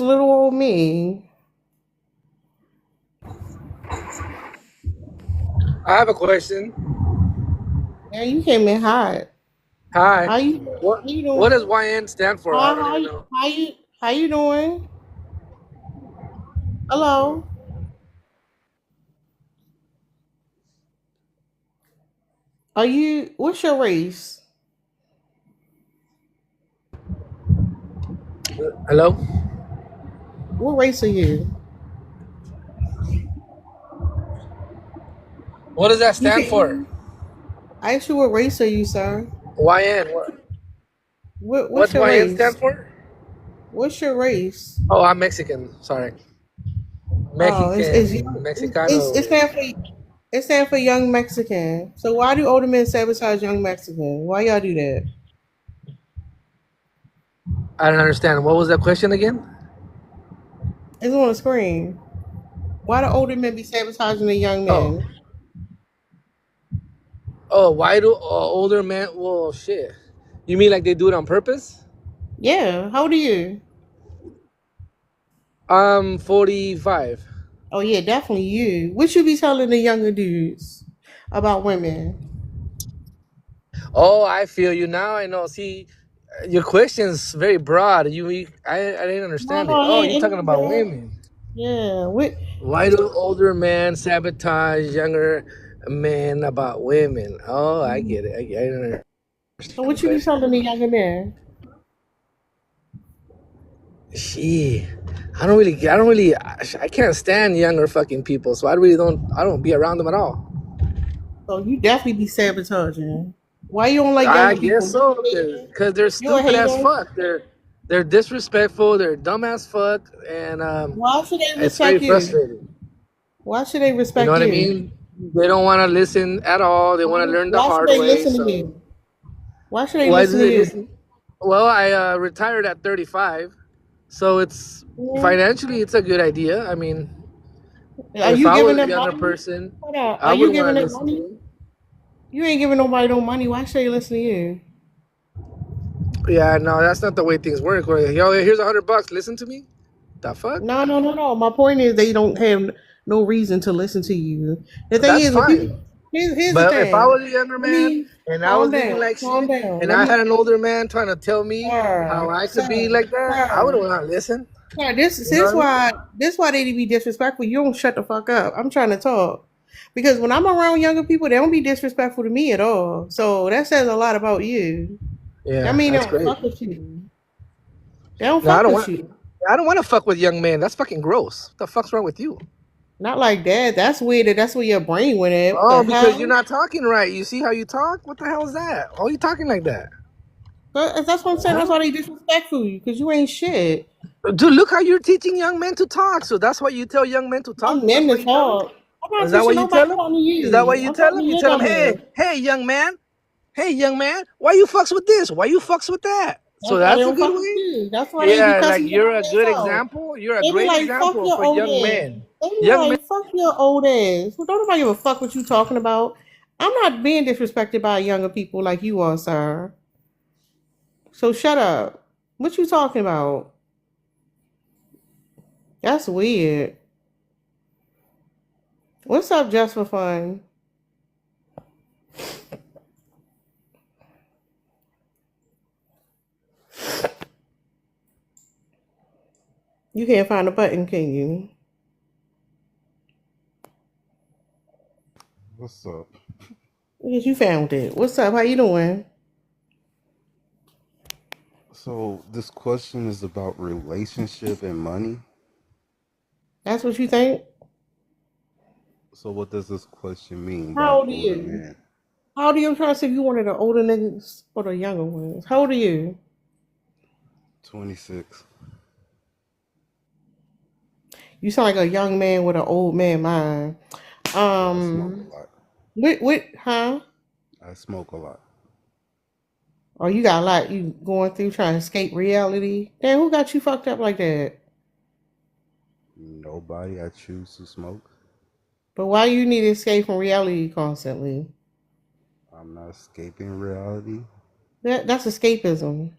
little old me. I have a question. Yeah, you came in hot. Hi. How you What how you what doing? does YN stand for? I Hi, don't even know. how you doing? Hello? Are you what's your race? Hello? What race are you? What does that You stand can hear for? me? I asked you what race are you, sir? YN. What's What's your YN race? stand for? What's your race? Oh, I'm Mexican. Sorry. Oh, Mexican. it Mexicano. stands for young Mexican. So why do older men sabotage young Mexican? Why y'all do that? I don't understand. What was that question again? It's on the screen. Why do older men be sabotaging the young Oh. men? Oh, why do older men? Well, shit. You mean like they do it on purpose? Yeah, how old are you? I'm 45. Oh yeah, definitely you. What you be telling the younger dudes about women? Oh, I feel you now. I know. See, your question's very broad. I didn't No, understand it. no, Oh, you're it talking ain't about bad. women. Yeah. What Why do older men sabotage younger men about women? Oh, I get it. I understand so the what you be question. telling the younger men? She, I can't stand younger fucking people. So I don't be around them at all. So you definitely be sabotaging. Why you don't like I younger guess people? You so, a hater? because they're You a stupid as hater? fuck. They're disrespectful. They're dumb as fuck, and Why should they it's very respect you? frustrating. Why should they You know respect what I you? mean? They don't want to listen at all. They want to learn the Why should hard they way. listen to So you? Why should they why do listen to they you? listen? Well, I retired at 35, so it's Yeah. financially it's a good idea. I mean, Are if you I giving was a them younger money? person, Hold on. I Are you would want giving to them listen to money? them. You ain't giving nobody no money. Why should they listen to you? Yeah, no, that's not the way things work. Where, yo, here's $100. Listen to me. The fuck? No, no, no, no. My point is they don't have no reason to listen to you. The thing That's is, when fine. people here's the But if I thing. was a younger Let man me and I was living like calm shit, down. and Let I me, had an older man trying to tell me how I could be sir, like that, I would sir, want to listen. sir. You know what I mean? This why they be disrespectful. You don't shut the fuck up. I'm trying to talk because when I'm around younger people, they don't be disrespectful to me at all. So that says a lot about you. That Yeah, mean they that's don't great. fuck with you. They don't No, fuck with you. I don't want to fuck with young men. That's fucking gross. What the fuck's wrong with you? Not like that. That's weird. That's where your brain went at. What the Oh, because you're hell? not talking right. You see how you talk? What the hell is that? Why are you talking like that? That's what I'm saying. That's Huh? why they disrespectful you because you ain't shit. Dude, look how you're teaching young men to talk. So that's why you tell young men to talk. I'm That's men what to you tell them. talk. I'm not Is that teaching what you nobody. tell I'm them? talking to Is that you. what you I'm tell talking to them? You your tell them, dumb ass. hey, young man, hey, young man, why you fucks with this? Why you fucks with that? So That's why they that's a don't good fuck with way. you. That's why they be Yeah, like cussing your you're old a ass good out. example. You're a They be great like, fuck example your for old young ass. men. They be Young men. like, fuck your old ass. Well, don't nobody give a fuck what you talking about. I'm not being disrespected by younger people like you are, sir. So shut up. What you talking about? That's weird. What's up, just for fun? You can't find a button, can you? What's up? Yes, you found it. What's up? How you doing? So this question is about relationship and money. That's what you think? So what does this question mean by How old are older you? man? How old are you? I'm trying to see if you one of the older niggas or the younger ones. How old are you? 26. You sound like a young man with an old man mind. Well, I smoke a Um, lot. huh? I smoke a lot. Or you got a lot you going through trying to escape reality? Damn, who got you fucked up like that? Nobody. I choose to smoke. But why you need to escape from reality constantly? I'm not escaping reality. That's escapism.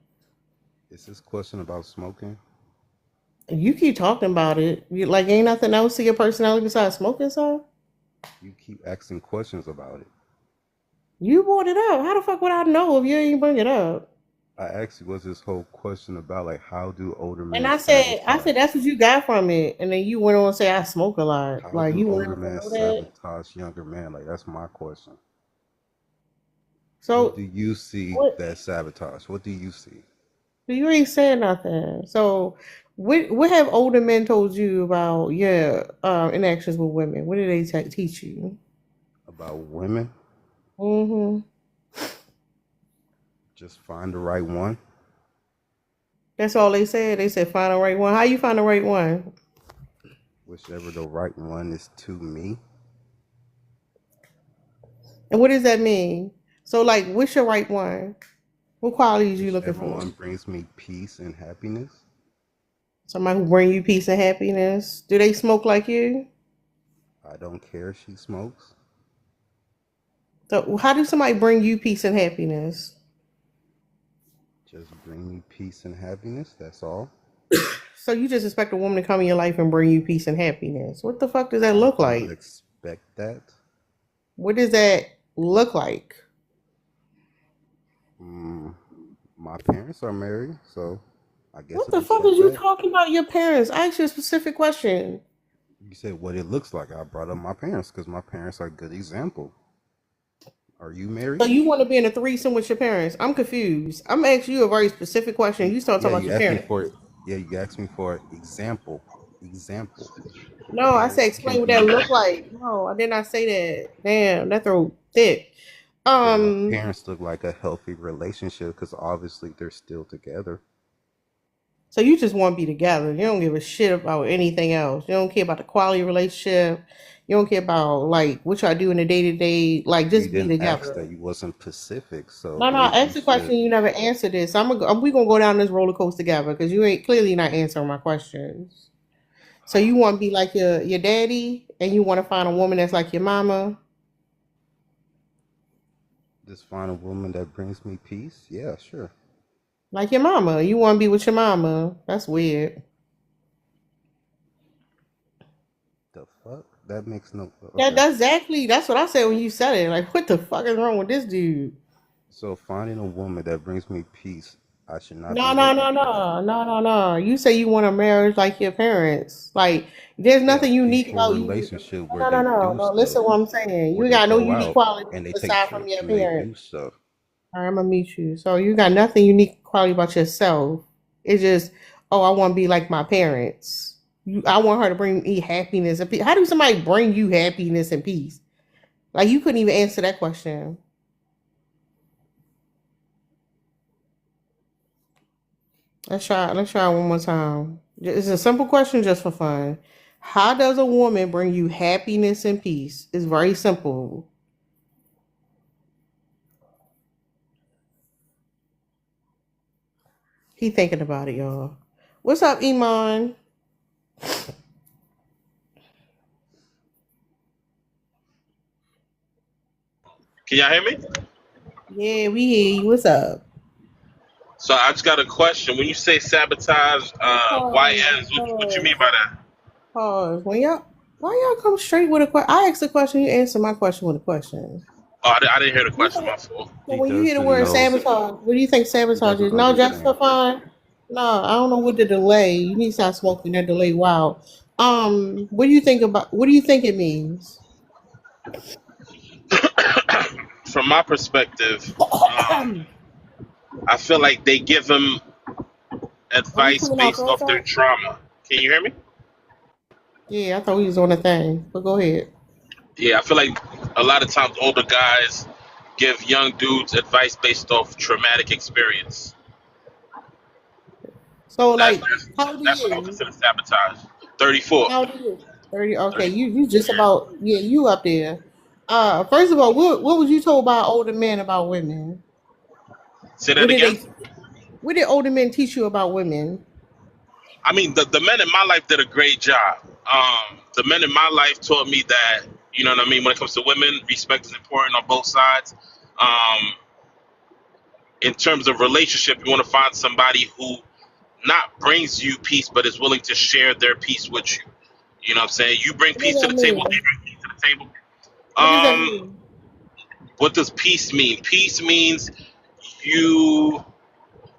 Is this question about smoking? You keep talking about it. Like, ain't nothing else to your personality besides smoking, sir? You keep asking questions about it. You brought it up. How the fuck would I know if you ain't bring it up? I asked you, what's this whole question about? Like, how do older And men I said sabotage? that's what you got from it, and then you went on to say I smoke a lot. How Like do you older wanted to men know that. sabotage younger men? Like, that's my question. What do So you see what? that sabotage? What do you see? You ain't saying nothing. So what have older men told you about your interactions with women? What did they teach you? About women? Mm-hmm. Just find the right one. That's all they said. They said find the right one. How you find the right one? Whichever the right one is to me. And what does that mean? So like, what's your right one? What qualities you looking Whichever for? one brings me peace and happiness. Somebody who bring you peace and happiness. Do they smoke like you? I don't care if she smokes. So how do somebody bring you peace and happiness? Just bring me peace and happiness. That's all. So you just expect a woman to come in your life and bring you peace and happiness. What the fuck does that I look don't like? expect that. What does that look like? Mm, my parents are married, so I guess What it the would fuck show is you that. talking about your parents? I asked you a specific question. You said what it looks like. I brought up my parents because my parents are a good example. Are you So married? you want to be in a threesome with your parents? I'm confused. I'm asking you a very specific question. You start Yeah, talking about you your asked me parents. for. Yeah, you asked me for example. Example. No, I said Parents explain can what that be. look like. No, I did not say that. Damn, that throw thick. Do my Um, parents look like a healthy relationship? Because obviously they're still together. so you just want to be together. You don't give a shit about anything else. You don't care about the quality of relationship. You don't care about like what y'all do in the day to day. Like You just be didn't ask together. that. You wasn't Pacific, so No, no. I maybe you asked the should. question. You never answered it. So we gonna go down this roller coaster together because you ain't clearly not answering my questions. So you want to be like your daddy, and you want to find a woman that's like your mama, Just find a woman that brings me peace. Yeah, sure. like your mama. You want to be with your mama. That's weird. The fuck? That makes no. That Okay. that's exactly that's what I said when you said it. Like, what the fuck is wrong with this dude? So finding a woman that brings me peace, I should not be No, no, looking no, for that. no, no, no, no. You say you want a marriage like your parents. Like, there's Yeah, nothing unique peaceful about you. relationship where No, no, they no, do no. stuff, Listen, what I'm saying. where You they got no go unique out quality and they take aside from trips your and they parents. do stuff. All right, I'm gonna meet you. So you got nothing unique quality about yourself. It's just, oh, I want to be like my parents. I want her to bring me happiness and peace. How do somebody bring you happiness and peace? Like, you couldn't even answer that question. Let's try. Let's try one more time. It's a simple question, just for fun. How does a woman bring you happiness and peace? It's very simple. He thinking about it, y'all. What's up, Iman? Can y'all hear me? Yeah, we hear you. What's up? So I just got a question. When you say sabotage Pause. YNs, what you Pause. mean by that? Pause. Why y'all come straight with a question? I asked a question. You answer my question with a question. Oh, I didn't hear the You question. think- My fault. So He when you hear the doesn't word know. sabotage, what do you think He sabotage doesn't is? No, just for understand. fun. No, I don't know what the delay. You need to stop smoking that delay. Wow. What do you think about? What do you think it means? From my perspective, Are I feel like they give them we advice pulling out based off their contact? trauma. Can you hear me? Yeah, I thought we was on a thing. But go ahead. Yeah, I feel like a lot of times older guys give young dudes advice based off traumatic experience. So, That's like, that's, how old are that's what I would you? consider sabotage. 34. How old are you? 30. Okay, 30. you just Yeah. about, yeah, you up there. First of all, what was you told by older men about women? Say What that did again. they what did older men teach you about women? I mean, the men in my life did a great job. The men in my life taught me that, you know what I mean, when it comes to women, respect is important on both sides. Um, in terms of relationship, you want to find somebody who not brings you peace, but is willing to share their peace with you. You know what I'm saying? You bring What does peace to that the table, mean? they bring peace to the table. What does that Um, mean? what does peace mean? Peace means you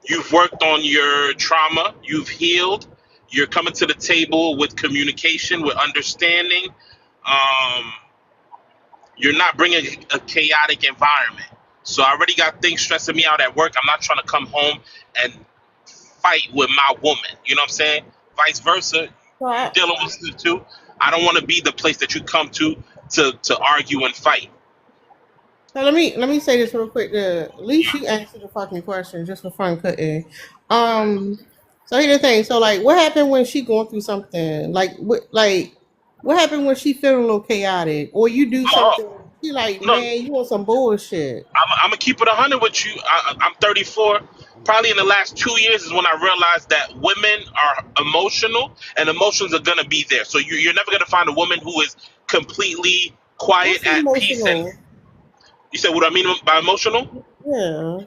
you've worked on your trauma, you've healed, you're coming to the table with communication, with understanding. Um, you're not bringing a chaotic environment. So I already got things stressing me out at work. I'm not trying to come home and fight with my woman. You know what I'm saying? Vice versa. So, You dealing with stuff too. I don't want to be the place that you come to argue and fight. so let me say this real quick. At least you answered the fucking question just for fun, cutting. Um. So here's the thing. So like, what happened when she going through something? What happened when she feeling a little chaotic, or you do Oh something? She like, no, man, you want some bullshit. I'm gonna keep it 100 with you. I'm 34. Probably in the last 2 years is when I realized that women are emotional, and emotions are gonna be there. So you're never gonna find a woman who is completely quiet, What's at peace. And emotional? you said what I mean by emotional? Yeah.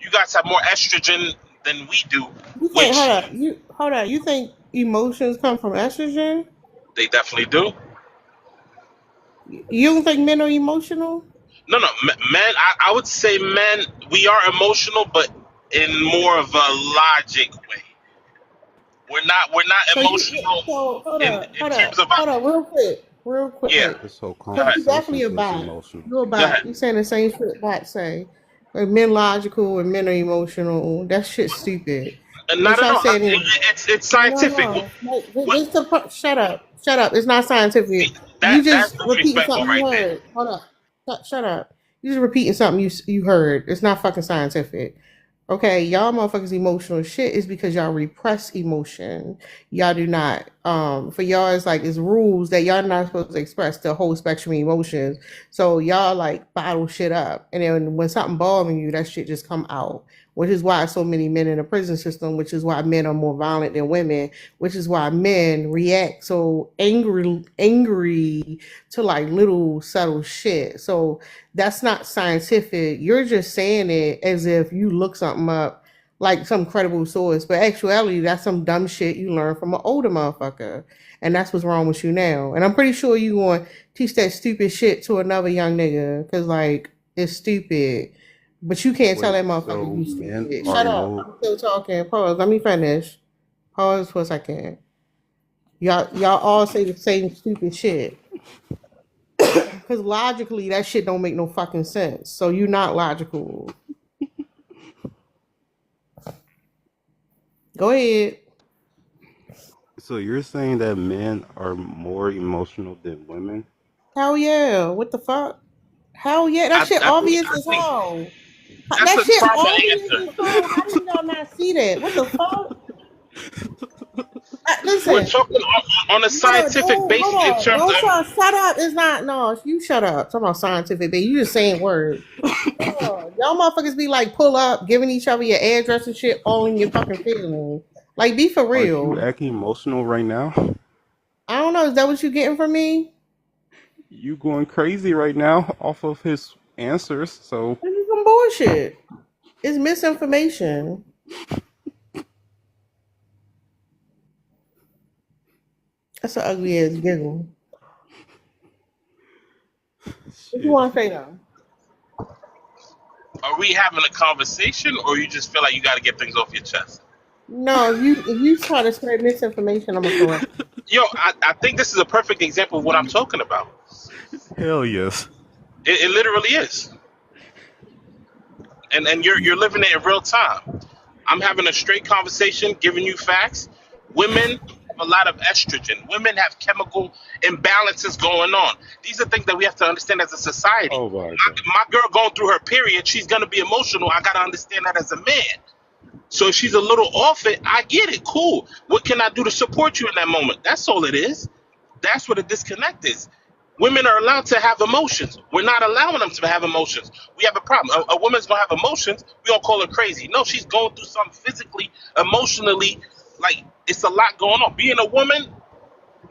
You guys have more estrogen than we do, You think? Hold which up. You think emotions come from estrogen? they definitely do. You don't think men are emotional? No, no, men. I would say men. We are emotional, but in more of a logic way. We're not emotional So hold in up, in terms of real yeah. quick. This whole Go Cause ahead. you definitely a conversation is bot. emotional. You're a Go bot. ahead. You saying the same shit bots say. Like men logical and men are emotional. That shit's stupid. And Let's not at not all. say it anymore. It's No, no, scientific. no. Like, What, just to shut up. Shut up. It's not scientific. You that's just repeating disrespectful something you right there. heard. Hold up. Shut up. You just repeating something you heard. It's not fucking scientific. Okay, y'all motherfuckers emotional shit is because y'all repress emotion. Y'all do not. For y'all it's like it's rules that y'all not supposed to express the whole spectrum of emotions. So y'all like bottle shit up. And then when something bothering you, that shit just come out. Which is why so many men in the prison system, which is why men are more violent than women, which is why men react so angry to like little subtle shit. So that's not scientific. You're just saying it as if you look something up like some credible source, but actuality that's some dumb shit you learned from an older motherfucker, and that's what's wrong with you now. And I'm pretty sure you going to teach that stupid shit to another young nigga because like it's stupid, but you can't tell Wait, that motherfucker so you men stupid. are Shut up. emo? I'm still talking. Pause. Let me finish. Pause for a second. Y'all all say the same stupid shit. Because logically, that shit don't make no fucking sense. So you're not logical. Go ahead. So you're saying that men are more emotional than women? Hell yeah. What the fuck? Hell yeah. That shit I think obvious as hell. that's That a shit trauma obvious answer. as hell. How did y'all not see that? What the fuck? We're Listen. talking on a scientific Hold basis in on. terms Don't of y'all shut up. It's not no. You shut up. Talking about scientific, baby. You just saying words. Oh, y'all motherfuckers be like pull up, giving each other your address and shit, all in your fucking feelings. Like be for Are you real. acting emotional right now? I don't know. Is that what you getting from me? You going crazy right now off of his answers, so This is some bullshit. It's misinformation. That's an ugly ass giggle. What you shit. want to say though? are we having a conversation, or you just feel like you got to get things off your chest? No, if you try to spread misinformation, I'm gonna correct you. Yo, I think this is a perfect example of what I'm talking about. Hell yes. It literally is, and you're living it in real time. I'm having a straight conversation, giving you facts. Women have a lot of estrogen. Women have chemical imbalances going on. These are things that we have to understand as a society. Oh my god. My girl going through her period, she's gonna be emotional. I gotta understand that as a man. So if she's a little off it, I get it. Cool. What can I do to support you in that moment? That's all it is. That's what a disconnect is. Women are allowed to have emotions. We're not allowing them to have emotions. We have a problem. A woman's gonna have emotions. We don't call her crazy. No, she's going through something physically, emotionally. Like it's a lot going on. Being a woman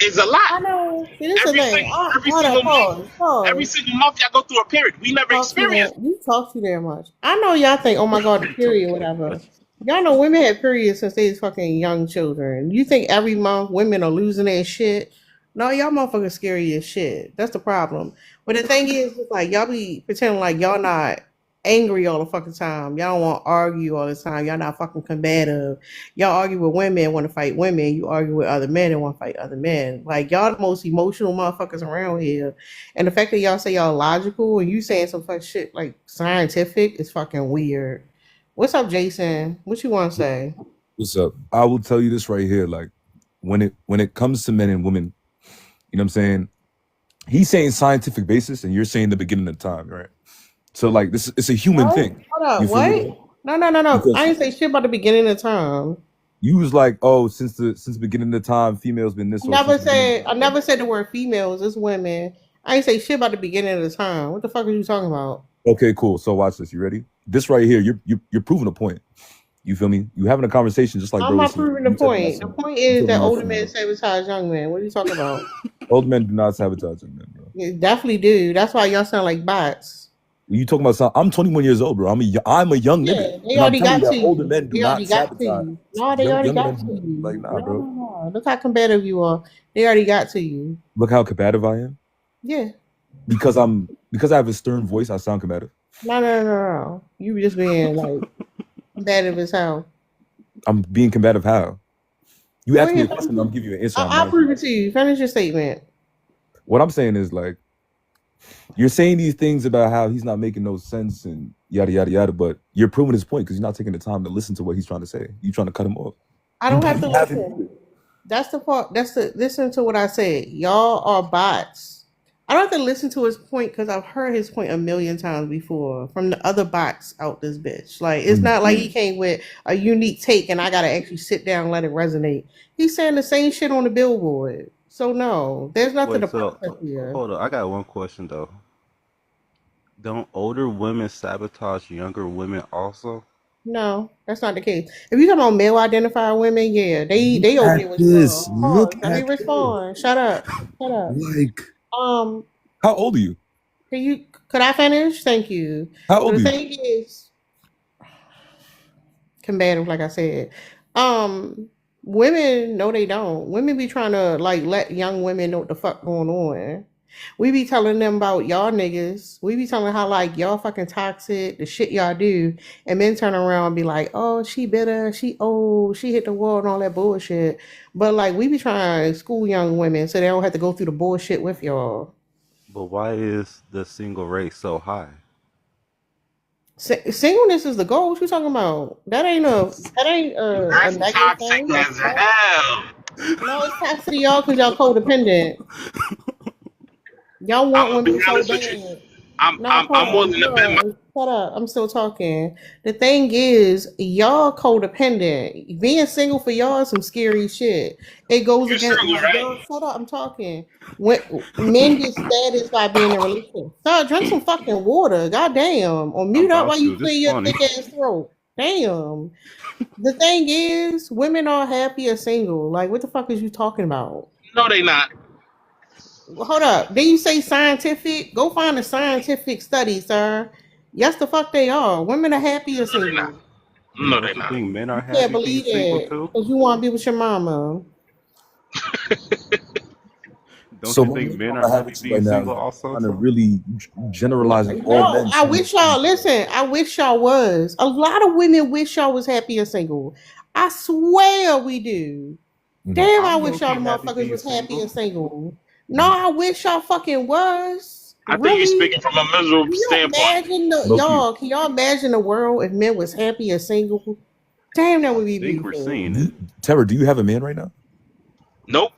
is a lot. I know. See, this is the thing. Every Hold single up, month, pause, every pause. single month, y'all go through a period. We never Talk too damn. experienced. You talk too damn much. I know y'all think, oh my god, the period, whatever. Y'all know women have periods since they was fucking young children. You think every month women are losing their shit? No, y'all motherfuckers scary as shit. That's the problem. But the thing is, it's like y'all be pretending like y'all not angry all the fucking time. Y'all don't want to argue all the time. Y'all not fucking combative. Y'all argue with women, want to fight women. You argue with other men and want to fight other men. Like y'all the most emotional motherfuckers around here. And the fact that y'all say y'all logical and you saying some fuck shit like scientific is fucking weird. What's up, Jason? What you want to say? What's up? I will tell you this right here. Like when it comes to men and women, you know what I'm saying? He's saying scientific basis and you're saying the beginning of time, right? So like this it's a human thing. Hold up, You feel me? what? No. Because I didn't say shit about the beginning of time. you was like, oh, since the beginning of time, females been this or since the beginning I never said the word females, it's women. I didn't say shit about the beginning of the time. What the fuck are you talking about? Okay, cool. So watch this. You ready? This right here, you're proving a point. You feel me? You having a conversation just like I'm bro was not saying. proving the You talking about point. The some point you is talking that about older some men sabotage young men. What are you talking about? old men do not sabotage young men, bro. You definitely do. That's why y'all sound like bots. You talking about some, I'm 21 years old, bro. I'm a young nigga. Yeah, they And I'm already telling you got that to older you. men do They not already got to sabotage. you. No, they already Younger got men to do not. Like, you. nah, No, bro. no. Look how combative you are. They already got to you. Look how combative I am. Yeah. Because I have a stern voice, I sound combative. No. You just being like combative as hell. I'm being combative how? You Go ask me a ahead. question, I'm giving you an answer. I'll prove it to you. Finish your statement. What I'm saying is like you're saying these things about how he's not making no sense and yada yada yada, but you're proving his point because you're not taking the time to listen to what he's trying to say. You're trying to cut him off. I You don't have to haven't listen. either. That's the part. Listen to what I said. Y'all are bots. I don't have to listen to his point because I've heard his point a million times before from the other bots out this bitch. Like it's not like he came with a unique take and I gotta actually sit down and let it resonate. He's saying the same shit on the billboard. So no, there's nothing to Wait, so process here. hold on. I got one question though. Don't older women sabotage younger women also? No, that's not the case. If you talking about male identified women, yeah, they over there At with this. pause. Look Let me at this. respond. Shut up. Shut up. Like, Um, how old are you? could I finish? Thank you. How So old the are you? thing is combative, like I said. Women no they don't. Women be trying to like let young women know what the fuck going on. We be telling them about y'all niggas. We be telling how like y'all fucking toxic, the shit y'all do, and men turn around and be like, "Oh, she bitter, she old, she hit the wall and all that bullshit." But like we be trying to school young women so they don't have to go through the bullshit with y'all. But why is the single rate so high? Singleness is the goal. What you talking about? That ain't a That's negative toxic thing. That's as that. hell. No, it's toxic to y'all because y'all codependent. Y'all I'm want gonna be women so honest with you. bad. I'm No, I'm I'm pause. willing to bet my No, shut up. I'm still talking. The thing is, y'all codependent. Being single for y'all is some scary shit. It goes you against single, like right? y'all. Shut up. I'm talking. When men get status by being in a relationship. Stop. Drink some fucking water. Goddamn. Or I'm mute up about while you to. clear This your funny. thick ass throat. Damn. The thing is, women are happier single. Like, what the fuck is you talking about? No, they not. Hold up. Then you say scientific? Go find a scientific study, sir. Yes, the fuck they are. Women are happier No, they not. single. No, Don't they you not. think men are You can't happy being believe single it too? because you want to be with your mama. Don't So you my think main men problem are I have happy with you being right now is single that also? you're trying to really generalize all No, men I saying the wish same y'all thing. listen. I wish y'all was. A lot of women wish y'all was happier single. I swear we do. Mhm. Damn, I I'm wish low y'all key happy motherfuckers being was single. happier single. No, Mhm. I wish y'all fucking was. I think you're Really? speaking from a miserable Can you standpoint. imagine Low key. Can y'all imagine a world if men was happy or single? Damn, that I would be think we're beautiful. seeing it. Tara, do you have a man right now? Nope.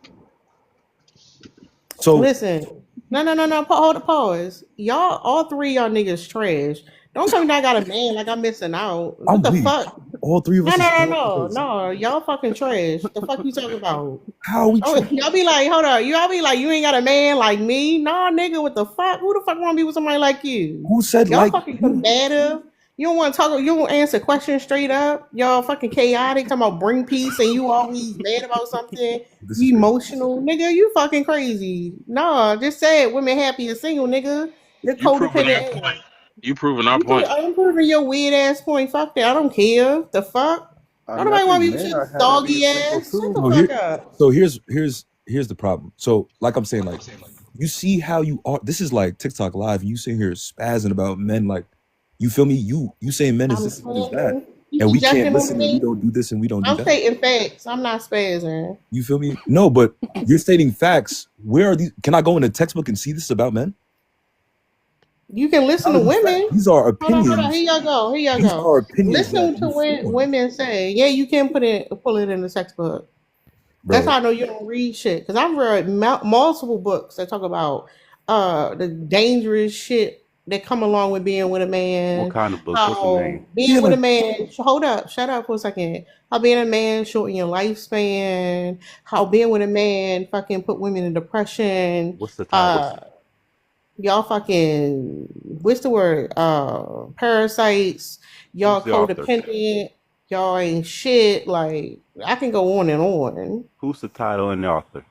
So Listen, no. Hold the pause. Y'all, all three y'all niggas trash. Don't tell me that I got a man like I'm missing out. What I'm the weak. fuck? All three of us is trash because No. Y'all fucking trash. The fuck you talking about? how are we Oh, trash? y'all be like, hold on. Y'all be like, you ain't got a man like me? Nah, nigga, what the fuck? Who the fuck want to be with somebody like you? Who said Y'all like fucking you? combative. You don't want to talk. You don't answer questions straight up. Y'all fucking chaotic. Talking about bring peace, and you always mad about something. This is You crazy. emotional, nigga. You fucking crazy. No, just say it. Women happy and single, nigga. You're You proving our codependent. point. You proving our point. I'm proving your weird ass point. Fuck that. I don't care. The fuck. Don't nobody want Nothing me men to are having doggy being single ass. Shut too. the So fuck here, up. so here's the problem. So like I'm saying, like you see how you are. This is like TikTok live. You sitting here spazzing about men, like you feel me. You saying men is I'm this, men is that, saying you and we can't projecting listen on and we me. don't do this and we don't do I'm that. stating facts. I'm not spazzing. You feel me? No, but you're stating facts. Where are these? Can I go in a textbook and see this about men? You can listen How to are these facts? women. These are Hold on. Here opinions. y'all go. Here y'all These go. are opinions that Listen to you form, women say. Yeah, you can pull it in the textbook. That's bro. how I know you don't read shit. Because I've read multiple books that talk about the dangerous shit that come along with being with a What man. kind of books? What's the How name? being Yeah, with a like man. Hold up. Shut up for a second. How being a man shorten your lifespan. How being with a man fucking put women in depression. What's the title? Uh, y'all fucking what's the word? Parasites. Who's Y'all the author? codependent. Y'all ain't shit. Like I can go on and on. Who's the title and the author?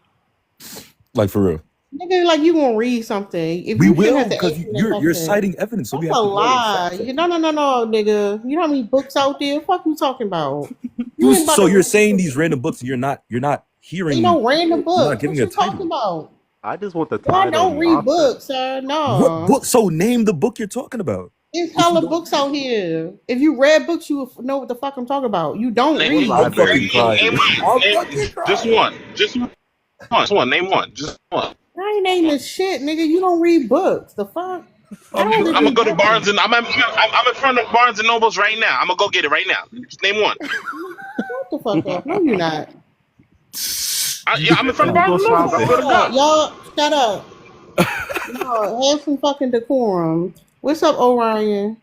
for real. Nigga, like you gonna read something. If We you shouldn't have will to because ask me that you're question. citing evidence, so we That's have a to go with lie. facts. No, nigga. You know how many books out there? Fuck you talking about? You You ain't about so to you're read saying these this. random books and you're not Ain't hearing, no random you're not books. giving What a you talking title. about? I just want the Well, I title and don't the read author. books, sir. What No. book? So name the book you're talking about. There's If you hella don't, books out here. If you read books, you would know what the fuck I'm talking about. You don't What read I'm books. library fucking you go crying. Name to? I'm one. fucking Just crying. one. Just one. Just one. Name one. Just one. I ain't naming shit, nigga. You don't read books. The fuck? I I'm don't even I'm gonna read crying. go to books. Barnes and I'm in front of Barnes and Nobles right now. I'm gonna go get it right now. Just name one. Shut the fuck up. No, you're not. Yeah, I'm in front of Let me Barnes go and Nobles. I'm shopping. gonna go to Shut up. God. Y'all, shut up. No, have some fucking decorum. What's up, Orion?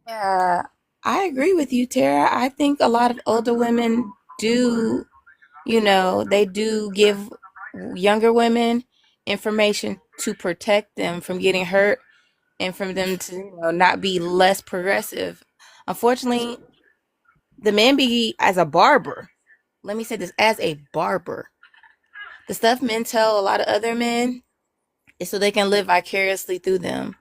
Yeah, I agree with you, Tara. I think a lot of older women do, they do give younger women information to protect them from getting hurt and from them to, not be less progressive. Unfortunately, the man be as a barber. Let me say this as a barber. The stuff men tell a lot of other men is so they can live vicariously through them.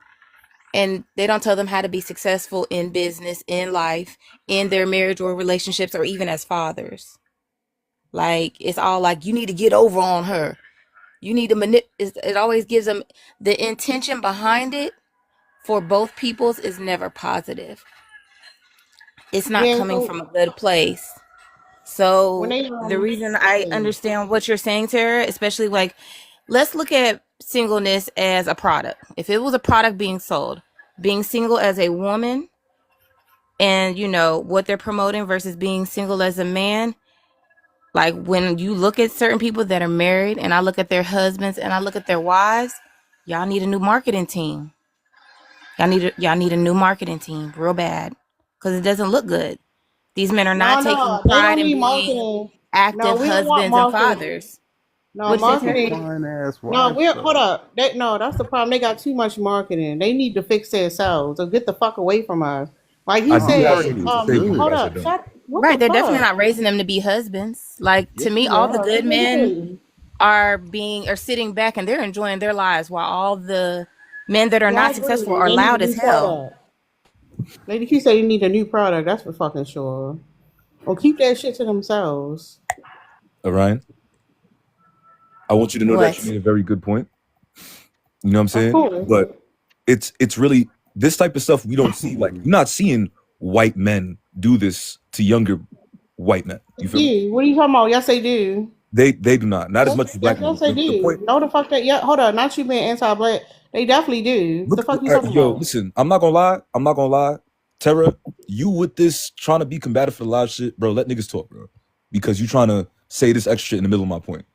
And they don't tell them how to be successful in business, in life, in their marriage or relationships, or even as fathers. Like, it's all like, you need to get over on her. You need to it always gives them the intention behind it for both peoples is never positive. It's not Yeah, coming from so a good place. when So they the reason go I ahead. understand what you're saying, Tara, especially like, let's look at singleness as a product. If it was a product being sold, being single as a woman and what they're promoting versus being single as a man, like when you look at certain people that are married and I look at their husbands and I look at their wives, y'all need a new marketing team. Y'all need a new marketing team real bad because it doesn't look good. These men are not taking No, they pride don't in need being marketing. No, active we don't want husbands and marketing. fathers. No, What'd you say, Get them Terry? marketing. fine ass No, wives we hold though. up. No, that's the problem. They got too much marketing. They need to fix themselves. So get the fuck away from us. Like I he do have said, Marketing something is to say for you hold good. guys that up. don't. Shut. What the Right, they're definitely fuck? not raising them to be husbands. Like to Yes, me, they all the are. good men Exactly. are sitting back and they're enjoying their lives while all the men that are Yeah, I not successful agree. are They need a loud as new hell. product. Lady Q said you need a new product. That's for fucking sure. Or keep that shit to themselves. Orion, I want you to know that you What? made a very good point. You know what I'm Of saying? course. But it's really this type of stuff we don't see. Like you're not seeing white men do this to younger white men. You feel me? Do. What are you talking about? Yes, they do. They do not as Yes, much as yes, black yes, men. they The do. point. No, the fuck that. Yeah, hold on. Not you being anti-black. They definitely do. The Look, fuck you talking yo, about? listen. I'm not gonna lie. I'm not gonna lie. Tara, you with this trying to be combative for the live shit, bro? Let niggas talk, bro. Because you trying to say this extra shit in the middle of my point.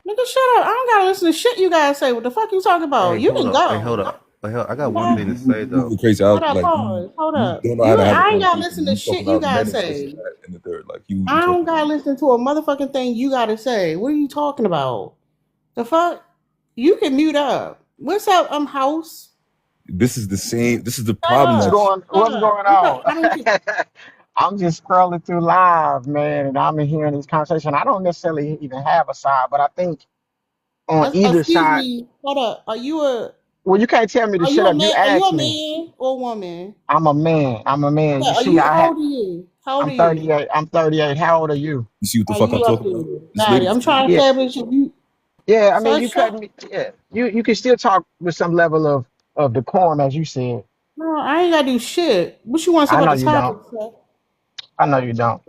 Nigga, shut up. I don't gotta listen to shit you guys say. What the fuck you talking about? Hey, You hold can up. Hey, hold go. up. Hey, I got one Fuck. thing to say You though. moving crazy Hold out. up, Like pause. Hold you up. don't know how to have a I ain't gotta conversation. listen to You talking shit you about gotta men and this say. and that and the third. Like you I don't talking. gotta listen to a motherfucking thing you gotta say. What are you talking about? The fuck? You can mute up. What's up, house? This is the same. This is the Shut problem that up. What's Shut up. going What's up? on? I don't care. I'm just scrolling through live, man, and I'm hearing this conversation. I don't necessarily even have a side, but I think on either Excuse side, me. Hold up. well, you can't tell me to Are you shut a up. You man? Are you asked a me. man or a woman? I'm a man. I'm a man. Okay. You Are see, you? I How have old are you? How old I'm are you? 38. I'm 38. How old are you? You see what the Are fuck I'm you up talking about? there? This Got it. lady's I'm trying to Yeah, establish if you. yeah. I mean, So you cut shut. me. Yeah, you can still talk with some level of decorum, as you said. No, I ain't gotta do shit. What you want to say I about know the you topic, don't. sir? I know you don't.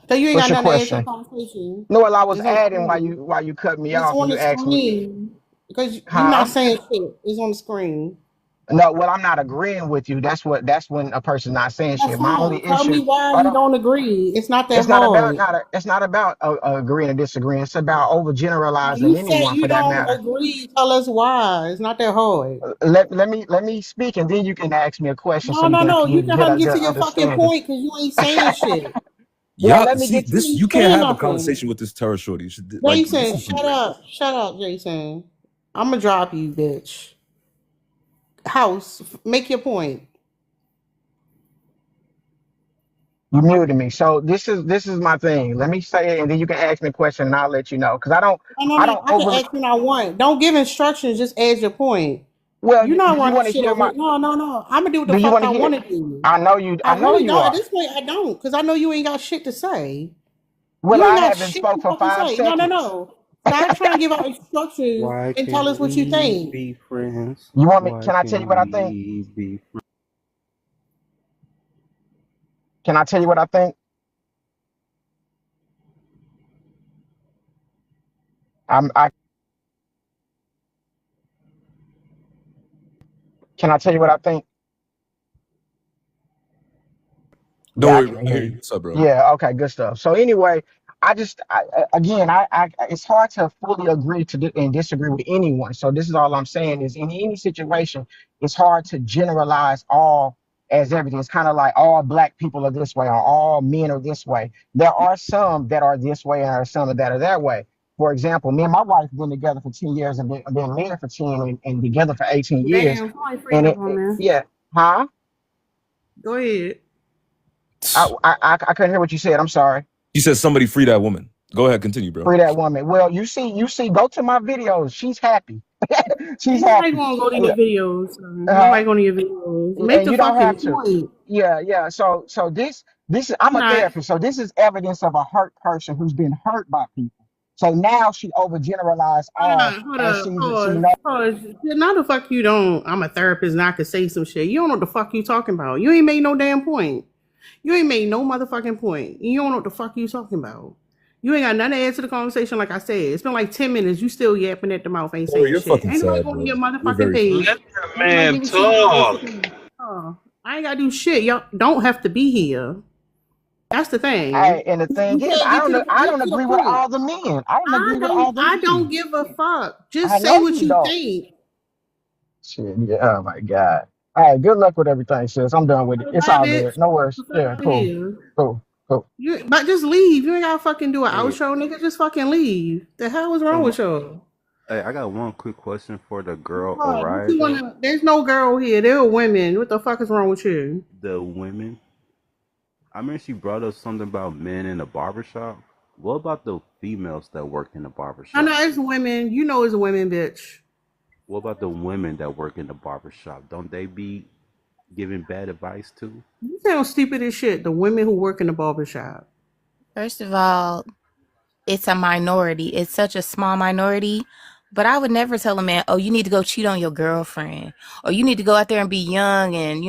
So you ain't What's got your nothing to add to the question? conversation. No, well, I was It's on the adding screen. while you cut me It's off on and the you asked me, screen because you're not huh? saying shit. It's on the screen. No, well, I'm not agreeing with you. That's when a person's not saying That's shit. My fine. only Tell issue, me why hold you on, don't agree. It's not that it's not about hard. not a, it's not about agreeing and disagreeing. It's about When you overgeneralizing say anyone you for that don't matter. agree, tell us why. It's not that hard. Let me speak and then you can ask me a question so No, you no, can no. You get can get help a get good to your fucking understanding. point because you ain't saying shit. Well, Yeah, let me see get to You this. ain't You can't saying have a nothing. conversation with this terror shorty. Like, Jason, listen to me. shut up. Shut up, Jason. I'm gonna drop you, bitch. House, make your point. you muted me. So this is my thing. Let me say it and then you can ask me a question and I'll let you know. Because No, no, I no. don't I can over ask when I want. Don't give instructions. Just add your point. well, You're not do you running want to shit hear over. my No, no, no. I'm gonna do what the do you fuck want to I hear want to do. I I know really you don't. At are. this point, I don't, because I know you ain't got shit to say. Well, You ain't I got haven't shit spoke to for fucking five say. No, no, seconds. no. Stop trying to give out instructions Why and tell can't us what you we think. be friends? You want me? Why Can I tell you can't what I think? we be friends? Can I tell you what I think? I can I tell you what I think? Don't Yeah, I worry, can bro. I hear hear you. you. What's up, bro? Yeah, okay, good stuff. So anyway, again, it's hard to fully agree and disagree with anyone. So this is all I'm saying is in any situation, it's hard to generalize all as everything. It's kind of like all black people are this way or all men are this way. There are some that are this way and there are some that are that way. For example, me and my wife have been together for 10 years and been married for 10 and together for 18 years. Damn, somebody free And that woman. yeah, huh? Go ahead. I couldn't hear what you said. I'm sorry. You said somebody free that woman. Go ahead, continue, bro. Free that woman. Well, you see, go to my videos. She's happy. She's Ain't nobody happy. gonna go to your Yeah. videos. Uh, Nobody going to your videos. Make and the you don't fucking have to. point. Yeah, yeah. So this is I'm I'm a not. therapist. So this is evidence of a hurt person who's been hurt by people. So now she overgeneralized all Hold and up, she pause, knows. pause. Now the fuck you don't. I'm a therapist and I could say some shit. You don't know what the fuck you talking about. You ain't made no damn point. You ain't made no motherfucking point. You don't know what the fuck you talking about. You ain't got nothing to add to the conversation. Like I said, it's been like 10 minutes. You still yapping at the mouth, ain't Bro, saying you're shit. fucking Ain't nobody sad, going to bro. your You're motherfucking very sad. page. Let that Ain't nobody man giving shit about what's talk. the I ain't gotta do shit. Y'all don't have to be here. That's the thing. And the thing You is, can't get to the I get don't to the agree with point. all the men. I don't agree with all the I don't men. give a fuck. I Just say know what you you don't. think. Shit, yeah. Oh my God. All right, good luck with everything, sis. I'm done with it. It's Bye, all bitch. good. No worries. The fuck Yeah, out of cool. here. Cool. Cool. But just leave. You ain't gotta fucking do an Hey, outro, nigga. Just fucking leave. The hell is wrong um, with y'all? hey, I got one quick question for the girl What Orion you though. wanna? There's no girl here. They're women. What the fuck is wrong with you? The women. I mean, she brought up something about men in the barbershop. What about the females that work in the I know barbershop? it's women. You know it's women, bitch. What about the women that work in the barbershop? Don't they be giving bad advice too? You sound stupid as shit. The women who work in the barbershop. First of all, it's a minority. It's such a small minority. But I would never tell a man, oh, you need to go cheat on your girlfriend. Or you need to go out there and be young and,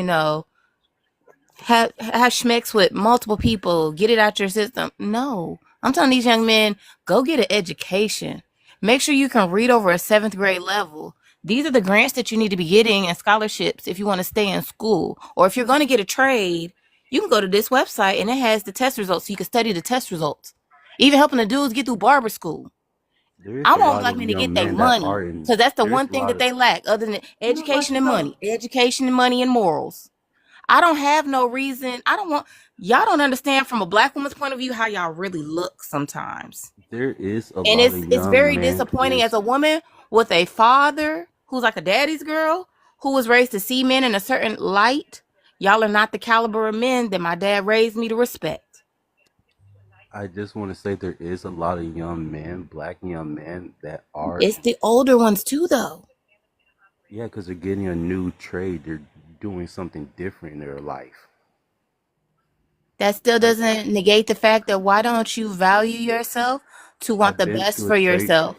have schmecks with multiple people, get it out your system. No. I'm telling these young men, go get an education. Make sure you can read over a 7th grade level. These are the grants that you need to be getting and scholarships if you want to stay in school. Or if you're going to get a trade, you can go to this website and it has the test results so you can study the test results. Even helping the dudes get through barber school. There is I a want lot black of men to young get their men that money are in. because that's the There is one a thing lot that of. they lack other than You know what education you and know? money. Education and money and morals. I don't have no reason. I don't want y'all don't understand from a black woman's point of view how y'all really look sometimes. There is a And lot of it's young very men, disappointing as Chris. a woman with a father who's like a daddy's girl who was raised to see men in a certain light. Y'all are not the caliber of men that my dad raised me to respect. I just want to say there is a lot of young men, black young men, that are. It's the older ones too though. Yeah, because they're getting a new trade. They're doing something different in their life. That still I doesn't negate the fact that why don't you value yourself to want I've the been best to a for trade. yourself?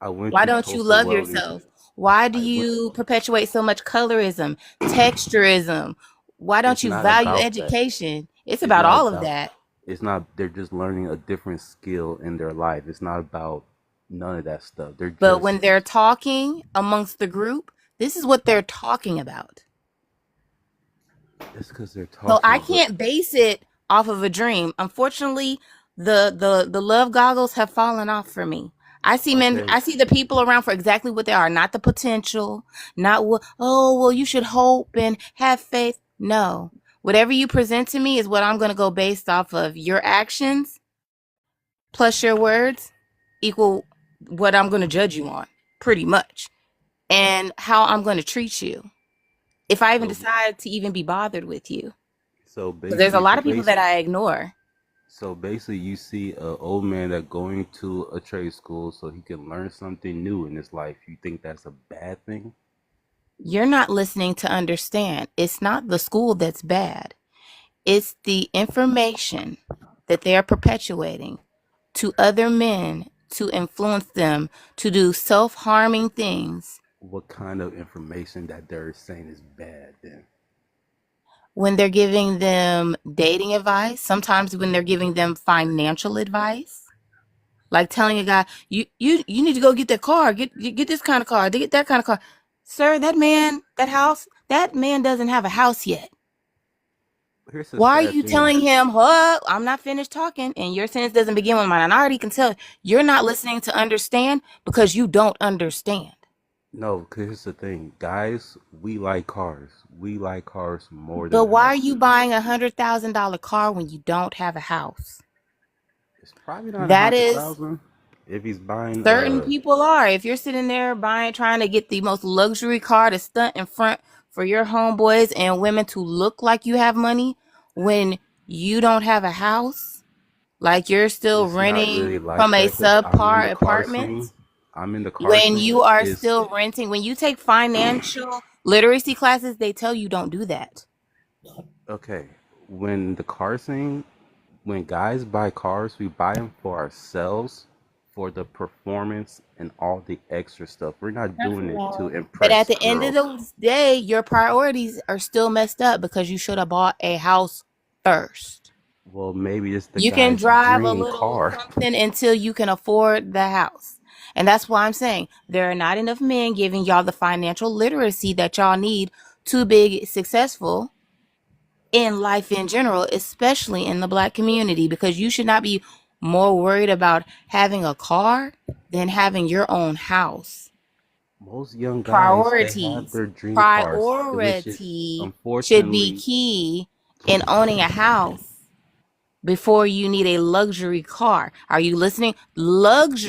I went Why through don't you Tulsa love welding. yourself? Why do I went. you perpetuate so much colorism, texturism? Why don't It's you not value about that. education? It's It's about not all of about. that. It's not. They're just learning a different skill in their life. It's not about none of that stuff. They're But just. when they're talking amongst the group, this is what they're talking about. It's because they're So I talking. But can't base it off of a dream. Unfortunately, the love goggles have fallen off for me. I see men, okay, I see the people around for exactly what they are, not the potential, not what, oh, well, you should hope and have faith. No. Whatever you present to me is what I'm going to go based off of. Your actions plus your words equal what I'm going to judge you on, pretty much, and how I'm going to treat you. If I even so decide to even be bothered with you. so Because there's a basically, lot of people that I ignore. you see a old man that going to a trade school so he can learn something new in his life. You think that's a bad thing? You're not listening to understand. It's not the school that's bad. It's the information that they are perpetuating to other men to influence them to do self-harming things What kind of information that they're saying is bad then? when they're giving them dating advice, sometimes when they're giving them financial advice. Like telling a guy, you need to go get that car, get this kind of car, get that kind of car. Sir, that man doesn't have a house yet. Here's the Why are sad you thing. telling him, oh, I'm not finished talking, and your sentence doesn't begin with mine? And I already can tell you're not listening to understand because you don't understand. No, because here's the thing. Guys, we like cars. We like cars more But than why are you houses. buying $100,000 car when you don't have a house? It's probably not a That hundred is thousand if he's buying certain people are. If you're sitting there buying, trying to get the most luxury car to stunt in front for your homeboys and women to look like you have money when you don't have a house, like you're still it's not renting really like from a that because I'm in the subpar car apartment, scene. I'm in the car when scene. you are Is still renting, when you take financial literacy classes, they tell you don't do that. okay. When the car scene, when guys buy cars, we buy them for ourselves, for the performance and all the extra stuff. We're not That's doing it to wrong. But at impress the end of girls. the day, your priorities are still messed up because you should have bought a house first. Well, maybe it's the You can guy's drive a dream little car. something until you can afford the house. And that's why I'm saying there are not enough men giving y'all the financial literacy that y'all need to be successful in life in general, especially in the black community, because you should not be more worried about having a car than having your own house. Most young guys, they have Priorities. their dream cars. It was just, Priority should be unfortunately, key in owning a house before you need a luxury car. Are you listening?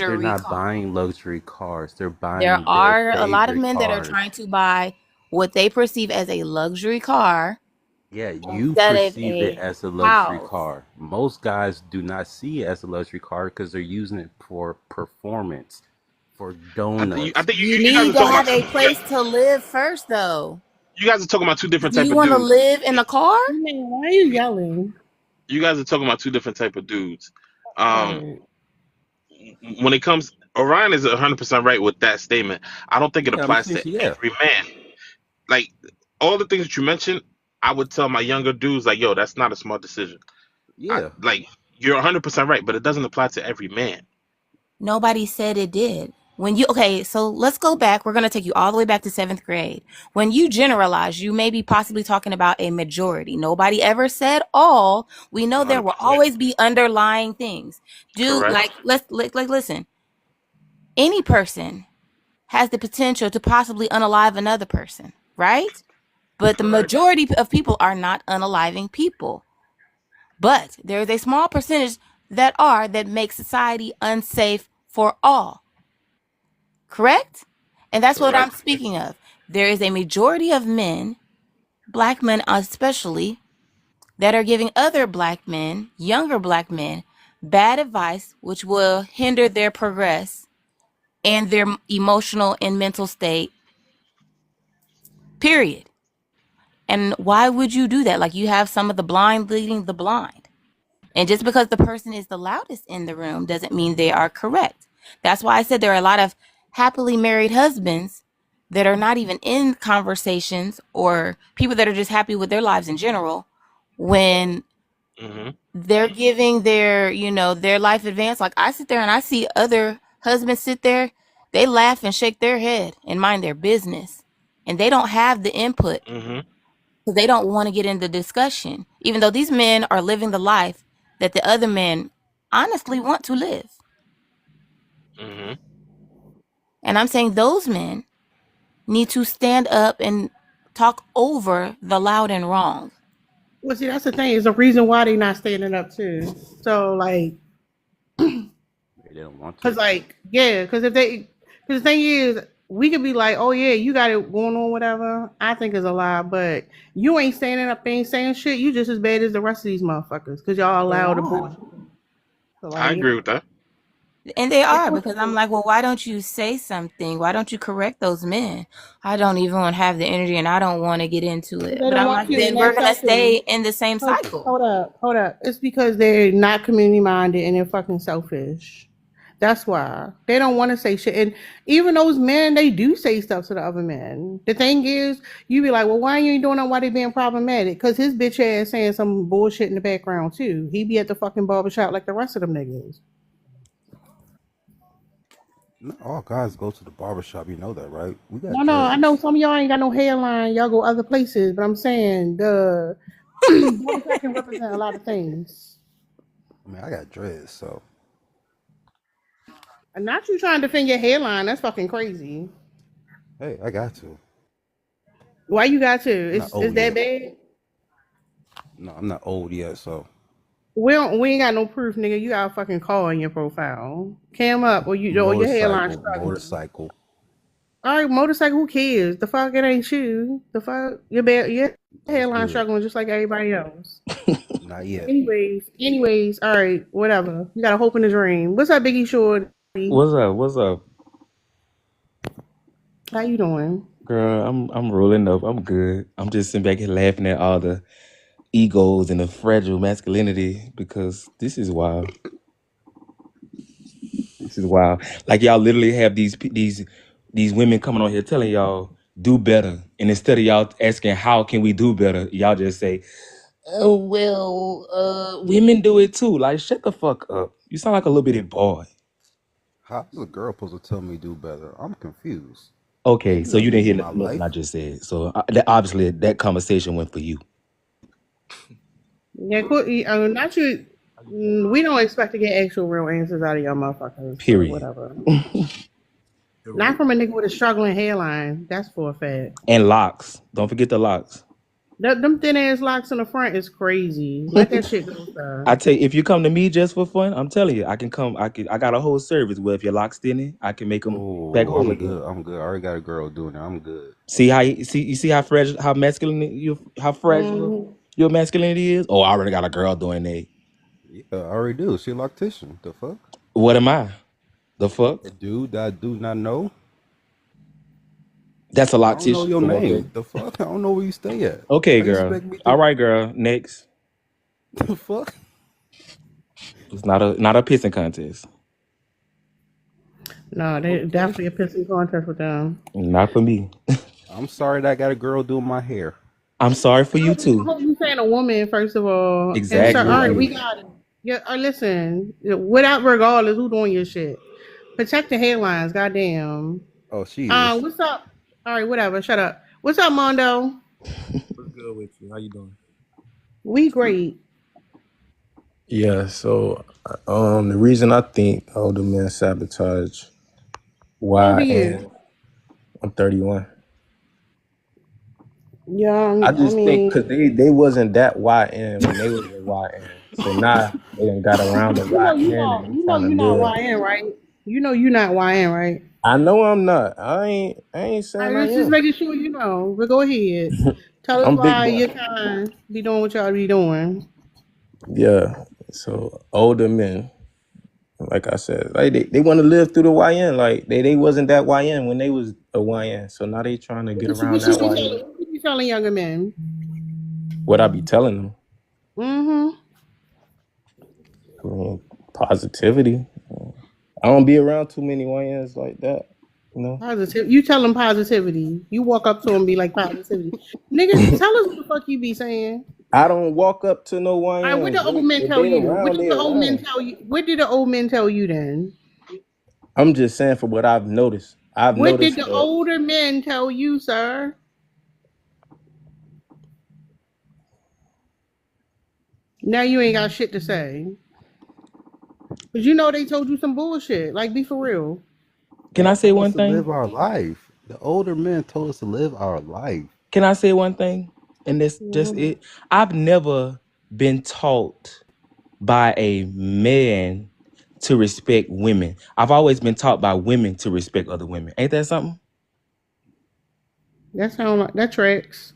they're Luxury not car. buying luxury cars. They're There buying their are a lot of favorite men that are cars. trying to buy what they perceive as a luxury car Yeah, you instead of perceive it a as a luxury house. car. Most guys do not see it as a luxury car because they're using it for performance, for I donuts. think You you guys need are to talking about have a place to live first, though. you guys are talking about two different Do type you of want to dudes. live in a car? Man, why are you yelling? You guys are talking about two different type of dudes. All Um, right. when it comes, Orion is 100% right with that statement. I don't think it Yeah, I'm applies saying, to yeah, every man. Like all the things that you mentioned, I would tell my younger dudes like, "Yo, that's not a smart decision." yeah. Like you're 100% right, but it doesn't apply to every man. Nobody said it did. Okay, so let's go back. We're going to take you all the way back to seventh grade. When you generalize, you may be possibly talking about a majority. Nobody ever said all. We know there will 100% always be underlying things. correct. Listen, any person has the potential to possibly unalive another person, right? But the Correct. majority of people are not unaliving people. But there is a small percentage that make society unsafe for all. Correct? And that's what I'm Correct. speaking of. There is a majority of men, black men especially, that are giving other black men, younger black men, bad advice, which will hinder their progress and their emotional and mental state, period. And why would you do that? Like, you have some of the blind leading the blind. And just because the person is the loudest in the room doesn't mean they are correct. That's why I said there are a lot of happily married husbands that are not even in conversations, or people that are just happy with their lives in general, when Mm-hmm. they're giving their, their life advance. Like, I sit there and I see other husbands sit there, they laugh and shake their head and mind their business. And they don't have the input Mm-hmm. because they don't want to get into discussion, even though these men are living the life that the other men honestly want to live. Mm-hmm. And I'm saying those men need to stand up and talk over the loud and wrong. Well, see, that's the thing. Is the reason why they not standing up too. So like, They don't want to. cause like, yeah, cause if they, cause the thing is, we could be like, oh yeah, you got it going on, whatever. I think is a lie, but you ain't standing up, ain't saying shit. You just as bad as the rest of these motherfuckers, cause y'all They allow the are. bullshit. So I like, agree with that. And they of are, course, because I'm like, well, why don't you say something? Why don't you correct those men? I don't even want to have the energy and I don't want to get into it. they But don't I'm want like, you in then we're that going to selfish. stay in the same cycle. Hold up. It's because they're not community minded and they're fucking selfish. That's why they don't want to say shit. And even those men, they do say stuff to the other men. The thing is, you be like, well, why you ain't doing that? Why they being problematic? Because his bitch ass saying some bullshit in the background too. He be at the fucking barbershop like the rest of them niggas. Not all guys go to the barbershop. You know that, right? We got No, I know dreads. some of y'all ain't got no hairline. Y'all go other places, but I'm saying the barbershop can represent a lot of things. I mean, I got dreads, so And not you trying to defend your hairline. That's fucking crazy. hey, I got to. Why you got to? I'm not It's old that yet. bad? No, I'm not old yet, so We ain't got no proof, nigga. You got a fucking call in your profile. Cam up or your hairline struggling. motorcycle. All right, motorcycle, who cares? The fuck it ain't you. The fuck your That's hairline good. struggling just like everybody else. Not yet. Anyways, all right, whatever. You got a hope in a dream. What's up, Biggie Shorty? What's up? What's up, How you doing? girl? I'm rolling up. I'm good. I'm just sitting back here laughing at all the egos and the fragile masculinity because this is wild. This is wild. Like y'all literally have these women coming on here telling y'all do better, and instead of y'all asking how can we do better, y'all just say, "Oh well, women do it too." Like shut the fuck up. You sound like a little bitty boy. How's a girl supposed to tell me do better? I'm confused. Okay, She so not you didn't hear living my nothing I life. just said. So obviously that conversation went for you. Yeah, cool. Not you. We don't expect to get actual real answers out of y'all motherfuckers, but Period. whatever. Not from a nigga with a struggling hairline. That's for a fact. And locks. Don't forget the locks. Them thin ass locks in the front is crazy. Let that shit go, sir. I tell you, if you come to me just for fun, I'm telling you, I can come. I got a whole service where if your locks thinning, I can make them back Oh, whole I'm again. good. I'm good. I already got a girl doing it. I'm good. See how you see how fragile, how masculine how fragile Mm-hmm. your masculinity is. Oh, I already got a girl doing that. Yeah, I already do. She a loctician. The fuck? What am I? The A fuck? dude that I do not know. That's a I don't know loctician. your So okay, name. The fuck? I don't know where you stay at. okay, How you girl. expect me All to? right, girl. Next, The fuck? it's not a pissing contest. No, they Okay. definitely a pissing contest with them. Not for me. I'm sorry that I got a girl doing my hair. I'm sorry for you I too. hope you saying a woman first of all, and sir. Exactly. All right, Woman. we got it. Yeah, listen. Without regardless, who doing your shit? Protect the headlines. Goddamn. Oh, she is. What's up? All right, whatever. Shut up. What's up, Mondo? What's good with you? How you doing? We great. Yeah, so the reason I think older men sabotage How old are YN, you? I'm 31. Young. I I just think because mean, they wasn't that YN when they was a YN. So now they done got around the YN and they trying to you're not live. YN, right? You know you're not YN, right? I know I'm not. I ain't All saying right, I let's just am. making sure you know. But go ahead. Tell us I'm big why boy. you kind be doing what y'all be doing. Yeah. So older men, like I said, like they want to live through the YN. Like they wasn't that YN when they was a YN. So now they trying to get around that YN. What you telling younger men? What I be telling them, Mm-hmm. positivity. I don't be around too many YNs like that. You know. Positive. You tell them positivity. You walk up to them and be like positivity. Nigga, tell us what the fuck you be saying. I don't walk up to no All right, what YNs. the old men If tell they you? What around, did they the old men around. tell you? What did the old men tell you then? I'm just saying for what I've noticed. I've What did noticed the that. older men tell you, sir? Now you ain't got shit to say. Cause you know they told you some bullshit. Like, be for real. Can They I say told us one to live thing? our life. The older men told us to live our life. Can I say one thing? And that's just Mhm. it. I've never been taught by a man to respect women. I've always been taught by women to respect other women. Ain't that something? That sound like that tracks.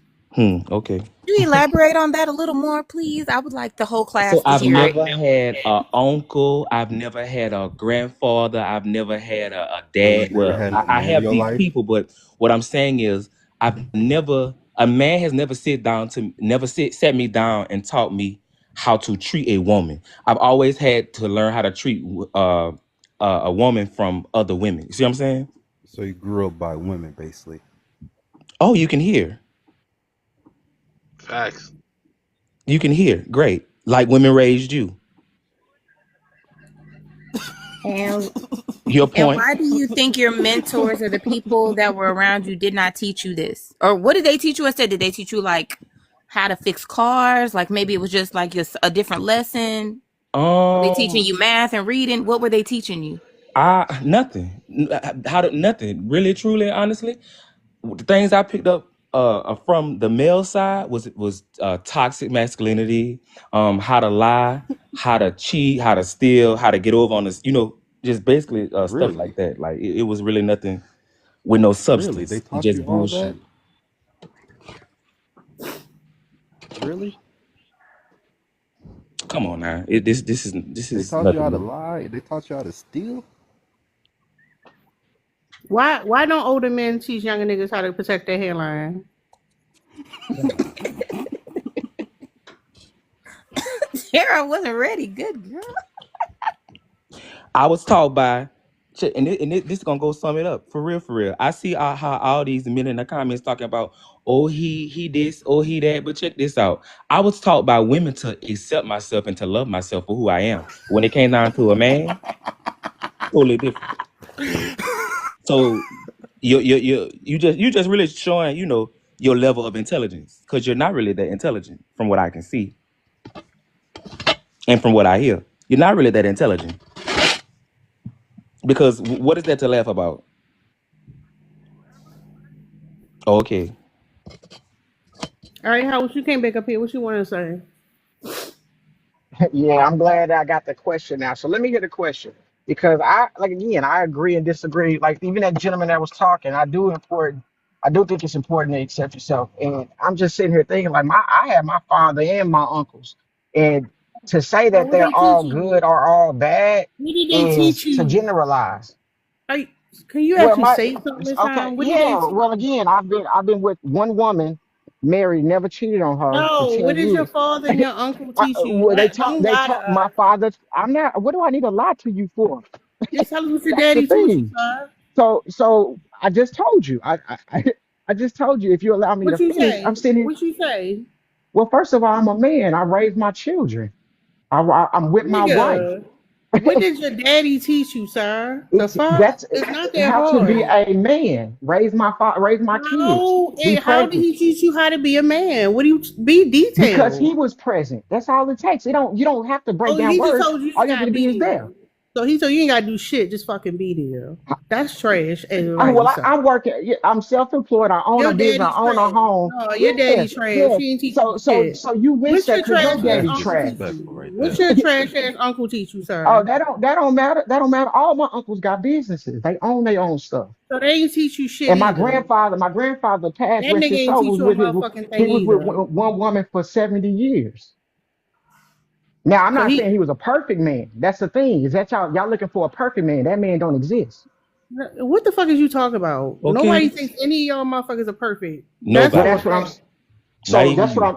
Okay. Can you elaborate on that a little more, please? I would like the whole So class to I've hear it. never had a uncle. I've never had a grandfather. I've never had a So dad. you never Well, had I, no I man in have your these life? people, but what I'm saying is, a man has never sat me down and taught me how to treat a woman. I've always had to learn how to treat a woman from other women. You see what I'm saying? So you grew up by women, basically. Oh, you can hear. Facts. You can hear. Great. Like women raised you. And Your and point. why do you think your mentors or the people that were around you did not teach you this? Or what did they teach you instead? Did they teach you like how to fix cars? Like maybe it was just like a different lesson? Were they teaching Um, you math and reading? What were they teaching you? Nothing. How did nothing? Really, truly, honestly, the things I picked up from the male side was toxic masculinity, how to lie, how to cheat, how to steal, how to get over on this, just basically stuff Really? like that. Like it was really nothing with no Really? They substance. It's taught just you all that? bullshit. Really? Come on now, this They is taught you how nothing to new. lie? They taught you how to steal? Why don't older men teach younger niggas how to protect their hairline? Sarah wasn't ready. Good girl. I was taught by, this is gonna go sum it up for real, for real. I see how all these men in the comments talking about, oh he this, oh he that, but check this out. I was taught by women to accept myself and to love myself for who I am. When it came down to a man, totally different. So you just really showing your level of intelligence because you're not really that intelligent from what I can see and from what I hear. You're not really that intelligent because what is that to laugh about? Okay. All right, Howard, you came back up here. What you want to say? Yeah, I'm glad I got the question now. So let me hear the question because I like again I agree and disagree. Like even that gentleman that was talking, I do think it's important to accept yourself. And I'm just sitting here thinking like I have my father and my uncles, and to say So that what they they're all teach good you? or all bad What did they teach is to you? generalize. Like, can you Well, actually my say something this okay, time? What did they yeah. teach Well, you? again, I've been with one woman, married, never cheated on her for No, what 10 did your years. father and your uncle teach you? Well, Don't they lie to taught my us. father. I'm not. What do I need to lie to you for? Just tell us what your That's the daddy taught you, thing. sir. So I just told you. I just told you. If you allow me to What you finish, I'm say? sitting. What you say? Well, first of all, I'm a man. I raised my children. I'm with my wife. Nigga, what did your daddy teach you, sir? The It's fuck? that's It's not that how to be hard. a man. Raise my kids. Be How did present he teach you how to be a man? What do you be because he detailed? was present. That's all it takes. You don't have to break Oh, down he just words. told you you All just you have to gotta be be is there. there. So he told you ain't gotta do shit, just fucking be there. That's trash Well, advice, sir. I'm working. Yeah, I'm self-employed. I own a Your business. I daddy's own a trash. home. No, your Yeah, daddy trash. yeah. He ain't teach you So shit. you wish What's that your because your trash ass That's daddy uncle teach trash. disrespectful you? right What's there. your trash ass uncle teach you, Oh, sir? that don't matter. That don't matter. All my uncles got businesses. They own their own stuff. So they ain't teach you shit And either. my grandfather passed, That rest nigga his ain't soul, teach was you a with motherfucking he thing was with either. one woman for 70 years. Now I'm So not saying he, he was a perfect man. That's the thing. Is that y'all looking for a perfect man? That man don't exist. what the fuck is you talking about? Nobody Okay. thinks any of y'all motherfuckers are perfect. That's Well, for a Nobody. that's what I'm. fact. Not So even you.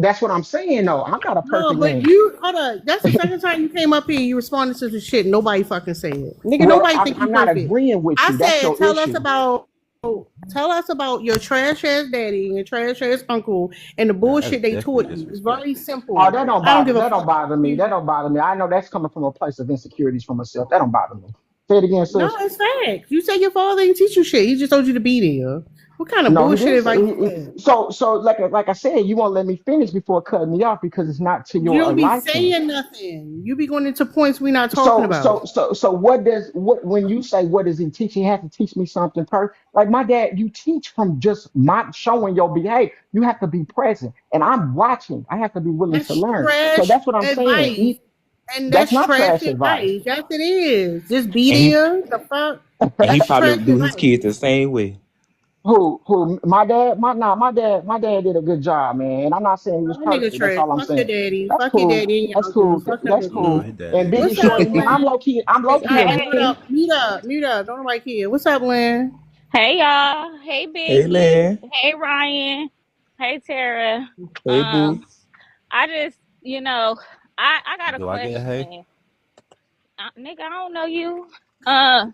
that's what I'm saying though. I'm not a No, perfect but man. you hold on. That's the second time you came up here. You responded to the shit nobody fucking said. Nigga, Well, nobody I'm, think you I'm not perfect. agreeing with I you. That's said, your issue. tell us about your trash ass daddy and your trash ass uncle and the Nah, that's bullshit they definitely taught you. It's very disrespectful. Oh, simple. that don't I don't bother. give a That don't fuck bother about me. That you. don't bother me. I know that's coming from a place of insecurities for myself. That don't bother me. Say it again, No, sis. it's facts. You say your father didn't teach you shit. He just told you to be there. What kind of No, he bullshit didn't say. advice is that? So like I said, you won't let me finish before cutting me off because it's not to You your don't be liking. saying nothing. You be going into points we not talking So about. so so so what when you say what does he teach? He has to teach me something first. Like my dad, you teach from just my showing your behavior. You have to be present, and I'm watching. I have to be willing to That's learn. So trash that's what I'm saying. advice. And That's that's not trash trash advice. advice. Yes, it is. Just be And he there. The fuck? and he That's probably trash do his kids the advice. same way. Who my dad my dad did a good job, man. And I'm not saying he was Oh, that nigga perfect. That's trash. all I'm Fuck your saying. daddy. That's Fuck your cool. daddy and your That's uncle. cool. Fuck them That's No, niggas. cool. his daddy And Biggie What's decent. up, Shorty, man, I'm Lynn? low key. I'm low key Hey, a hold Hey, king. up. Mute up. Don't nobody care. What's up, Lynn? hey y'all. Hey Hey, Biggie. Lan. Hey Ryan. Hey Tara. Hey, boo. Um, I just, I got a Do I get a hey? question. Nigga, I don't know you. Uh,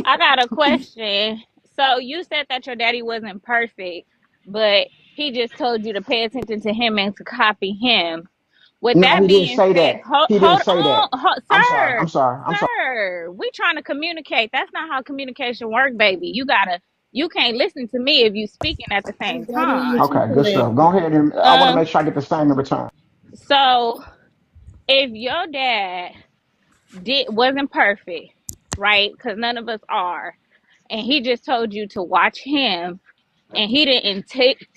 I got a question. So you said that your daddy wasn't perfect, but he just told you to pay attention to him and to copy him. With No, that he didn't being say said, that. hold, He didn't hold say on, that. I'm sorry. I'm sir, sorry. I'm sorry. sir. We trying to communicate. That's not how communication work, baby. You can't listen to me if you speaking at the His same daddy ain't time. Okay, teaching good that stuff. Go shit. ahead and I want to make Um, sure I get the same in return. so if your dad wasn't perfect, right? Because none of us are, and he just told you to watch him, and he didn't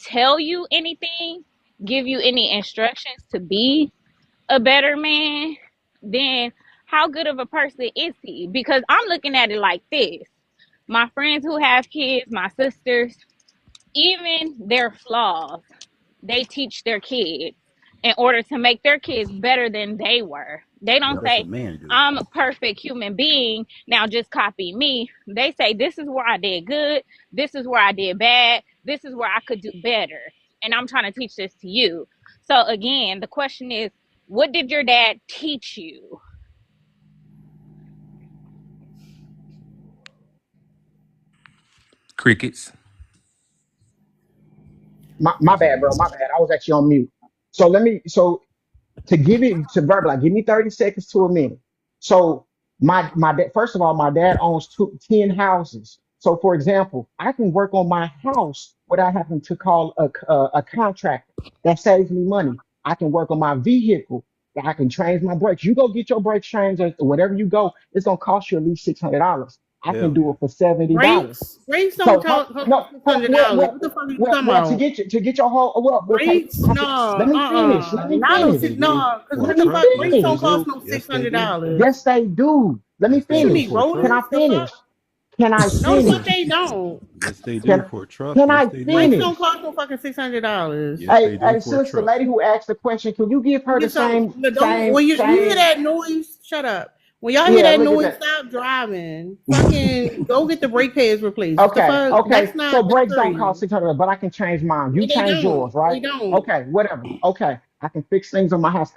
tell you anything, give you any instructions to be a better man, then how good of a person is he? Because I'm looking at it like this. My friends who have kids, my sisters, even their flaws, they teach their kids in order to make their kids better than they were. They don't Yep. That's say, what men do. I'm a perfect human being, now just copy me. They say, this is where I did good, this is where I did bad, this is where I could do better. And I'm trying to teach this to you. So, again, the question is, what did your dad teach you? Crickets. My bad, bro. My bad. I was actually on mute. So let me. So to give it to verbalize, give me 30 seconds to a minute. So my dad, first of all, my dad owns 10 houses. So for example, I can work on my house without having to call a contractor. That saves me money. I can work on my vehicle. I can change my brakes. You go get your brakes changed or whatever you go, it's gonna cost you at least $600. I can Hell do yeah. it for $70. Rates don't So tell no, $600. What the fuck are you talking to about? get your whole well, okay, Rates? I No, can let me finish. Let me not no Yes, finish. they six. do. No, because For a what Let the me truck. fuck? Yes, Rates they don't finish. cost do. no Yes, six they hundred do. dollars. Yes, they do. Let me Yes, they What you do. finish. mean For a Can truck. I roaches? The finish? fuck? Can I No, the fuck finish? they don't. Yes, they do. Can For a truck. can Yes, I they do. Rates don't finish? cost no fucking $600. Yes, they do Hey, for a sis, the truck. lady who asked the question, can you give You her the get some. same Don't when you hear same? that noise, shut up. When y'all hear Yeah, that look at noise, that. stop driving. Fucking go get the brake pads replaced. What the Okay, fuck? okay. So That's brakes don't free. cost 600, but I can change mine. You Yeah, they change don't. yours, right? They don't. Okay, whatever. Okay, I can fix things on my house.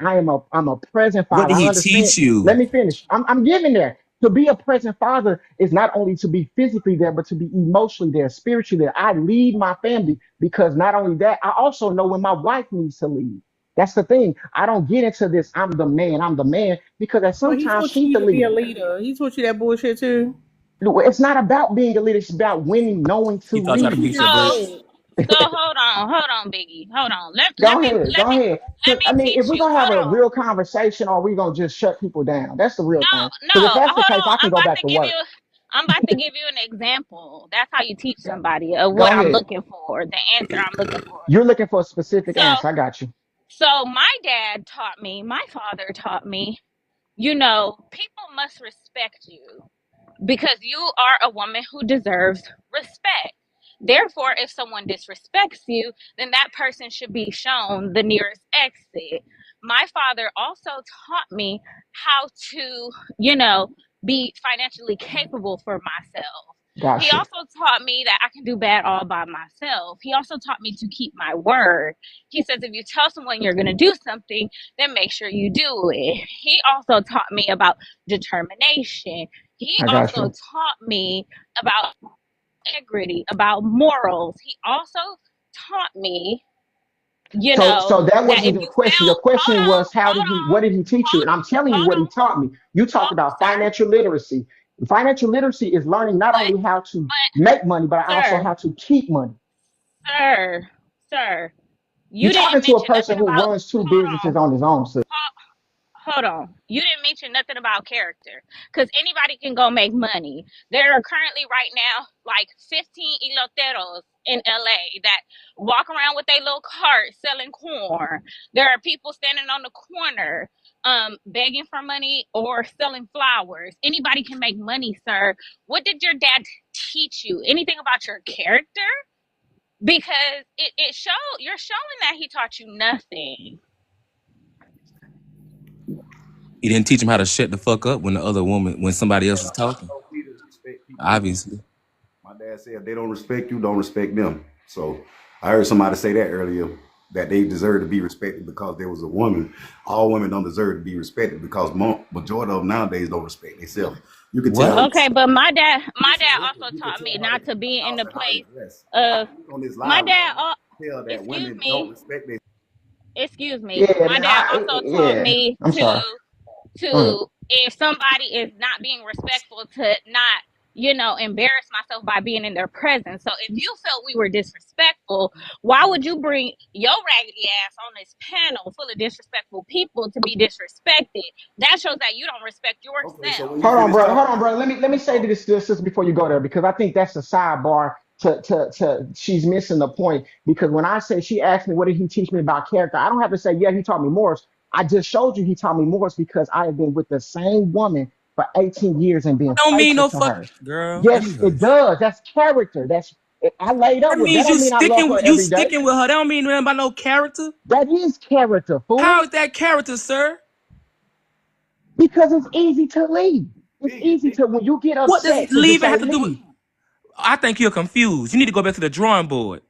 I'm a present What father. did I he understand. teach you? Let me finish. I'm giving there. To be a present father is not only to be physically there, but to be emotionally there, spiritually there. I lead my family because not only that, I also know when my wife needs to leave. That's the thing. I don't get into this. I'm the man, because at So he sometimes taught she's you the to be a leader. leader. He taught you that bullshit too. It's not about being a leader. It's about winning, knowing He to taught you how What to you lead. fix your just brakes. said. So hold on, Biggie, hold on. Go ahead, go ahead. Let Because me I mean, if teach we're you. gonna have a Hold on. real conversation, or we gonna just shut people down? That's the real thing. No, Because if that's the hold case, on. I can go back to work. I'm about to give you an example. That's how you teach somebody of what Go I'm ahead. looking for, the answer I'm looking for. You're looking for a specific So, answer. I got you. my dad taught me, my father taught me, people must respect you because you are a woman who deserves respect. Therefore, if someone disrespects you, then that person should be shown the nearest exit. My father also taught me how to, you know, be financially capable for myself. He Gotcha. also taught me that I can do bad all by myself. He also taught me to keep my word. He says if you tell someone you're going to do something, then make sure you do it. He also taught me about determination. He I got also you. taught me about integrity, about morals. He also taught me, So that that wasn't if your you question. Your feel, question was how did he what did he teach you? And I'm telling you hold what he on, taught me. You talked about sir, financial literacy. Financial literacy is learning not but, only how to but, make money, but also sir, how to keep money. sir, sir, You're you talking didn't to a mention person nothing who about, runs two hold businesses on, on his own. So hold on. You didn't mention nothing about character because anybody can go make money. There are currently right now like 15 eloteros in LA that walk around with their little cart selling corn. There are people standing on the corner begging for money or selling flowers. Anybody can make money, sir. What did your dad teach you? Anything about your character? Because it showed you're showing that he taught you nothing. He didn't teach him how to shut the fuck up when somebody else is talking. Told me to respect people that respect. Obviously. My dad said if they don't respect you, don't respect them. So I heard somebody say that earlier that they deserve to be respected because there was a woman. All women don't deserve to be respected because majority of them nowadays don't respect themselves. You can tell. What? Okay, but my dad Listen. also You can taught tell me by not their to be in house the and how they place dress. I of can look on this my live dad. right now. Tell that Excuse women don't me, respect their. excuse me. yeah, My man. dad also taught Yeah. me I'm sorry. Go ahead. to if somebody is not being respectful to not embarrass myself by being in their presence. So if you felt we were disrespectful, why would you bring your raggedy ass on this panel full of disrespectful people to be disrespected? That shows that you don't respect Okay, so when yourself. you finish Hold talking, on, brother. Let me say this before you go there because I think that's a sidebar to she's missing the point. Because when I say she asked me what did he teach me about character, I don't have to say, yeah, he taught me Morris. I just showed you he taught me Morris because I have been with the same woman for 18 years and being Don't mean faithful no to fuck her. girl. Let me Yes, it hush. does. That's character. I laid up That with. That means you don't mean I love sticking her with you every day. sticking with her. That don't mean nothing about no character. That is character, How fool. is that character, sir? Because it's easy to leave. It's easy Biggie, to when you get What does upset to just leaving say have to do with? leave. I think you're confused. You need to go back to the drawing board.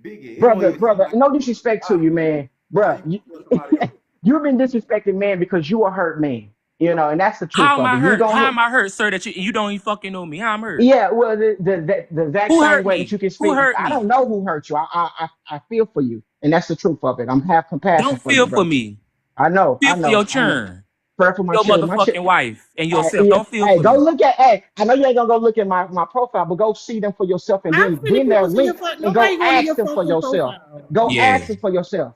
Biggie, it don't brother, even seem brother. like No disrespect to how you, man, how bro. you tell somebody else. You've been disrespecting man because you a hurt man, and that's the truth How am of I it. You hurt? go How ahead. am I hurt, sir? That you don't even fucking know me. How I'm hurt? Yeah, well, the exact Who same hurt way that me? you can Who speak. hurt I don't me? know who hurt you. I feel for you, and that's the truth of it. I'm have compassion Don't for you, feel for brother. me. I know, Feel I for your know, I know. churn. Pray for my Your shit. My motherfucking shit. wife and yourself. Yeah, Don't feel hey, for go me. look at. Hey, I know you ain't gonna go look at my profile, but go see them for yourself, and How then many their people see your link, fuck? and go Nobody going to ask your them for fucking yourself. profile. Go Yeah. ask them for yourself.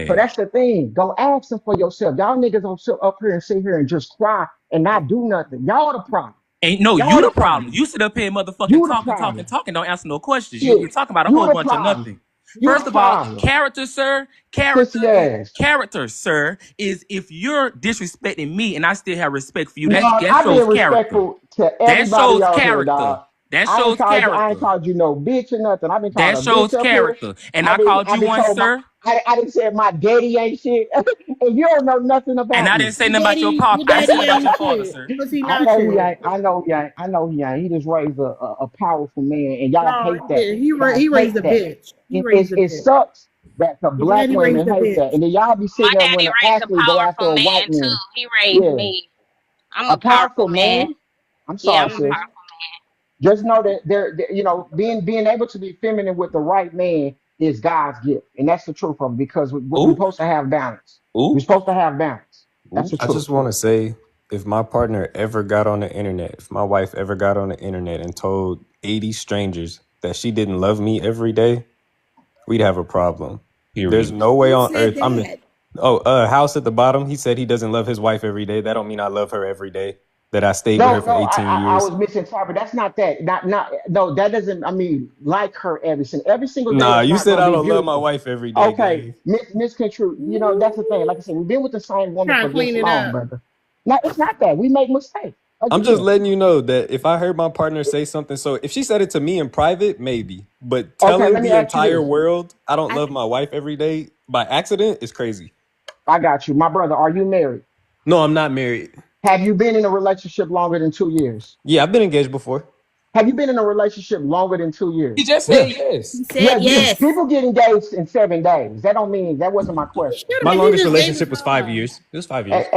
So Yeah. that's the thing. Go ask them for yourself. Y'all niggas don't sit up here and sit here and just cry and not do nothing. Y'all the problem. Ain't no, Y'all you the the problem. problem. You sit up here motherfucking You the talking, talking, problem. talking. Don't answer no questions. Shit. You're talking about a You whole the bunch of problem. nothing. You First the of all, problem. character, sir. Pussy ass. Character, sir, is if you're disrespecting me and I still have respect for you, No, that I've shows been character. respectful to That everybody shows out here, character. dog. That I ain't shows called you. I ain't character. called you no bitch or nothing. I've been called That a bitch shows up here. character. And I called I've you been once, told my. sir. I didn't say my daddy ain't shit, and you don't know nothing And about I me. didn't say nothing about your pop. Your I didn't say daddy nothing about your ain't father, shit. sir. Cause he I not know he shit. ain't. I know he ain't. I know he ain't. He just raised a powerful man, and y'all No, hate that. he Y'all raised hate a that. bitch. He raised a It bitch. sucks that the Your black daddy raised women a hate that, bitch. and then y'all be My sitting there when daddy they raised a actually go after powerful a white man too. man. He raised Yeah, me. I'm a a powerful powerful man. man. I'm Yeah, sorry, I'm a sis. powerful Just know that being able to be feminine with the right man is God's gift, and that's the truth of it. Because we're Ooh, supposed to have balance. We're ooh, supposed to have balance. That's ooh. the I truth. just want to say, if my partner ever got on the internet, if my wife ever got on the internet and told 80 strangers that she didn't love me every day, we'd have a problem. There's Period. no way Who on said earth. that? House at the bottom. He said he doesn't love his wife every day. That don't mean I love her every day. That I stayed with her No, for no, 18 I years. was misinterpreted. That's not that. Not no. That doesn't. I mean, like her every single day Nah, is you not said going to I be don't love my beautiful. wife every day, Okay, gang. misconstrued. That's the thing. Like I said, we've been with the same woman Trying for to this clean it long, up. brother. No, it's not that. We make mistakes. I'm just Again, letting you know that if I heard my partner say something, so if she said it to me in private, maybe. But okay. telling Let me the ask you entire this. world I don't I, love my wife every day by accident is crazy. I got you, my brother. Are you married? No, I'm not married. Have you been in a relationship longer than 2 years? Yeah, I've been engaged before. Have you been in a relationship longer than 2 years? He just Yeah. said yes. He said Yeah, yes. people get engaged in 7 days. That don't mean that wasn't my question. Shut My up. He longest just gave his relationship was 5 time. years. It was 5 years.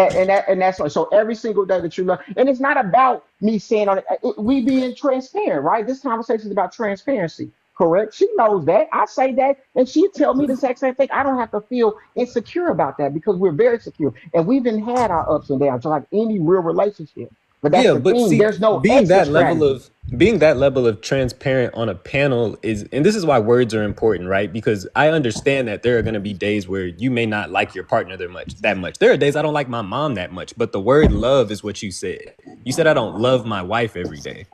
And that's so every single day that you love, and it's not about me saying on it, we being transparent, right? This conversation is about transparency, correct? She knows that. I say that, and she tell me the exact same thing. I don't have to feel insecure about that because we're very secure, and we've been had our ups and downs, just like any real relationship. But that's Yeah, the but thing. see, There's no being exit that level strategy. of being that level of transparent on a panel is, and this is why words are important, right? Because I understand that there are going to be days where you may not like your partner that much. There are days I don't like my mom that much, but the word love is what you said. You said I don't love my wife every day.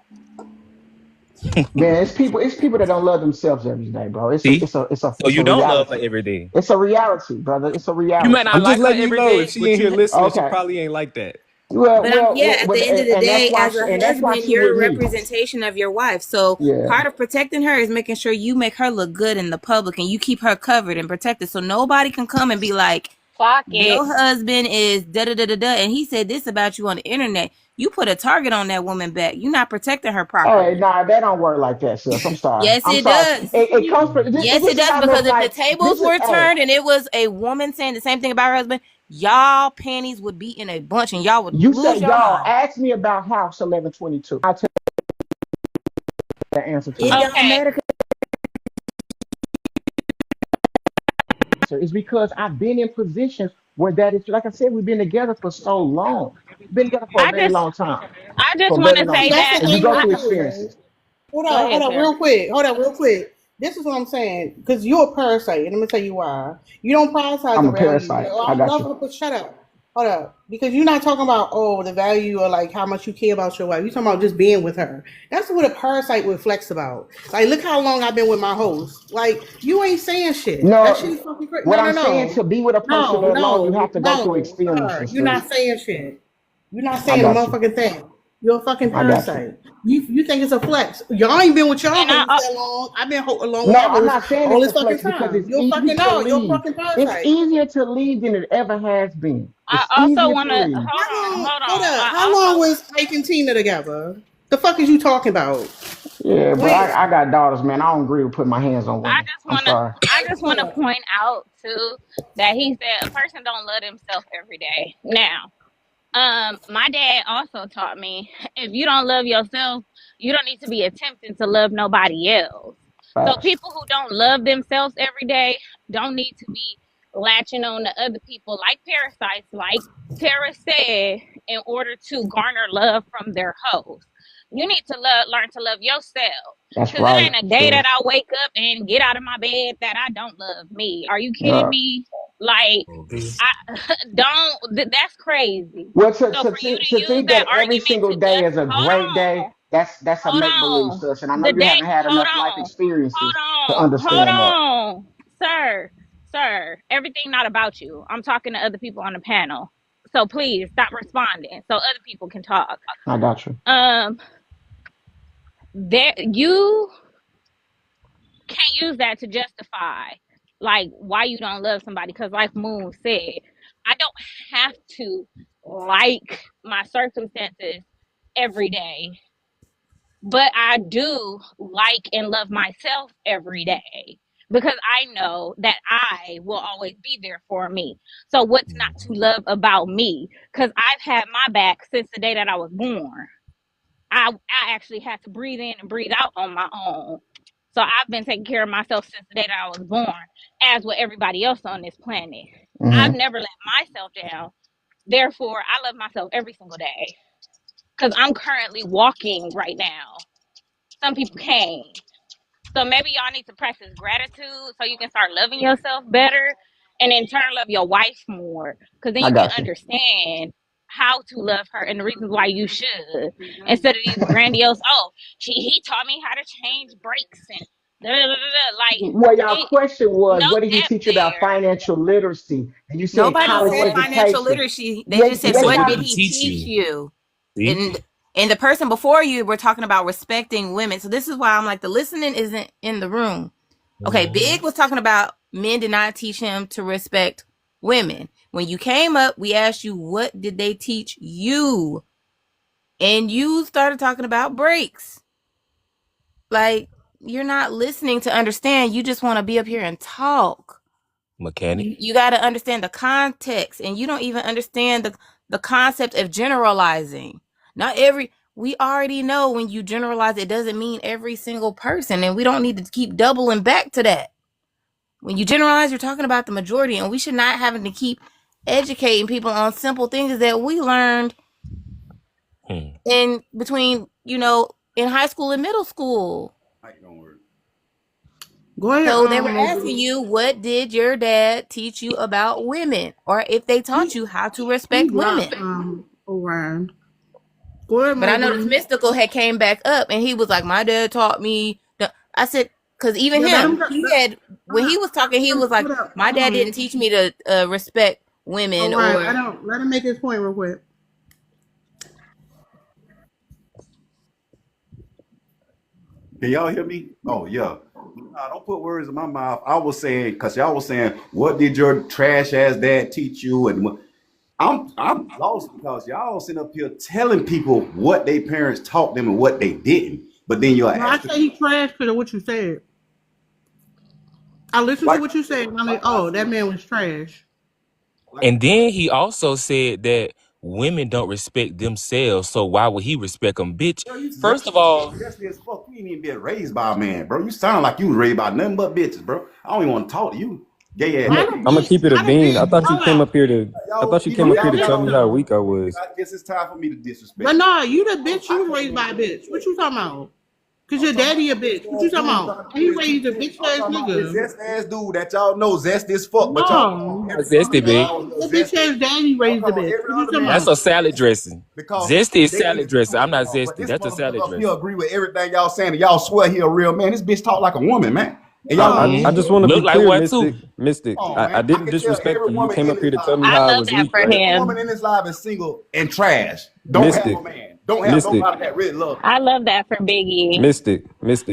Man, it's people that don't love themselves every day, bro. It's a See? it's a it's a So it's you a don't love her reality. every day. It's a reality, brother. It's a You might reality. not I'm just like her letting you every know if day, she but ain't you here listening, she Okay. probably ain't like that. Well, But well, yeah, at the end of the and that's day, why as a husband, she you're with a me. representation of your wife. So Yeah. part of protecting her is making sure you make her look good in the public and you keep her covered and protected. So nobody can come and be like, clock it. your husband is da da da da da, and he said this about you on the internet. You put a target on that woman back. You're not protecting her Hey, properly. nah, that don't work like that, sis. I'm sorry. Yes, I'm it sorry. does. It comes from Yes, it this is does. how it Because looks if the like. tables This is were hey, turned and it was a woman saying the same thing about her husband, y'all panties would be in a bunch and y'all would you lose say your y'all mind. ask me about House 1122. I tell you the answer to It you. don't Okay. matter. So it's because I've been in positions where that is like I said, we've been together for so long. Been together for a I very just long time. I just For a want very to long say See, time. that's that the And you thing go I, right through there. experiences. go Hold ahead, on, Tara. real quick. Hold on, real quick. This is what I'm saying. Because you're a parasite, and I'm gonna tell you why. You don't prioritize I'm the a value. You're like, parasite. oh, I I got love you. her, but shut up. Hold up. Because you're not talking about the value or like how much you care about your wife. You're talking about just being with her. That's what a parasite would flex about. Like, look how long I've been with my host. Like, you ain't saying shit. That shit No, is fucking crazy. what No, no, I'm saying, no. to be with a person No, that long, you no, have to go through no, sir. experiences, You're sis. not saying shit. You're not I saying a got you. motherfucking thing. You're a fucking I got you. parasite. You think it's a flex. Y'all ain't been with y'all And hosts that long. I've been alone with No, my I'm host not saying all it's this a fucking flex because time. it's You're easy fucking to no. You're a leave. fucking It's parasite. easier to leave than it ever has been. I It's also easier want to to leave. How long? hold Hold on. up. I How long also was Ike and Tina together? The fuck is you talking about? Yeah, but When? I got daughters, man. I don't agree with putting my hands on I women. just I'm want to sorry. I just Shut want to up. point out too that he said a person don't love themselves every day. Now, my dad also taught me if you don't love yourself, you don't need to be attempting to love nobody else. So Facts. people who don't love themselves every day don't need to be latching on to other people like parasites, like Tara said, in order to garner love from their host. You need to learn to love yourself. That's Cause it right, ain't a day that sis. I wake up and get out of my bed that I don't love me. Are you kidding Yeah. me? Like I don't. That's crazy. Well, So for you to to use think that that every argument single to day just is a great day, that's a hold make believe, on, sis. And I know the you day, haven't had hold enough life on, experiences to hold understand that. on, sir, sir. Everything not about you. I'm talking to other people on the panel. So please stop responding so other people can talk. I got you. Um, there you can't use that to justify like why you don't love somebody because like Moon said, I don't have to like my circumstances every day, but I do like and love myself every day because I know that I will always be there for me. So what's not to love about me? Because I've had my back since the day that I was born. I actually had to breathe in and breathe out on my own. So I've been taking care of myself since the day that I was born, as with everybody else on this planet. I've Hmm. never let myself down. Therefore, I love myself every single day because I'm currently walking right now. Some people can't. So maybe y'all need to practice gratitude so you can start loving yourself better and in turn love your wife more. Because then I you can got you. understand how to love her and the reasons why you should. Instead of these grandiose, oh, he taught me how to change brakes and da, da, da, da, da. Like Well, y'all it, question no was, what did he depth teach you about there. financial literacy? And you said Nobody college said No. financial education. literacy. They Yeah, just said, He yeah, said, what what y'all. did did he he teach teach you? you? See? And the person before you were talking about respecting women. So this is why I'm like, the listening isn't in the room. Okay, Mhm. Big was talking about men did not teach him to respect women. When you came up, we asked you, what did they teach you? And you started talking about breaks. like you're not listening to understand. You just want to be up here and talk. Mechanic. You got to understand the context, and you don't even understand the concept of generalizing. Not every we already know when you generalize, it doesn't mean every single person, and we don't need to keep doubling back to that. When you generalize, you're talking about the majority, and we should not having to keep educating people on simple things that we learned in between, in high school and middle school. Mike, don't worry. Go ahead. So they were asking you, what did your dad teach you about women? Or if they taught you how to respect women. Orion. Go ahead, But I Mobley. noticed Mystical had came back up and he was like, my dad taught me. I said, because even him, when he was talking, he was like, my dad didn't teach me to respect women. Orion, let him make his point real quick. Can y'all hear me? Oh yeah. Nah, don't put words in my mouth. I was saying, because y'all was saying, what did your trash ass dad teach you? And I'm lost because y'all sitting up here telling people what their parents taught them and what they didn't. But then you're I say he trash because of what you said. I listened to what you said and I'm like, oh, that man was trash. And then he also said that women don't respect themselves, so why would he respect them, bitch? First of all, zesty as fuck. You ain't even been raised by a man, bro. You sound like you was raised by nothing but bitches, bro. I don't even want to talk to you. Gay ass. I'm gonna keep it a bean. I thought you came up here to tell me how weak I was. I guess it's time for me to disrespect. But nah, you the bitch. You was raised by a bitch. What you talking about? Cause your daddy a bitch. What you talking about? He raised a bitch ass nigga. Zest ass dude that y'all know zest as fuck, but y'all zesty bitch. The bitch ass daddy raised the bitch. What you talking That's about? a salad dressing. Zesty is salad dressing. I'm not zesty. That's a salad He dressing. agree with everything y'all saying, and y'all swear he a real man. This bitch talk like a woman, man. And I just want to be Look like clear, one too. Mystic. I didn't disrespect you. You came up here to tell me I how I love was that weak. for Right? him. woman in this live is single and trash. Don't have a man. Don't have nobody that really love. I love that for Biggie. Mystic.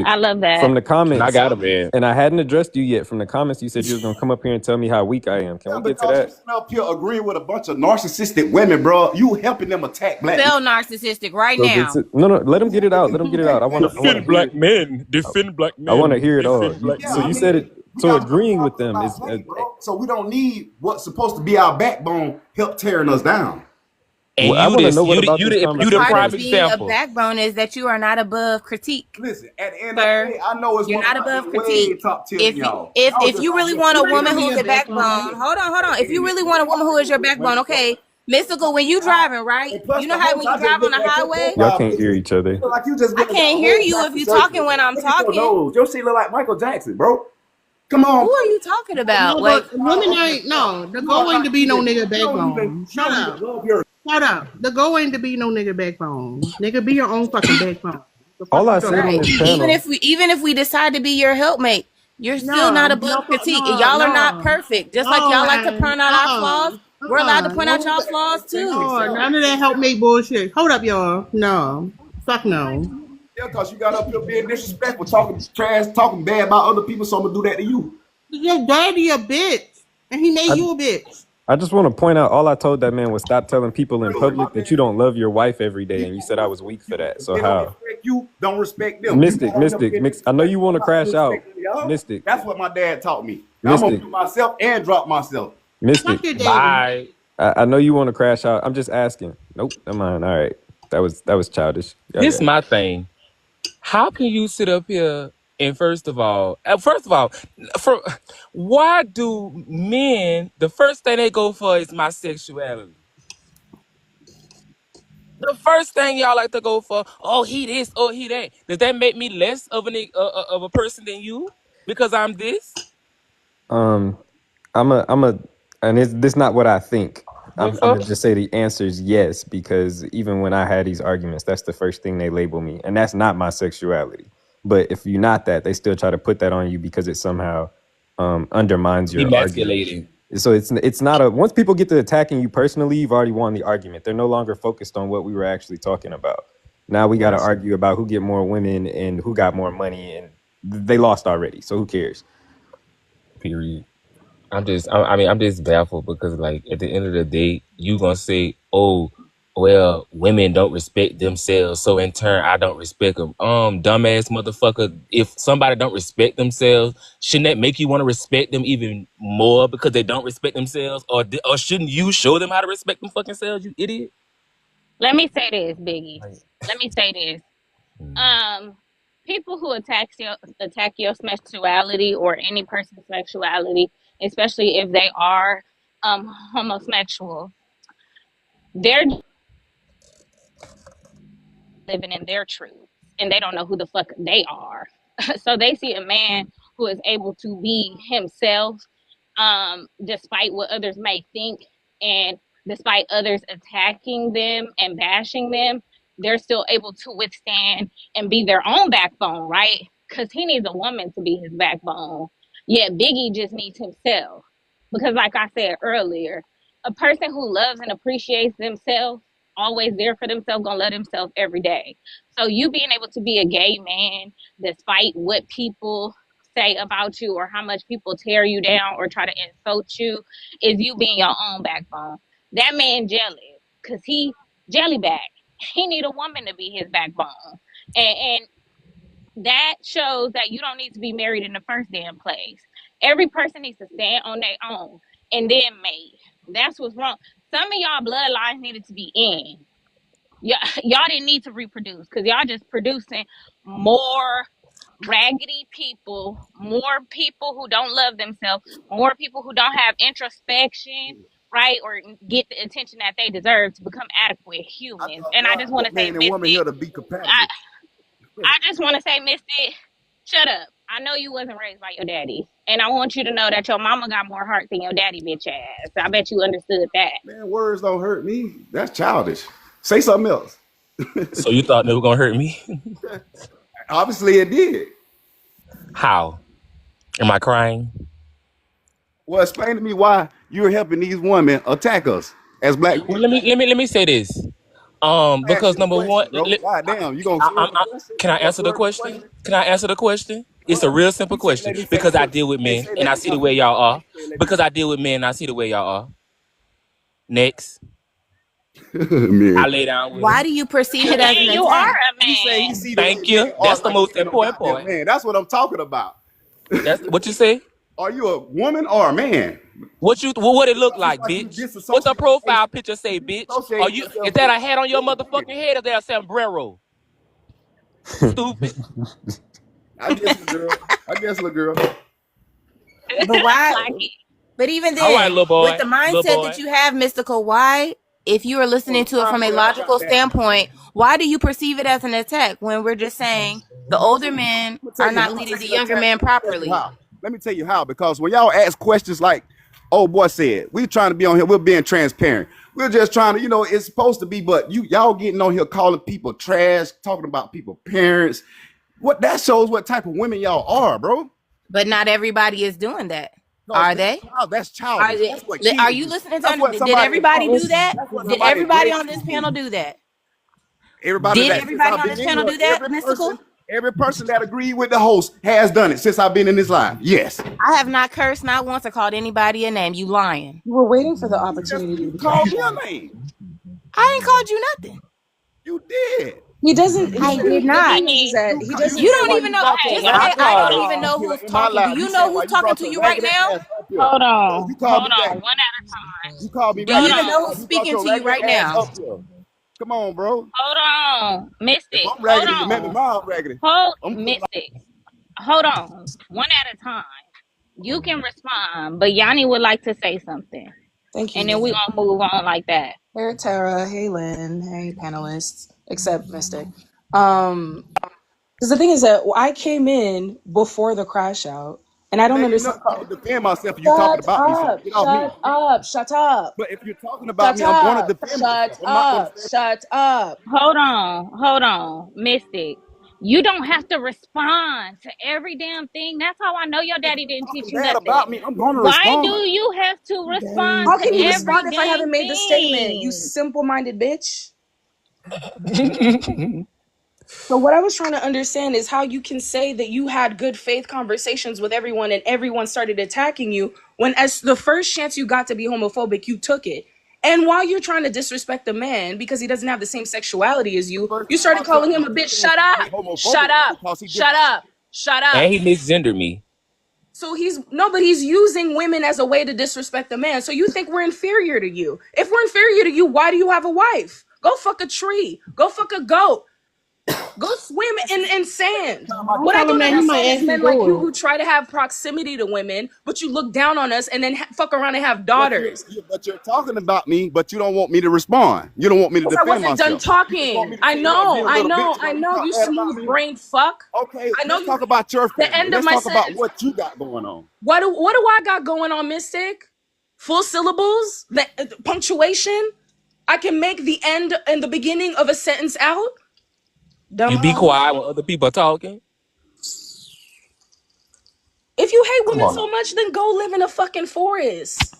I love that. From the comments, I got a man. and I hadn't addressed you yet. From the comments, you said you was gonna come up here and tell me how weak I am. Can we get to that? You sitting up here agreeing with a bunch of narcissistic women, bro. You helping them attack black Spell narcissistic right So now. no, let him get it out. Let him get it out. I want to black men. Defend black men. I want to hear it all. So you said it. So agreeing with them is. So we don't need what's supposed to be our backbone help tearing us down. And I want to know what about this you the Part prime of being example. a backbone is that you are not above critique. Listen, at the end of the day, I know it's You're not above way critique. top tier If than y'all. if you really want a woman who's a backbone, hold on. If you really want a woman who is your backbone, okay, Mystical, when you driving, right? You know how when you drive on the highway, Y'all can't hear each other. Like you just I can't hear you if you talking when I'm talking. Your shit look like Michael Jackson, bro. Come on. Who are you talking about? No, Like, but women ain't the goal ain't to be no nigga backbone. Shut up. Shut up. The goal ain't to be no nigga backbone. Nigga, be your own fucking backbone. All I said on this panel. even if we decide to be your helpmate, you're still not above critique. Y'all are not perfect. Just like y'all like to point out our flaws, we're allowed to point out y'all flaws too. No, none of that helpmate bullshit. Hold up, y'all. No. Fuck no. Yeah, because you got up here being disrespectful, talking trash, talking bad about other people, so I'm going to do that to you. Your daddy a bitch. And he made you a bitch. I just want to point out, all I told that man was stop telling people in public that you don't love your wife every day, and you said I was weak for that. So how? Don't respect you, don't respect them. Mystic. I know you want to crash out. Mystic. That's what my dad taught me. I'm going to do myself and drop myself. Mystic. Bye. I know you want to crash out. I'm just asking. Nope, never mind. All right. That was childish. This is my thing. How can you sit up here and first of all, why do men, the first thing they go for is my sexuality? The first thing y'all like to go for, oh, he this, oh, he that. Does that make me less of a person than you because I'm this? I'm a, and this not what I think. I'm gonna just say the answer is yes, because even when I had these arguments, that's the first thing they label me, and that's not my sexuality. But if you're not that, they still try to put that on you because it somehow undermines your emasculating. So it's not a, once people get to attacking you personally, you've already won the argument. They're no longer focused on what we were actually talking about. Now we got to argue about who get more women and who got more money, and they lost already. So who cares? Period. I'm just baffled because, like, at the end of the day, you gonna say, oh, Well, women don't respect themselves, so in turn, I don't respect them. Dumbass motherfucker. If somebody don't respect themselves, shouldn't that make you want to respect them even more because they don't respect themselves, or shouldn't you show them how to respect them fucking selves? You idiot. Let me say this, Biggie. Like, Let me say this. Um, People who attack your sexuality or any person's sexuality, especially if they are homosexual, they're living in their truth and they don't know who the fuck they are. So they see a man who is able to be himself, despite what others may think, and despite others attacking them and bashing them, they're still able to withstand and be their own backbone, right? Because he needs a woman to be his backbone. Yet Biggie just needs himself. Because, like I said earlier, a person who loves and appreciates themselves, always there for themselves, gonna love themselves every day. So you being able to be a gay man, despite what people say about you or how much people tear you down or try to insult you, is you being your own backbone. That man jealous because he jelly back. He need a woman to be his backbone, and that shows that you don't need to be married in the first damn place. Every person needs to stand on their own and then mate. That's what's wrong. Some of y'all bloodlines needed to be in. Y'all didn't need to reproduce because y'all just producing more raggedy people, more people who don't love themselves, more people who don't have introspection, right? Or get the attention that they deserve to become adequate I humans. thought And I God just want to put say, man and woman Mystic, here to be compatible. I, I just want to say, Mystic, shut up. I know you wasn't raised by your daddy. And I want you to know that your mama got more heart than your daddy, bitch ass. I bet you understood that. Man, words don't hurt me. That's childish. Say something else. so you thought they were gonna hurt me? Obviously, it did. How? Am I crying? Well, explain to me why you're helping these women attack us as black men. Well, let me say this. I ask Because you a number question, one, bro. God damn, you gonna swerve the question? can I You gonna answer the swerve the question? question? Can I answer the question? It's a Well, real simple you say question let me say because I answer. deal with Hey, men say and let I me see the answer. way y'all are. Say let me Because I deal with men and I see the way y'all are. Next, answer. I Man, lay down with Why them. do you perceive it as an And you are attack? a he say he man. see the Thank men you. are That's the like most man, no important goddamn part. man. That's what I'm talking about. That's what you say. Are you a woman or a man? What it look Because it's like, like you bitch? What the disassociate. profile picture say, You bitch? Are disassociate you is yourself that with a hat on your men. motherfucking head or is that a sombrero? Stupid. I guess, little girl. I guess, little girl. But why? Like it. But even All right, then, little with boy. the Little mindset that boy. you have, Mystical, why, if you are listening Oh, to it from a well, I got logical that. standpoint, why do you perceive it as an attack when we're just saying the older men I'm gonna tell are you not how leading it's the an younger attack. men Let me tell you properly? how. Let me tell you how. Because when y'all ask questions like, "Oh boy said," we trying to be on here. We're being transparent. We're just trying to, it's supposed to be. But y'all getting on here calling people trash, talking about people parents. What that shows what type of women y'all are, bro. But not everybody is doing that. Because Are they? that's Are childish. they? That's what Are kids you do. listening That's to? what Did somebody in everybody do college. that? That's what Did somebody in everybody grade on this school panel do. do that? Everybody Did that since everybody I've on been this in panel here, do that, Mystical? every person that agreed with the host has done it since I've been in this live. Yes. I have not cursed not once or called anybody a name. You lying. You were waiting for the You opportunity to called me catch up. a name. I ain't called you nothing. You did. He doesn't. I did The not. thing is that he You You doesn't. did don't why even you know. brought your Just Hey, say y'all raggedy I called ass don't it. even up know here who's in my talking. Do live. you You know said why who's you talking brought to your you right raggedy now? ass up here. Hold You on. called Hold me on. raggedy. One at a time. You called me Do you Hold raggedy. even know on. who's You brought speaking your to you raggedy right ass now? up here. Come on, bro. Hold on. If Mystic. I'm Hold raggedy, maybe on. mom raggedy. Hold I'm putting my Mystic. Hold on. One at a time. You can respond, but Yanni would like to say something. Thank you, And then we Lynn. gonna move on like that. Hey, Tara. Hey, Lynn. Hey, panelists. Except Mystic. Um, because the thing is that I came in before the crash out, and I don't letting you know understand. I can defend myself if you talking Shut about me, so up! get off me. Shut up! Shut up! But if you're talking about Shut me, I'm going to up! defend Shut myself. I'm not going to up! stand. Shut up! Hold on, Mystic. You don't have to respond to every damn thing. That's how I know your If daddy you're didn't teach talking you bad nothing. about me, I'm going to Why do respond. you have to respond How to can you every respond if I damn haven't made the statement? You thing? simple-minded bitch. So what I was trying to understand is how you can say that you had good faith conversations with everyone and everyone started attacking you when as the first chance you got to be homophobic, you took it. And while you're trying to disrespect a man because he doesn't have the same sexuality as you, First you started concept calling him of a bitch. being Shut up. Shut homophobic is up. because he Shut up. Shut up. And he misgendered me. So but he's using women as a way to disrespect a man. So you think we're inferior to you? If we're inferior to you, why do you have a wife? Go fuck a tree. Go fuck a goat. Go swim in sand. Don't What I tell him don't that he understand might is actually men like do you it. who try to have proximity to women, but you look down on us and then fuck around and have but daughters. you're talking about me, but you don't want me to respond. You don't want me to Because I defend wasn't done myself. You just want talking. me to sit here and be a little bitch I while you know, talk you bad about smooth me. brain fuck. Okay, I know let's you. talk about your The family. end of Let's my talk about sentence. what you got going on. What do I got going on, Mystic? Full syllables? The punctuation? I can make the end and the beginning of a sentence out? You be Dumb. quiet when other people are talking. If you hate Come women on so now. much, then go live in a fucking forest.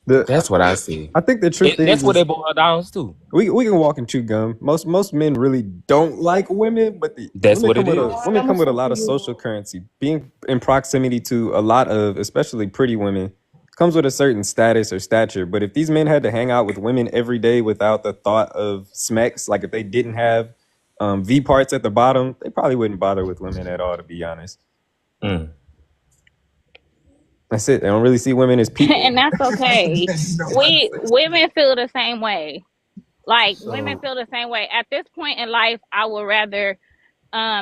The That's what I see. I think the truth That's what is it boils down to. we can walk and chew gum. Most men really don't like women, but the That's what it is. women I'm gonna come with a say to lot of you. social currency. Being in proximity to a lot of, especially pretty women, comes with a certain status or stature. But if these men had to hang out with women every day without the thought of smecks, like if they didn't have V parts at the bottom, they probably wouldn't bother with women at all. To be honest, Mm. that's it. They don't really see women as people. And that's okay. You know what? We women feel the same way. Like women So feel the same way. At this point in life, I would rather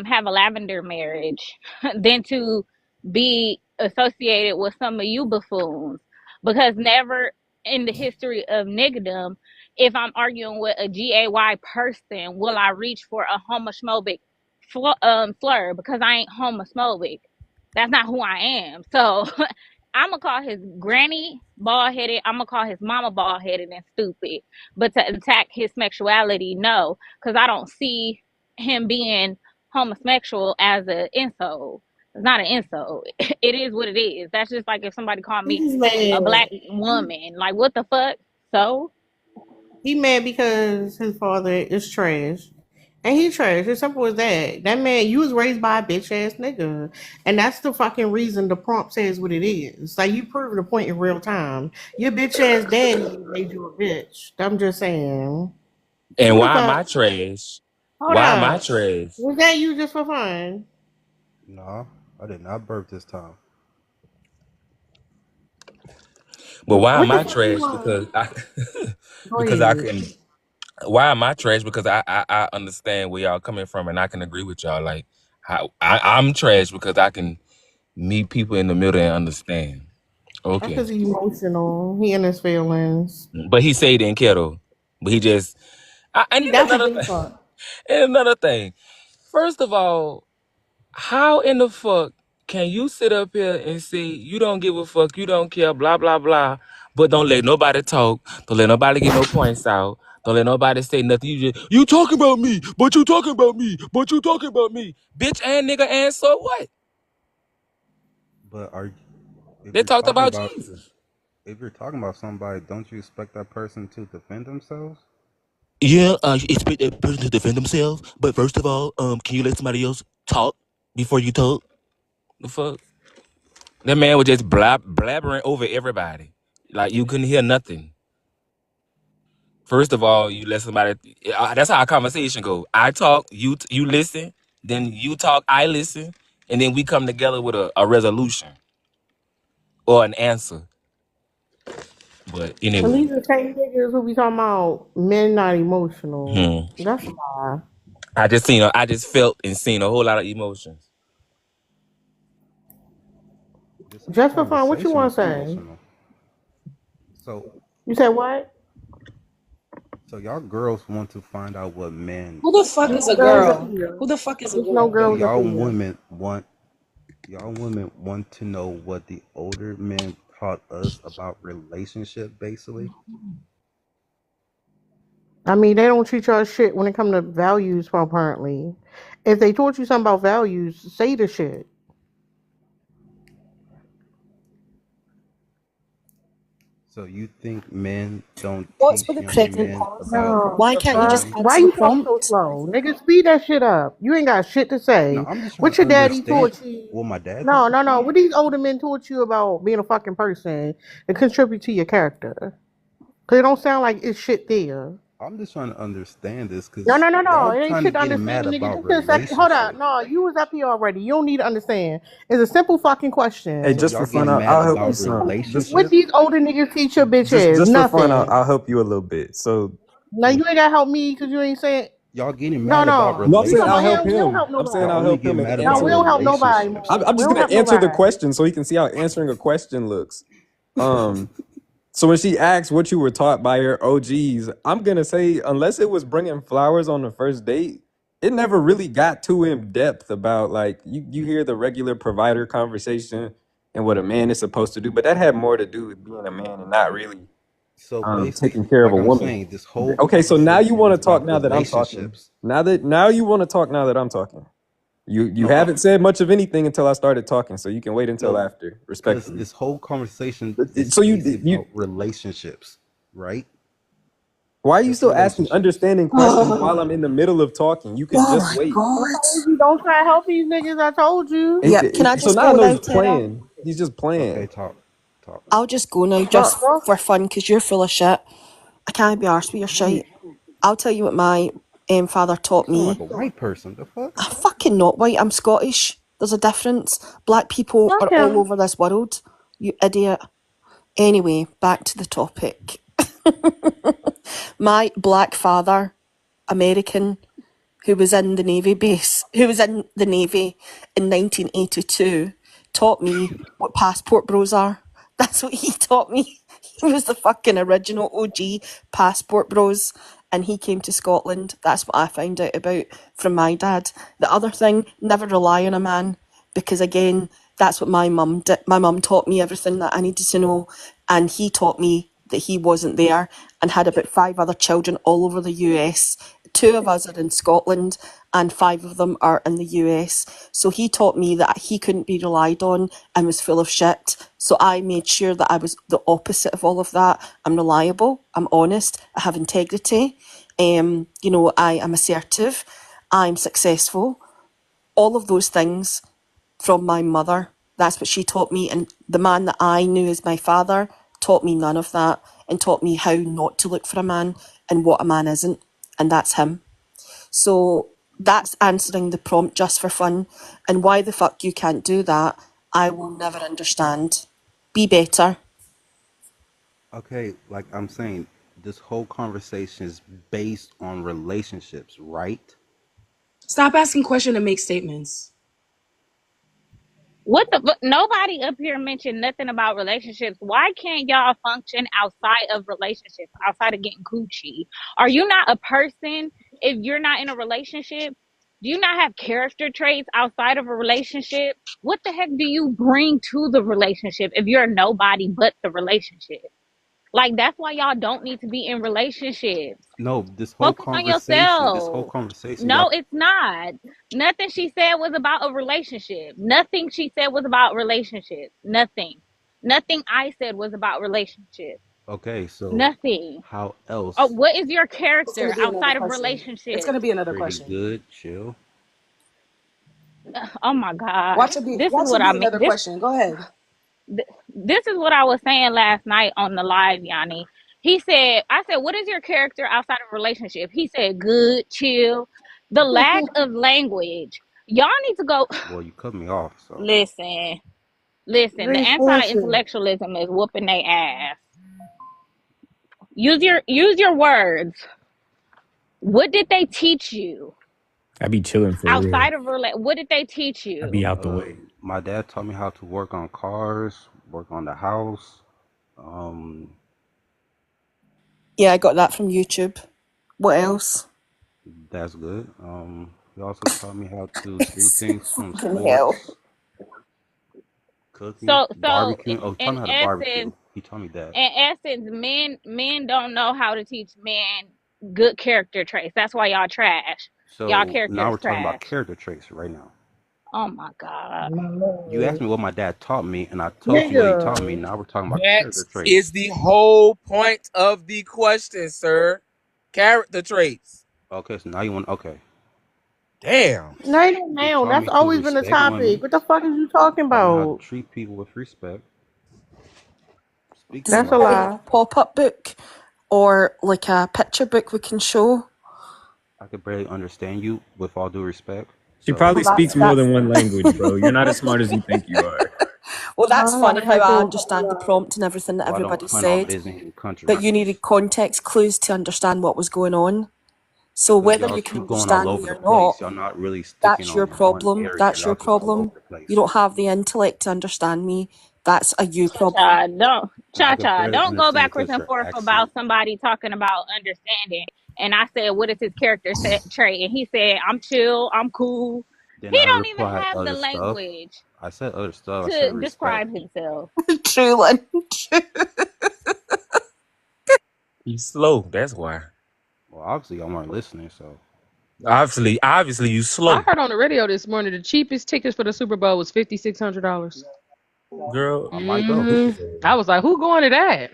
have a lavender marriage than to be associated with some of you buffoons. Because never in the history of niggerdom, if I'm arguing with a gay person, will I reach for a homophobic slur because I ain't homophobic. That's not who I am. So I'm gonna call his granny bald headed. I'm gonna call his mama bald headed and stupid. But to attack his sexuality, no, because I don't see him being homosexual as an insult. It's not an insult. It is what it is. That's just like if somebody called me He's a black mad. woman. Like what the fuck? So He mad because his father is trash. And he trash. As simple as that. That man, you was raised by a bitch ass nigga. And that's the fucking reason the prompt says what it is. Like you proving the point in real time. Your bitch ass daddy made you a bitch. I'm just saying. And Who the why am fuck? I trash? Hold Why am I up. trash? Was that you just for fun? no, I did not burp this time. But why am What the I fuck you trash? want? Because I Go because I ahead. can. Why am I trash? Because I understand where y'all coming from, and I can agree with y'all. Like I'm trash because I can meet people in the middle and understand. That's Okay, because he's emotional. He in his feelings. but he said he didn't care though. But he just. And then That's a another big thing. fuck. And another thing. First of all, how in the fuck can you sit up here and say you don't give a fuck, you don't care, blah blah blah, but don't let nobody talk, don't let nobody get no points out, don't let nobody say nothing. You talking about me, but you talking about me, but you talking about me, bitch and nigga, and so what? But if They you're talked talking about about Jesus. if you're talking about somebody, don't you expect that person to defend themselves? Yeah, you expect that person to defend themselves, but first of all, can you let somebody else talk before you talk? The fuck? That man was just blabbering over everybody. Like you couldn't hear nothing. First of all, you let somebody. That's how our conversation go. I talk, you listen, then you talk, I listen, and then we come together with a resolution or an answer. But And anyway, these are the same niggas who be talking about men not emotional. hmm. That's a lie. I just felt and seen a whole lot of emotions. This whole Just for fun, what you conversation want is to say? emotional. So You said what? so y'all girls want to find out what men Who the fuck There's is no a girls up girl? here. Who the fuck is a There's no girl? so girls up here. y'all women want to know what the older men taught us about relationship basically. I mean, they don't treat y'all shit when it comes to values, apparently. If they taught you something about values, say the shit. So you think men don't What's for teach the younger second men pause? about No, Why the can't you just fuck? Why answer the you talking so prompt? slow? Nigga, speed that shit up. You ain't got shit to no, say. I'm just trying What to your daddy understand taught you? what my dad taught No, me. no, no. What these older men taught you about being a fucking person to contribute to your character? Cause it don't sound like it's shit there. I'm just trying to understand this No, because no, no, no. y'all It ain't kind shit of to getting mad understand, nigga. about Just a second. Hold up. relationships. No, you was up here already. You don't need to understand. It's a simple fucking Hey, So question. just for y'all fun, getting I'll, mad I'll help you about some. What relationships? these older niggas teach your bitch Just is just for fun, nothing. I'll help you a little bit. So Now you ain't gotta help me because you ain't saying Y'all getting no, mad about no. no, I'm We saying talking I'll about help relationships. him. We don't him. help I'm saying nobody. Y'all I'll only help get him and mad No, about we answer. don't help nobody, relationships. Mo. I'm We just don't gonna help answer the nobody. question so he can see how answering a question looks. Um, so when she asks what you were taught by your OGs, I'm gonna say unless it was bringing flowers on the first date, it never really got too in depth about like you hear the regular provider conversation and what a man is supposed to do, but that had more to do with being a man and not really So taking basically, care of like a I'm woman. saying, this whole Okay, so now you conversation want is to talk about now that I'm talking. relationships. Now you want to talk now that I'm talking. You No, haven't said much of anything until I started talking, so you can wait until no, after, because respectfully. this whole conversation is So basically you about relationships, right? why are you Just still asking relationships. understanding questions while I'm in the middle of talking? You could Oh just my wait. I god. told you don't try to help these niggas. I told you. Yeah, can I So just now I go know now, he's Tara? playing. He's just Okay, playing. talk. I'll just go now Go, just go. for fun because you're full of shit. I can't be arsed with your shit. I'll tell you what my father taught You sound like me. a white person. The fuck? I'm fucking not white, I'm Scottish. There's a difference. Black people Fuck are all him. over this world. You idiot. Anyway, back to the topic. My black father, American, who was in the Navy base, who was in the Navy in 1982, taught me what passport bros are. That's what he taught me. He was the fucking original OG passport bros. And he came to Scotland. That's what I found out about from my dad. The other thing, never rely on a man. Because again, that's what my mum did. My mum taught me everything that I needed to know. And he taught me that he wasn't there and had about 5 other children all over the US. 2 of us are in Scotland and 5 of them are in the US. So he taught me that he couldn't be relied on and was full of shit. So I made sure that I was the opposite of all of that. I'm reliable, I'm honest, I have integrity, I am assertive, I'm successful. All of those things from my mother. That's what she taught me. And the man that I knew as my father taught me none of that and taught me how not to look for a man and what a man isn't. And that's him. So that's answering the prompt just for fun. And why the fuck you can't do that, I will never understand. Be better. Okay, like I'm saying, this whole conversation is based on relationships, right? Stop asking questions and make statements. What the nobody up here mentioned nothing about relationships. Why can't y'all function outside of relationships, outside of getting coochie? Are you not a person if you're not in a relationship? Do you not have character traits outside of a relationship? What the heck do you bring to the relationship if you're nobody but the relationship? Like that's why y'all don't need to be in relationships. No, Focus on this whole yourself. conversation, No, y'all. it's not. Nothing she said was about a relationship. Nothing she said was about relationships. Nothing. Nothing I said was about relationships. Okay, so Nothing. how Oh, else? what is your It's gonna character be another outside of question. It's relationships? gonna be another Pretty question. good, chill. Oh my God. Watch it be. This is Watch what it I be mean. another question. Go ahead. This is what I was saying last night on the live, Yanni. I said, what is your character outside of a relationship? He said, good, chill. The lack of language. Y'all need to go. Well, you cut me off, so Listen, listen. The Great question. anti-intellectualism is whooping their ass. Use your words. What did they teach you I be chilling for real. outside of What did they teach I be you? out the way. my dad taught me how to work on cars, work on the house. Um, Yeah, I got that from YouTube. What else? that's good. He also taught me how to do things from Fucking hell. sports, cooking, So barbecue. Oh, he taught in me how to barbecue. essence, He taught me that. men don't know how to teach men good character traits. That's why y'all trash. Y'all So character now is we're talking about trash. character traits right now. Oh my God. My You asked lord. me what my dad taught me, and I told you what he taught me. Nigga. Now we're talking about That character is traits. the whole point of the question, sir. Character traits. Okay, so now you want okay. Damn. Night and He now. taught That's me to always been the respect topic. women. What the fuck is you talking Taught me how to about? treat people with respect. Speak to Does That's a somebody. anybody have lie. a pop-up book? or like a picture book we can show. I could barely understand you, with all due respect. She So probably Well, speaks more than one language, bro. You're not as smart as you think you are. well, that's I gotta funny how type I in. understand the prompt and everything that I don't everybody hunt on said, Byzantine but you countries. needed context clues to understand what was going on. So Because whether y'all you can keep going all understand over me the or not, place. Y'all not really sticking that's your on one problem. area. That's Y'all your just all over problem. the You place. don't have the intellect to understand me. That's a you problem. Cha-cha, don't And I could cha-cha, barely don't go understand backwards because and your forth about accent. somebody talking about understanding. And I said, what is his character trait? And he said, I'm chill, I'm cool. Then He I don't even replied have the other stuff. language I said other stuff. I said to respect. describe himself. True, Lynn. He's slow. That's why. Well, obviously y'all weren't listening, so Obviously, you I slow, heard on the radio this morning the cheapest tickets for the Super Bowl was $5,600. girl. I might go. I was like, who going to that?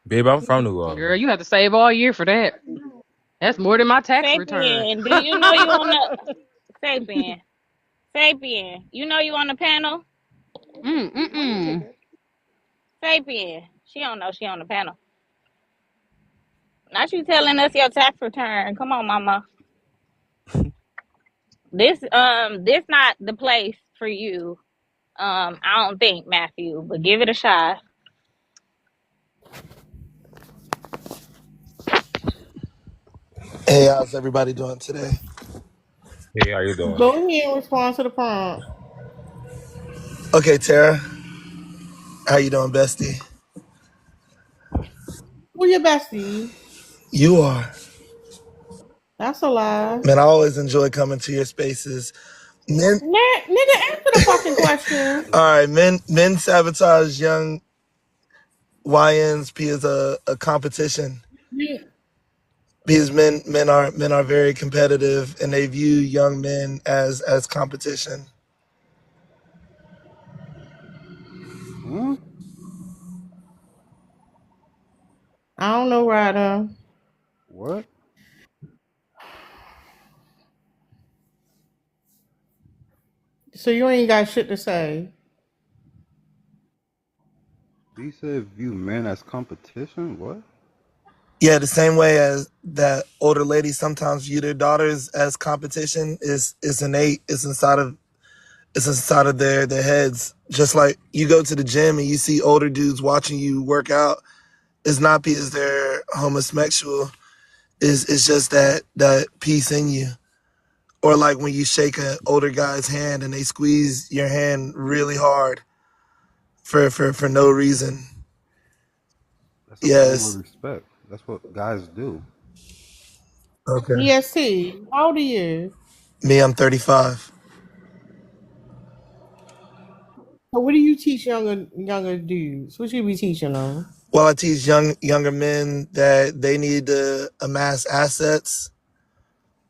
Babe, I'm from New Girl, Orleans. you have to save all year for that. That's more than my tax return. Sapien, do you know you on the Sapien? Sapien, you know you on the panel? Mm-mm-mm. Sapien, she don't know she on the panel. Not you telling us your tax return. Come on, mama. This not the place for you. I don't think, Matthew, but give it a shot. Hey, how's everybody doing today? Hey, how you doing? Go ahead and respond to the prompt. Okay, Tara, how you doing, bestie? Who your bestie? You are. That's a lie. Man, I always enjoy coming to your spaces. Men, Nigga, answer the fucking question. all right, men sabotage young YNs is a competition because men are very competitive and they view young men as competition. Hmm? I don't know, Ryder. What? So you ain't got shit to say. He said view men as competition? What? Yeah, the same way as that older ladies sometimes view their daughters as competition is innate. It's inside of their heads. Just like you go to the gym and you see older dudes watching you work out, it's not because they're homosexual. It's just that piece in you. Or like when you shake an older guy's hand and they squeeze your hand really hard for no reason. That's a form of Yes. respect. That's what guys do. Okay. EST, how old are you? Me, I'm 35. So what do you teach younger dudes? What you be teaching them? Well, I teach younger men that they need to amass assets,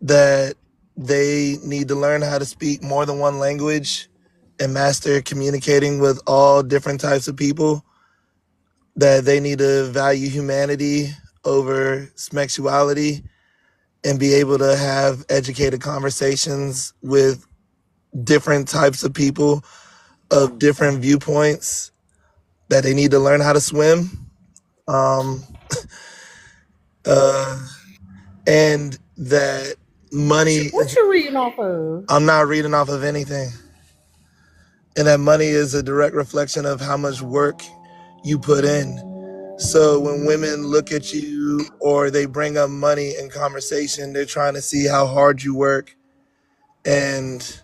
that they need to learn how to speak more than one language and master communicating with all different types of people, that they need to value humanity over sexuality and be able to have educated conversations with different types of people of different viewpoints, that they need to learn how to swim. Um, uh, and that money, What you reading off of? I'm not reading off of anything, and that money is a direct reflection of how much work you put in. So when women look at you or they bring up money in conversation, they're trying to see how hard you work and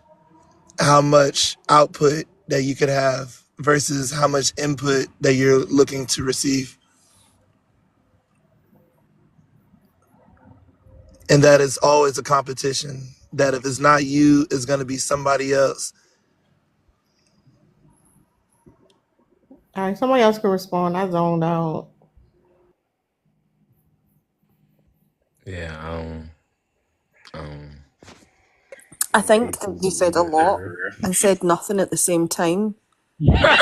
how much output that you could have versus how much input that you're looking to receive. And that is always a competition. That if it's not you, it's going to be somebody else. All right, somebody else can respond. I zoned out. Yeah, um, I I'm way think that too you said a familiar. lot and said nothing at the same time. Yeah.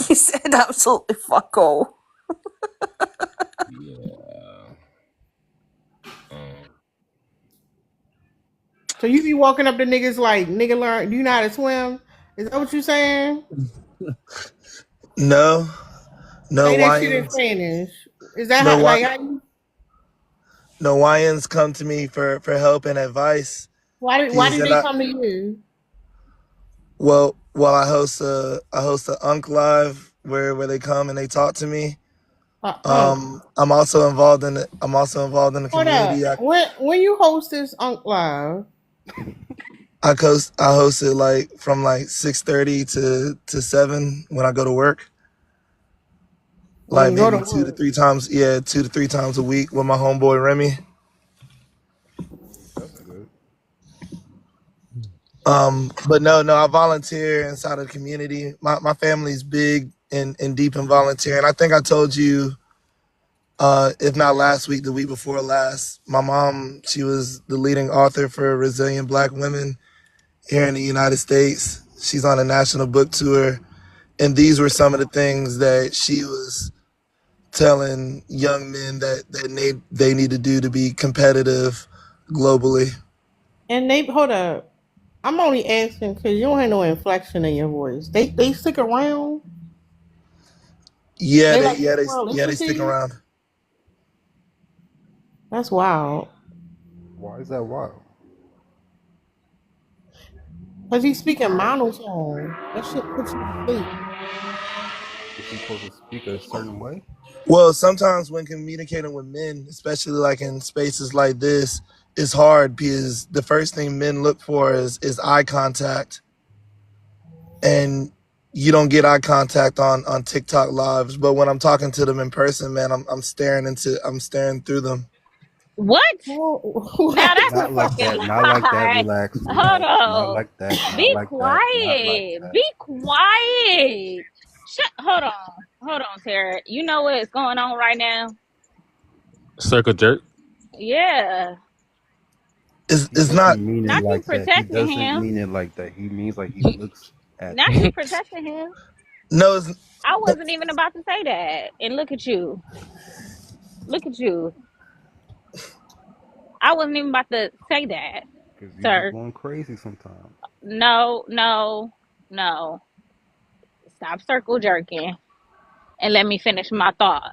You said absolutely fuck all. Um, So you be walking up to niggas like, nigga, learn, do you know how to swim? Is that what you saying? No, no Say that shit in YNs. Spanish. Is that No, how, like, how you, no YNs come to me for help and advice. why Because did then they come to you? well, I host a Unk Live where they come and they talk to me. Unc. I'm also involved in I'm also involved in the Hold up. community. When you host this Unc Live, I host it like from like 6:30 to 7 when I go to work. when Like you go to maybe work. 2 to 3 times a week with my homeboy Remy. That's good. But no, I volunteer inside of the community. My family's big and deep in volunteering. I think I told you, if not last week, the week before last. My mom, she was the leading author for Resilient Black Women here in the United States. She's on a national book tour, and these were some of the things that she was telling young men that they need to do to be competitive globally. And they hold up. I'm only asking because you don't have no inflection in your voice. They stick around. Yeah, They they like yeah stick they around, yeah they listen to stick you. around. That's wild. Why is that wild? Cause he's speaking monotone. That shit puts you to sleep. Is he supposed to speak a certain way? Well, sometimes when communicating with men, especially like in spaces like this, it's hard because the first thing men look for is eye contact, and you don't get eye contact on TikTok lives. But when I'm talking to them in person, man, I'm staring through them. What? Oh, Now what? that's a Not like fucking that. Not like that. lie. Relax. Hold Relax. Not on. like that. Not Be like that. Not like quiet. that. Be quiet. Shut. Hold on. Hold on, Tara. You know what's going on right now? Circle jerk. Yeah. He It's not doesn't mean it Not you like that. He protecting doesn't him. mean it like that. He means like he looks at Not you things. protecting him. no. It's, I wasn't even about to say that. And look at you. Look at you. I wasn't even about to say that, Because you be sir. going crazy sometimes. No, no, no. Stop circle jerking and let me finish my thought.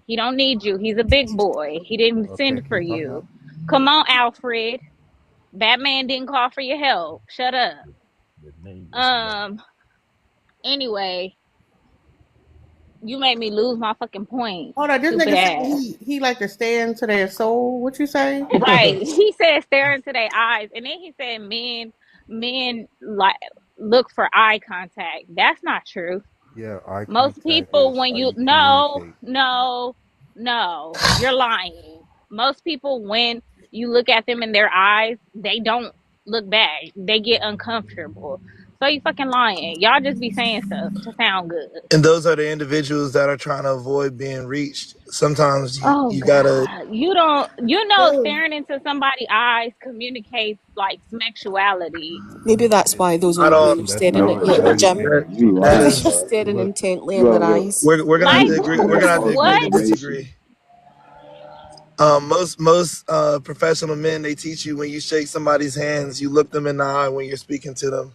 He don't need you. He's a big boy. He didn't Okay, send for keep talking you. now. Come on, Alfred. Batman didn't call for your help. Shut up. The nameless man. Um. Anyway, you made me lose my fucking point. Hold on, this Stupid nigga said ass. he like to stare into their soul. What you say? Right. He said stare into their eyes, and then he said men like look for eye contact. That's not true. Yeah, eye Most contact people, is when how you you no, communicate. no, no, you're lying. Most people, when you look at them in their eyes, they don't look back. They get uncomfortable. So you fucking lying. Y'all just be saying stuff to sound good. and those are the individuals that are trying to avoid being reached. Sometimes Oh you gotta. God. You don't you know staring into somebody's eyes communicates like sexuality. Maybe that's It why those I of you don't. who are that's staring not at what you at the that No, gym, That you that maybe lying, is. you're bro. staring look. intently in You their already eyes. We're gonna have Like to you agree. under We're gonna have to false agree to what? information. disagree. Most professional men, they teach you when you shake somebody's hands, you look them in the eye when you're speaking to them.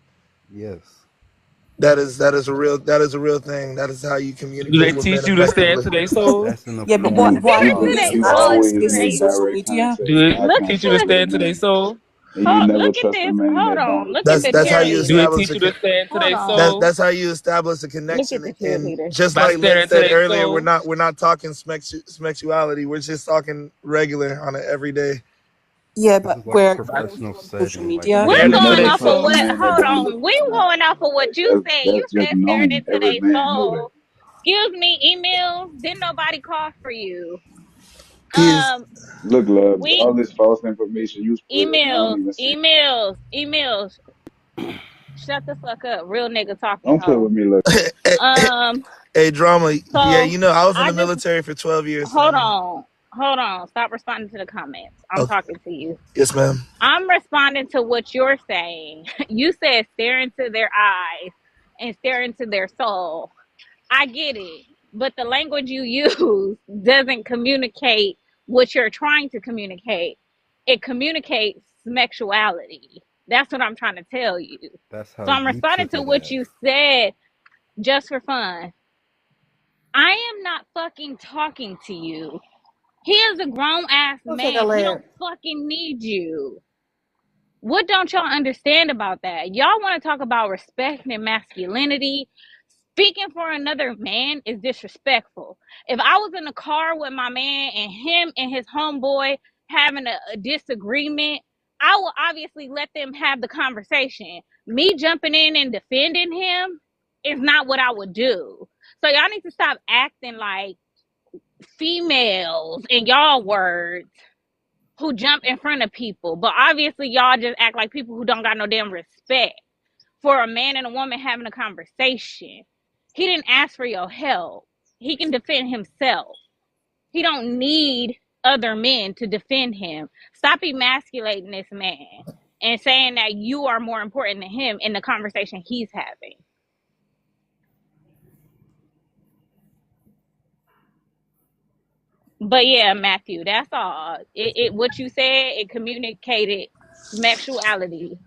Yes. That is a real thing. That is how you Do they communicate with men teach you to stare effectively. into their soul? That's an Yeah, but You approach. why Stare do no, into we their see you that soul in is always spaces need on crazy. social direct media? contact, Do eye it Look at teach you to contact this. stare with a into their man, soul? and you never Look at trust a this. man Hold that on. don't. Look at the That's how you Do it cheerleader. establish teach a you to stare into Hold their on. soul that's how you establish a Look at connection. the And cheerleader. just by like staring Lynn into said their earlier, soul? we're not talking sexuality. We're just talking regular on an everyday. Yeah, This but is like a where By professional on social setting. Like media, you We're staring You into going their never off of trust a soul? what? man that Hold don't on. look We in your going off eyes. of what you said. You That's just said staring known. into Every their man know that. soul. Excuse me, emails. Didn't nobody call for you? Is Um, Look, love, we all this false information you spreading, I don't emails, even see. emails, emails. Shut the fuck up, real nigga talking Don't play hoe. with me, look. Um, a drama. Yeah, so you know, I was in I the just military for 12 years, hold Tammy. on, hold on. Stop responding to the comments. I'm Okay. talking to you. Yes, ma'am. I'm responding to what you're saying. You said stare into their eyes and stare into their soul. I get it, but the language you use doesn't communicate what you're trying to communicate. It communicates sexuality. That's what I'm trying to tell you. that's how So I'm you responding took to it what as. you said just for fun. I am not fucking talking to you. He is a grown ass Go take a man. He don't lap. fucking need you. What don't y'all understand about that? Y'all want to talk about respect and masculinity. Speaking for another man is disrespectful. If I was in the car with my man and him and his homeboy having a disagreement, I will obviously let them have the conversation. Me jumping in and defending him is not what I would do. So y'all need to stop acting like females in y'all words who jump in front of people. But obviously y'all just act like people who don't got no damn respect for a man and a woman having a conversation. He didn't ask for your help. He can defend himself. He don't need other men to defend him. Stop emasculating this man and saying that you are more important than him in the conversation he's having. But yeah, Matthew, that's all. It what you said, it communicated sexuality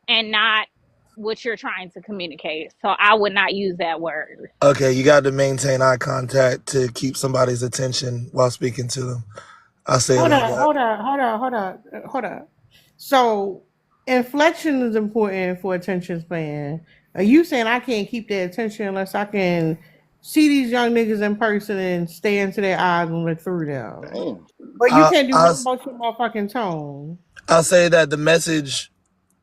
and not what you're trying to communicate. So I would not use that word. Okay, you got to maintain eye contact to keep somebody's attention while speaking to them. I'll say it Hold like on, that. hold on, hold on, hold on, hold on. So, inflection is important for attention span. Are you saying I can't keep their attention unless I can see these young niggas in person and stare into their eyes and look through them? Damn. But you I'll, can't do I'll, nothing about your motherfucking tone. I'll say that the message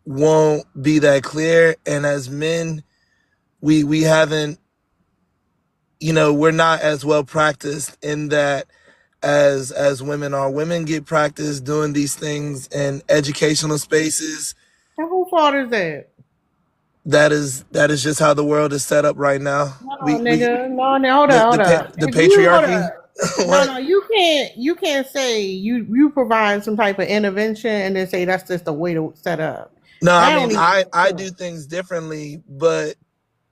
won't be that clear. And as men, we haven't, we're not as well practiced in that as women are. Women get practice doing these things in educational spaces. And whose fault is that? That is just how the world is set up right now. No, We nigga. No, no, hold the up, hold the up. the If you hold patriarchy. up. No, What? no, you can't say you provide some type of intervention and then say that's just the way to set up. No, I That mean don't even I make do sense. things differently, but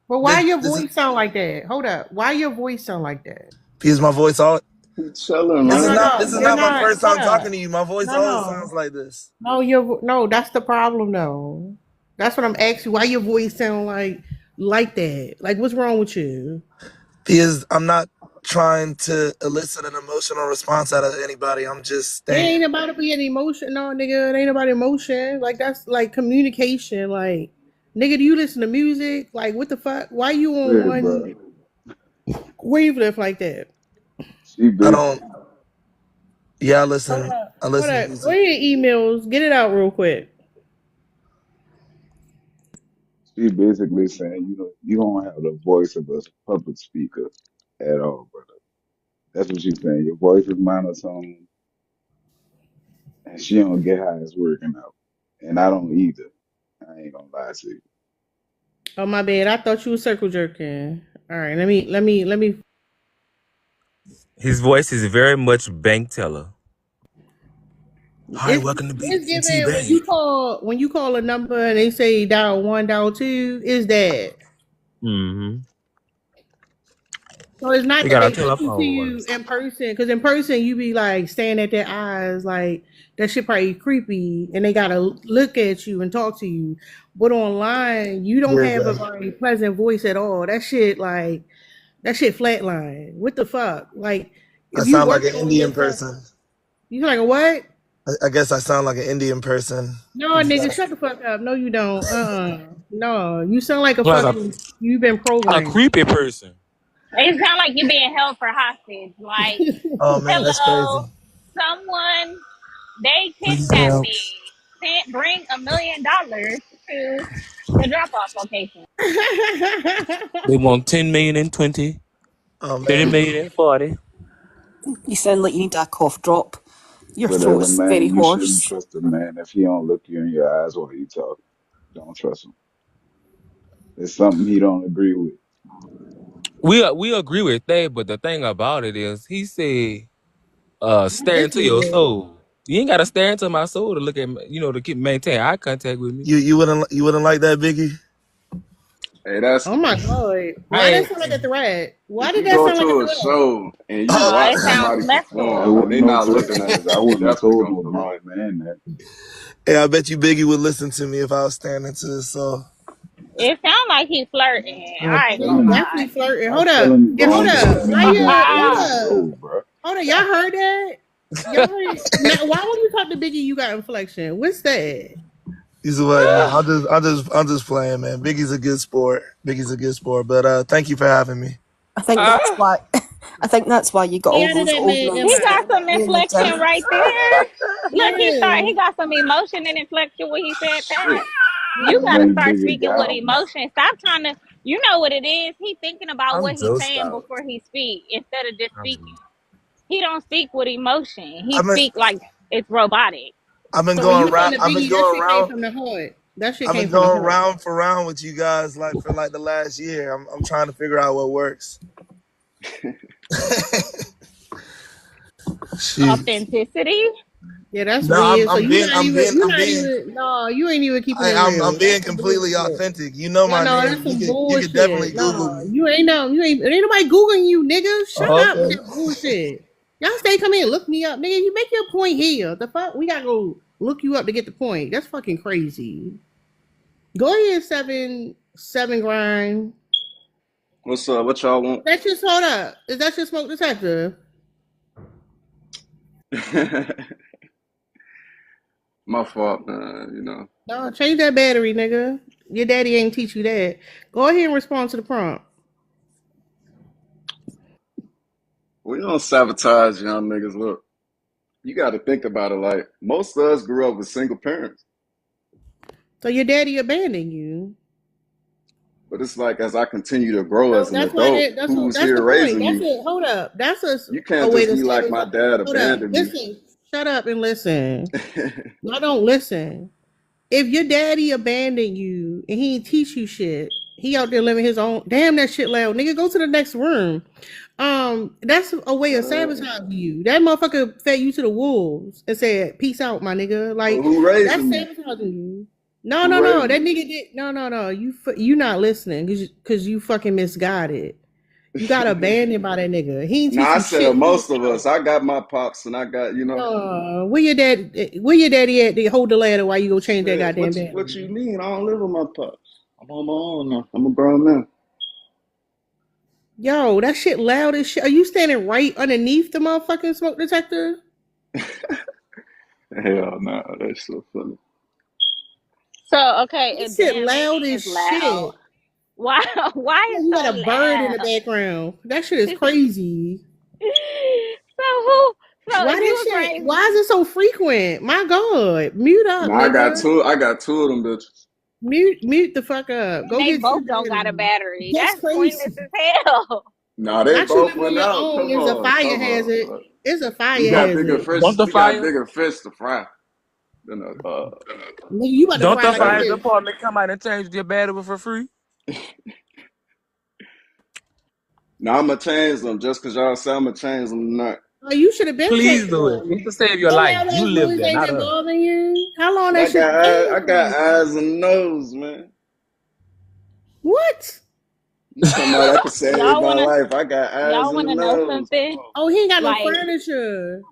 But why this your this is voice sound like that? Hold up. Why your voice sound like that? because my voice all He's chilling, No, this is no, man. not no. this is You're not my not. first Hold time up. talking to you. My voice No, always sounds no. like this. No, no, that's the problem though. That's what I'm asking. Why your voice sound like that? Like what's wrong with you? Because I'm not trying to elicit an emotional response out of anybody. I'm just It stating. ain't about to be an emotion, no, nigga. It ain't about emotion. Like that's like communication. Like, nigga, do you listen to music? Like, what the fuck? Why you on Yeah, bro. one wavelength like that? She I been don't. Yeah, Hold up, I hold listen to up. Go music. to your emails. Get it out real quick. she basically saying you don't have the voice of a public speaker at all, brother. That's what she's saying. Your voice is monotone, and she don't get how it's working out. And I don't either. I ain't gonna lie to you. Oh my bad. I thought you was circle jerking. All right, let me. His voice is very much bank teller. Hi, It's welcome to it's BT given Bank. when you call a number and they say dial one, dial two. Is that? Mm-hmm. So it's not We that got our they listen to telephone you ones. in person, because in person you be like staring at their eyes, like that shit probably creepy, and they gotta look at you and talk to you. But online, you don't There you have a go. very pleasant voice at all. That shit flatline. What the fuck? Like I if you sound like an working on Indian yourself, person. you like a what? I guess I sound like an Indian person. No, nigga, shut the fuck up. No, you don't. No, you sound like a Like fucking. You've been a programmed. creepy person. It sounds like you're being held for hostage. Like, Oh man, that's crazy. hello, someone, they Please kidnapped help. me. Bring $1 million to the drop off location. They want 10 million and 20, Oh 30 man. million and 40. You sound like you need a cough drop. Your But as a throat's very man, you shouldn't hoarse. trust a man if he don't look you in your eyes while you talk. Don't trust him. It's something he don't agree with. We agree with that, but the thing about it is, he said, I stare into disagree your with. soul. You ain't got to stare into my soul to look at, to keep maintain eye contact with me. You wouldn't like that, Biggie? Hey, that's Oh my god! I Why that ain't. sound like a threat? Why if did you that go sound like a to a threat? show and you Oh, watch It sounds somebody messed perform It and they wasn't no not threat, looking at nigga. you, I you wouldn't have definitely told gonna no promote. grown man that. hey, I bet you Biggie would listen to me if I was staring into his soul. It sounds like he's flirting. I was I ain't He's gonna telling, definitely lie. flirting. I was Hold up. telling him Yeah, go hold on up. ahead, Why man. Let you? him let Hold him Ah, up. go, bro. Hold up. Y'all heard that? Y'all heard? Now, why when you talk to Biggie, you got inflection? What's that? He's what? Nah, I'm just playing, man. Biggie's a good sport. Biggie's a good sport. But thank you for having me. I think that's Ah, why. I think that's why you got Stay all out of those that old man men he inbox. got saying some you and inflection Tim. right there. Look, he Yeah. got some emotion and inflection when he said that. Shit. You That gotta man start bigger speaking with got him, man. emotion. Stop trying to. You know what it is. He thinking about I'm what he's just saying out. before he speak instead of just I'm speaking. He don't speak with emotion. He I've been speak like it's robotic. I've been So when going you talking round. to I've been Biggie, that going shit came round. from the heart. That shit I've came been from the going heart. round for round with you guys like for like the last year. I'm trying to figure out what works. Shit. Authenticity. Yeah, that's No, weird. So I'm being no, you ain't even keeping it I'm real. That's being some completely bullshit. authentic. You know Yeah, my no, name. that's some You could definitely bullshit. Google No, me. ain't nobody Googling you, nigga. Shut Oh, up with okay. that bullshit. Y'all stay come here, look me up, nigga. You make your point here. The fuck? We gotta go look you up to get the point. That's fucking crazy. Go ahead, seven grind. What's up? What y'all want? That's just hold up. Is that your smoke detector? My fault, man. You know, No, change that battery, nigga. Your daddy ain't teach you that. Go ahead and respond to the prompt. we don't sabotage young niggas. Look, you got to think about it. Like most of us grew up with single parents, So your daddy abandoned you. but it's like as I continue to grow So as an adult, who's that's here the point. raising That's me? it. Hold up. That's You a can't way just to be like my sabotage. dad Hold up. abandoned me. Listen. Shut up and listen. Y'all don't listen. If your daddy abandoned you and he ain't teach you shit, he out there living his own. Damn, that shit loud, nigga. Go to the next room. That's a way of But sabotaging you. That motherfucker fed you to the wolves and said, "Peace out, my nigga." Like who that's raising me? sabotaging you. No, Who no, no. raised That me? nigga did. No, no, no. You not listening because you fucking misguided. You got abandoned by that nigga. He ain't Now teach I you said shit for most of yourself. us. I got my pops, and I got Where your daddy at? To hold the ladder while you go change that shit. goddamn What you battery. mean? I don't live with my pops. I'm on my own now. I'm a grown man. Yo, that shit loud as shit. Are you standing right underneath the motherfucking smoke detector? Hell no, that's so funny. So okay, That shit damn, it loud as is loud. shit. Why? Why is You got so a bird in the loud? background. That shit is crazy. So who? So Why if you that was shit? raised, Why is it so frequent? My God. Mute up, Now I got nigga. two. I got two of them bitches. Mute the fuck up. and Go they get two both don't got a batteries. battery, That's that's pointless crazy. as hell. Nah, they Not you both live on went your out. own Come is a on, fire come hazard. on. It's a fire We got don't bigger hazard. fish. don't the We got fire bigger fish to fry than a. Nigga, you about to don't fry the like a fire Hey, fish. department come out and change your battery for free? now I'm gonna change them just cause y'all say I'm gonna change them tonight. Oh, you should have been Please changed do it. them. It's to save your That life. loud You ass live noise there, ain't not been us. bothering you. How long But that shit? I got Damn. eyes and nose, man. What? You talking about I can save Y'all my wanna life? I got eyes y'all and a wanna know nose. something? Oh, he ain't got no Like, furniture.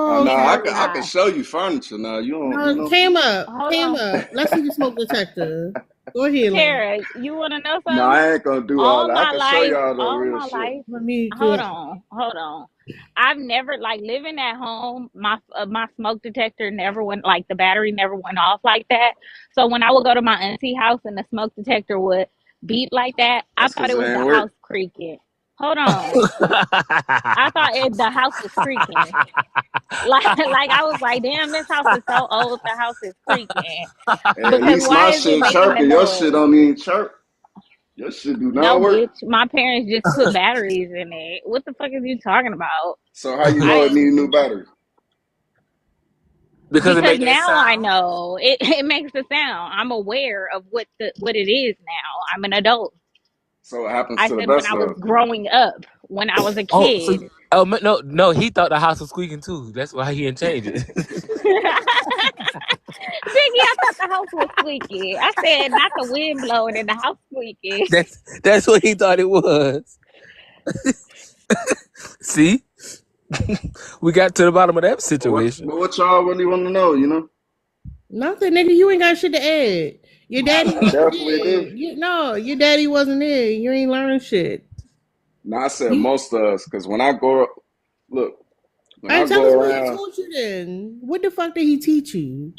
Oh Oh, no, okay, I can okay. show you furniture now. You don't, you No, know. cam up, hold cam on, up. Let's see the smoke detector. Go ahead, Lynn. Tara, you wanna know No, something? I ain't gonna do all that. I can show y'all the All real my shit. life. Let me do Hold it. on, hold on. I've never like living at home. My smoke detector never went like the battery never went off like that. So when I would go to my auntie house and the smoke detector would beep like that, I That's thought cause it it was ain't the work. house creaking. Hold on, I thought the house was creaking. Like I was like, damn, this house is so old. The house is creaking Hey, at because least my why is it shit making the chirping. Your shit noise? don't even chirp. Your shit do No, not work. bitch. My parents just put batteries in it. What the fuck is you talking about? So how you know it I need new batteries? Because it because make that now I sound. know it. It makes the sound. I'm aware of what it is now. I'm an adult. So it happens I to the said when best I was of us. growing up, when I was a Oh, so kid. no, he thought the house was squeaking too. That's why he didn't change it. Biggie, I thought the house was squeaky. I said not the wind blowing and the house squeaky. That's what he thought it was. See, we got to the bottom of that But what, situation. but what y'all really want to know? You know? Nothing, nigga. You ain't got shit to add. Your daddy I wasn't definitely there. do. No, your daddy wasn't there. You ain't learning shit. No, I said You most of us, because when I go, look, when all I right, tell go us what he around, taught you then. What the fuck did he teach you?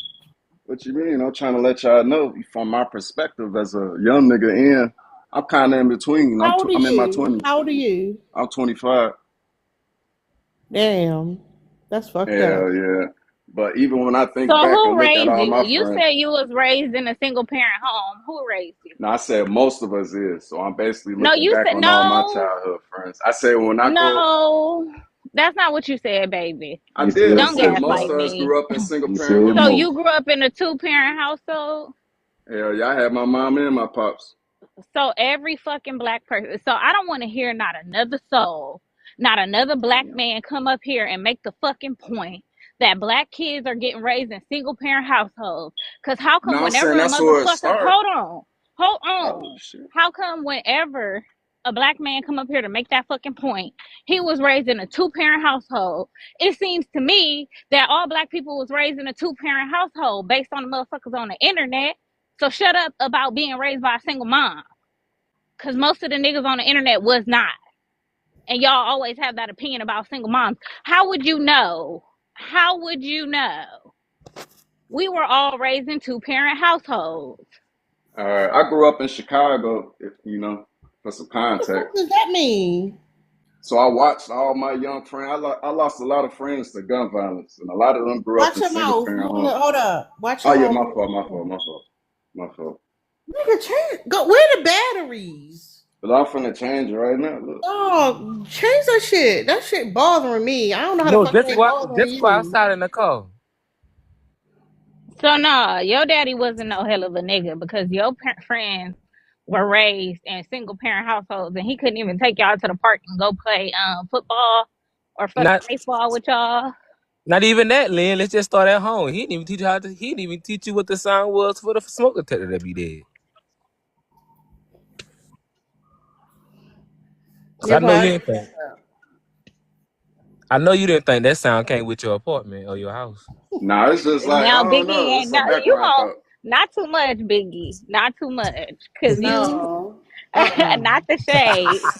what you mean? I'm trying to let y'all know from my perspective as a young nigga in, I'm kind of in between. How old are I'm in my you? 20s. How old are you? I'm 25. Damn. That's fucked up. Hell yeah. But even when I So think back and who look at raised all you? my You friends, said you was raised in a single parent home. Who raised you? now I said most of us is. So I'm basically No, looking you back said on all my no, childhood friends. I said when I go, no. That's not what you said, baby. I He did. I said Don't said some. most gaslight of us me. grew up in single He parent said So homes. you most. grew up in a two-parent household? Hell yeah, I had my mom and my pops. So every fucking black person. So I don't want to hear not another soul, not another black Damn. man come up here and make the fucking point that black kids are getting raised in single parent households. Cause how come Now I'm whenever saying a that's where it motherfucker, started. hold Oh on, shit. how come whenever a black man come up here to make that fucking point, he was raised in a two-parent household? It seems to me that all black people was raised in a two-parent household based on the motherfuckers on the internet. So shut up about being raised by a single mom. Cause most of the niggas on the internet was not. And y'all always have that opinion about single moms. How would you know? How would you know? We were all raised in two-parent households. I grew up in Chicago, if you know, for some What the fuck context. does that mean? So I watched all my young friends. I lost a lot of friends to gun violence, and a lot of them grew up Watch in your single mouth. parent homes. Hold up. Watch Oh your yeah, mouth. my fault, my fault, my fault, my fault. Nigga, change. Go. Where the batteries? But I'm finna change it right now. Look, Oh, change that shit. That shit bothering me. I don't know how the No, fuck it ain't bothering just go you. outside in the car. So nah, your daddy wasn't no hell of a nigga because your friends were raised in single-parent households, and he couldn't even take y'all to the park and go play football or fucking Not baseball with y'all. not even that, Lynn. Let's just start at home. He didn't even teach you how to. He didn't even teach you what the sound was for the smoke detector to be dead. Cause I Your know you body. didn't think. I know you didn't think that sound came with your apartment or your house. nah, it's just like I Now don't Biggie know. ain't It's a not you background won't thought. not too much, Biggie. Not too much. Cause you No. Uh-uh. not the shade.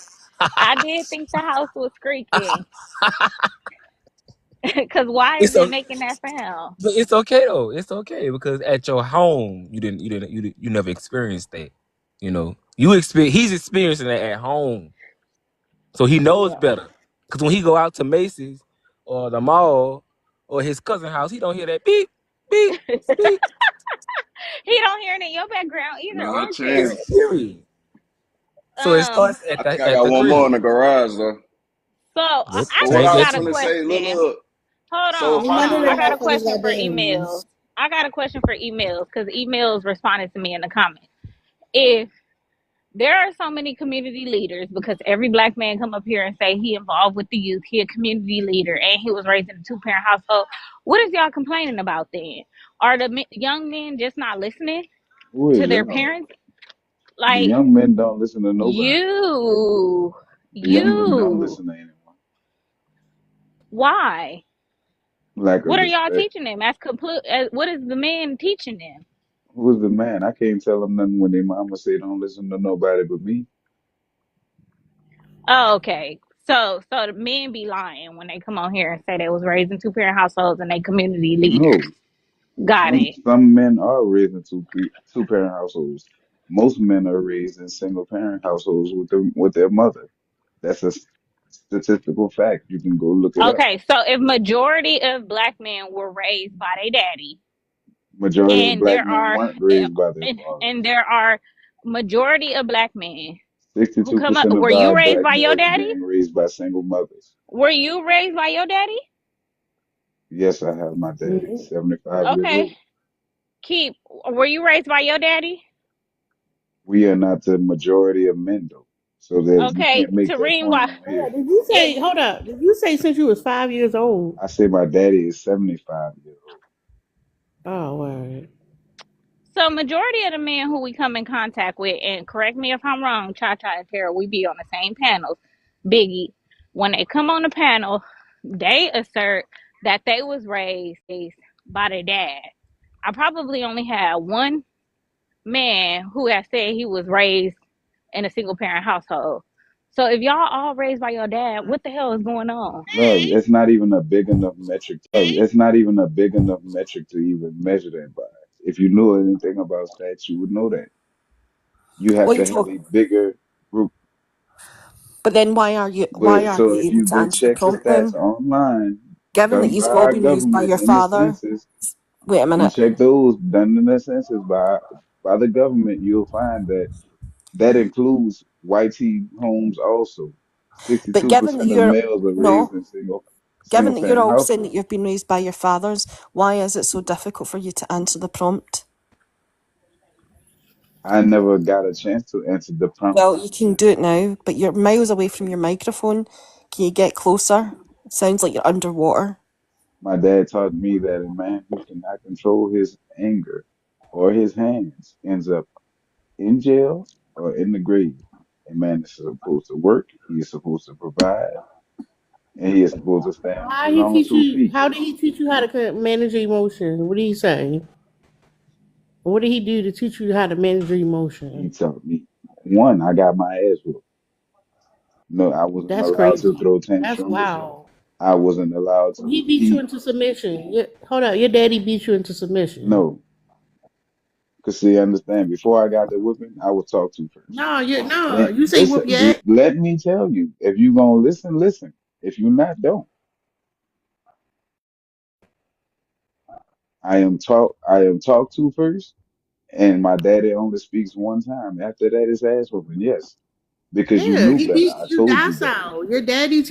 I did think the house was creaking. Cause why is It's it o- making that sound? but it's okay though. It's okay because at your home you never experienced that. You know you experience. He's experiencing that at home, so he knows Yeah. better. Cause when he go out to Macy's or the mall or his cousin house, he don't hear that beep beep beep. He don't hear it in your background either, Nah, I or changed. Terry. Period. So it Um. starts I think I at got the one more in crib. the garage though. So Well, I But what change I just was that got a too. finna say, look, question. look. So if Hold I None of on. them I grew got up, a motherfuckers question got for batteries. emails. I got a question for emails because emails responded to me in the comments. If there are so many community leaders, because every black man come up here and say he involved with the youth, he a community leader, and he was raised in a two-parent household. What is y'all complaining about then? Are the young men just not listening Who to is their y'all? parents? The Like young men don't listen to nobody. you, The young men don't you. listen to anyone. Why? Lack of What are y'all respect. teaching them? As complete as what is the man teaching them? Who's the man? I can't tell them nothing when their mama say don't listen to nobody but me. Oh, okay. So the men be lying when they come on here and say they was raised in two-parent households and they community leaders. No. Got Some it. some men are raised in two parent households. Most men are raised in single parent households with their mother. That's a statistical fact. You can go look it up. Okay, so if majority of black men were raised by their daddy, Majority of and black there men are weren't raised by their and fathers. there are majority of black men who come up, 62% of were you our raised black by your males are daddy? being raised by single mothers. Were you raised by your daddy? Yes, I have my daddy. He's 75 years Okay. old. Keep were you raised by your daddy? We are not the majority of men, though. So that you Okay, can't make that Tareen, point why on Hold here. up. Did you if say, hold up. Did you say since you was 5 years old? I say my daddy is 75 years old. Oh, word. so majority of the men who we come in contact with, and correct me if I'm wrong, Cha Cha and Tara, we be on the same panels. Biggie, when they come on the panel, they assert that they was raised by their dad. I probably only had one man who has said he was raised in a single parent household. So if y'all all raised by your dad, what the hell is going on? Love, it's not even a big enough metric. To even measure that by. If you knew anything about stats, you would know that you have What to you have talk, a bigger group. but then why But aren't so you if able you to go answer the check the prompt stats then? online Given that done you've by all our been raised by government your in the father. census, Wait a you minute. check those done in the census by the government, you'll find that that includes white homes also. But given that 62% of you're males are raised no, in single given that you're parent all saying that households. you've been raised by your fathers, why is it so difficult for you to answer the prompt? I never got a chance to answer the prompt. Well, you can do it now, but you're miles away from your microphone. Can you get closer? It sounds like you're underwater. My dad taught me that a man who cannot control his anger or his hands ends up in jail or in the grave. A man is supposed to work, he is supposed to provide, and he is supposed to stand on How his he own teach two you? feet. How did he teach you how to manage your emotions? What did he say? What did he do to teach you how to manage your He emotion? taught me. One, I got my ass whooped. No, I wasn't That's allowed to crazy. throw That's tantrums. wow. I wasn't allowed He to beat you eat. into submission. Hold up, your daddy beat you into submission. No, because see, understand, before I got the whipping, I was talked to first. No. And You say whoop your listen, ass. let me tell you, if you gonna listen, listen. If you not, don't. I am talked to first, and my daddy only speaks one time. After that, it's ass whooping. Yes, because you Yeah, knew he better. beat I you told you better. docile. Your daddy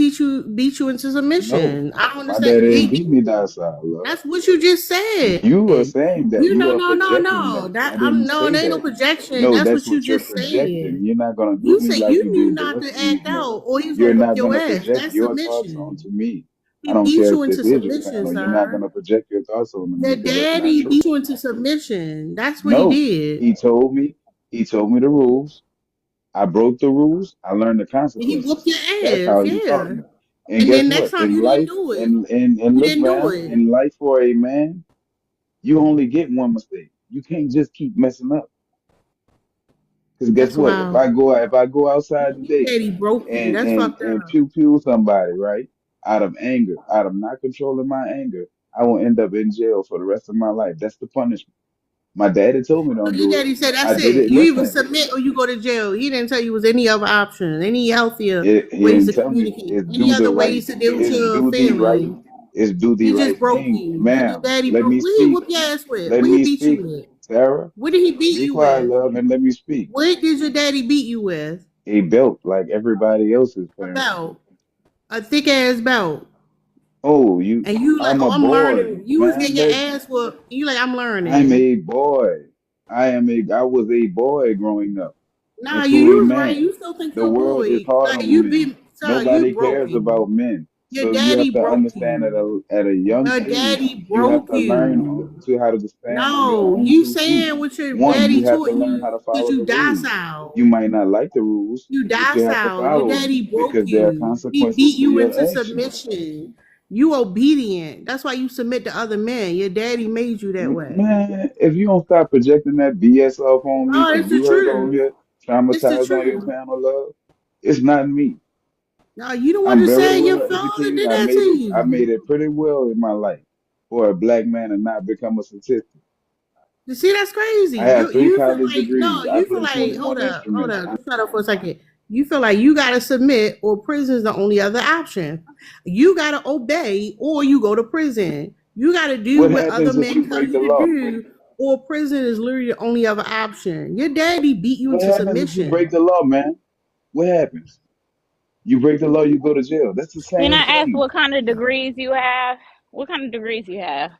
beat you into No, submission. I don't my understand. daddy didn't beat me docile, love. That's what you just said. You are saying that. You You no are no no projecting no. that. That I I'm didn't no, it say ain't no that. projection. No, That's that's what you what you're just projecting. said. You're not gonna do You me say like you you do knew the not rest to of these act men. out, or he was You're gonna whoop not your gonna ass. project That's your thoughts submission. onto me. I He don't beat care you if into this is your submission, panel. You're not sir. gonna project your thoughts on me Your because that's not daddy true. beat you into submission. That's what he No, did. he told me. He told me the rules. I broke the rules. I learned the He whooped consequences. your That's ass, how he taught yeah. me. And And guess then next what? time In you didn't life, do it. and You look, didn't do man, it. in life for a man, you only get one mistake. You can't just keep messing up. Because guess That's what? wild. If I go outside Your today daddy broke you. and That's fucked up. pew pew somebody, right? Out of anger, out of not controlling my anger, I will end up in jail for the rest of my life. That's the punishment. My daddy told me So don't your do it. daddy said I that's did it. it. You either Listen, submit or you go to jail. He didn't tell you was any other option, any healthier he ways didn't to tell me communicate, it's any do the other right, ways to deal with it's your do the right, family. it's do the He just right broke thing. you. Your Ma'am, daddy let broke. me What he speak. whoop your ass with? Let What he me beat you speak. with? Sarah, What did he beat be you quiet, with? love, and let me speak. What did your daddy beat you with? A belt like everybody else's A parents do. belt, a thick ass belt. Oh, And you like, I'm oh, a I'm boy, learning. You was man. getting your ass whooped. You like, I'm I'm learning. a boy. I was a boy growing up Nah, into a you was right. man. You still think The you're a world is boy. hard Like on you men. be, sir, you Nobody broke cares you. about men. Your So you have daddy to broke understand you. at a young Your age, daddy you have broke to learn you. to how to stand on your No, own you two feet. saying what your One, you daddy have to taught learn you how to because follow you the rules. docile. You might not like the rules, You but you have to docile. Your follow them daddy broke because there are you. He consequences beat to you your into actions. submission. You obedient. That's why you submit to other men. Your daddy made you that way. Man, if you don't stop projecting that BS off on me, No, because it's the you heard on truth. here, It's the traumatized on your truth. panel, love, it's not me. No, you the one I'm to very say your well father educated. did that to I you. made it pretty well in my life for a black man to not become a statistic. You see, that's crazy. I have three You feel college like degrees. no, I you feel play like 21 hold instruments. up, just shut up for a second. You feel like you gotta submit or prison is the only other option. You gotta obey or you go to prison. You gotta do What what other happens if you men tell break the you to law? do, or prison is literally the only other option. Your daddy beat you What into happens if you break submission. the law, man? What happens? You break the law, you go to jail. That's the Can same I ask thing. what kind of degrees you have? What kind of degrees you have?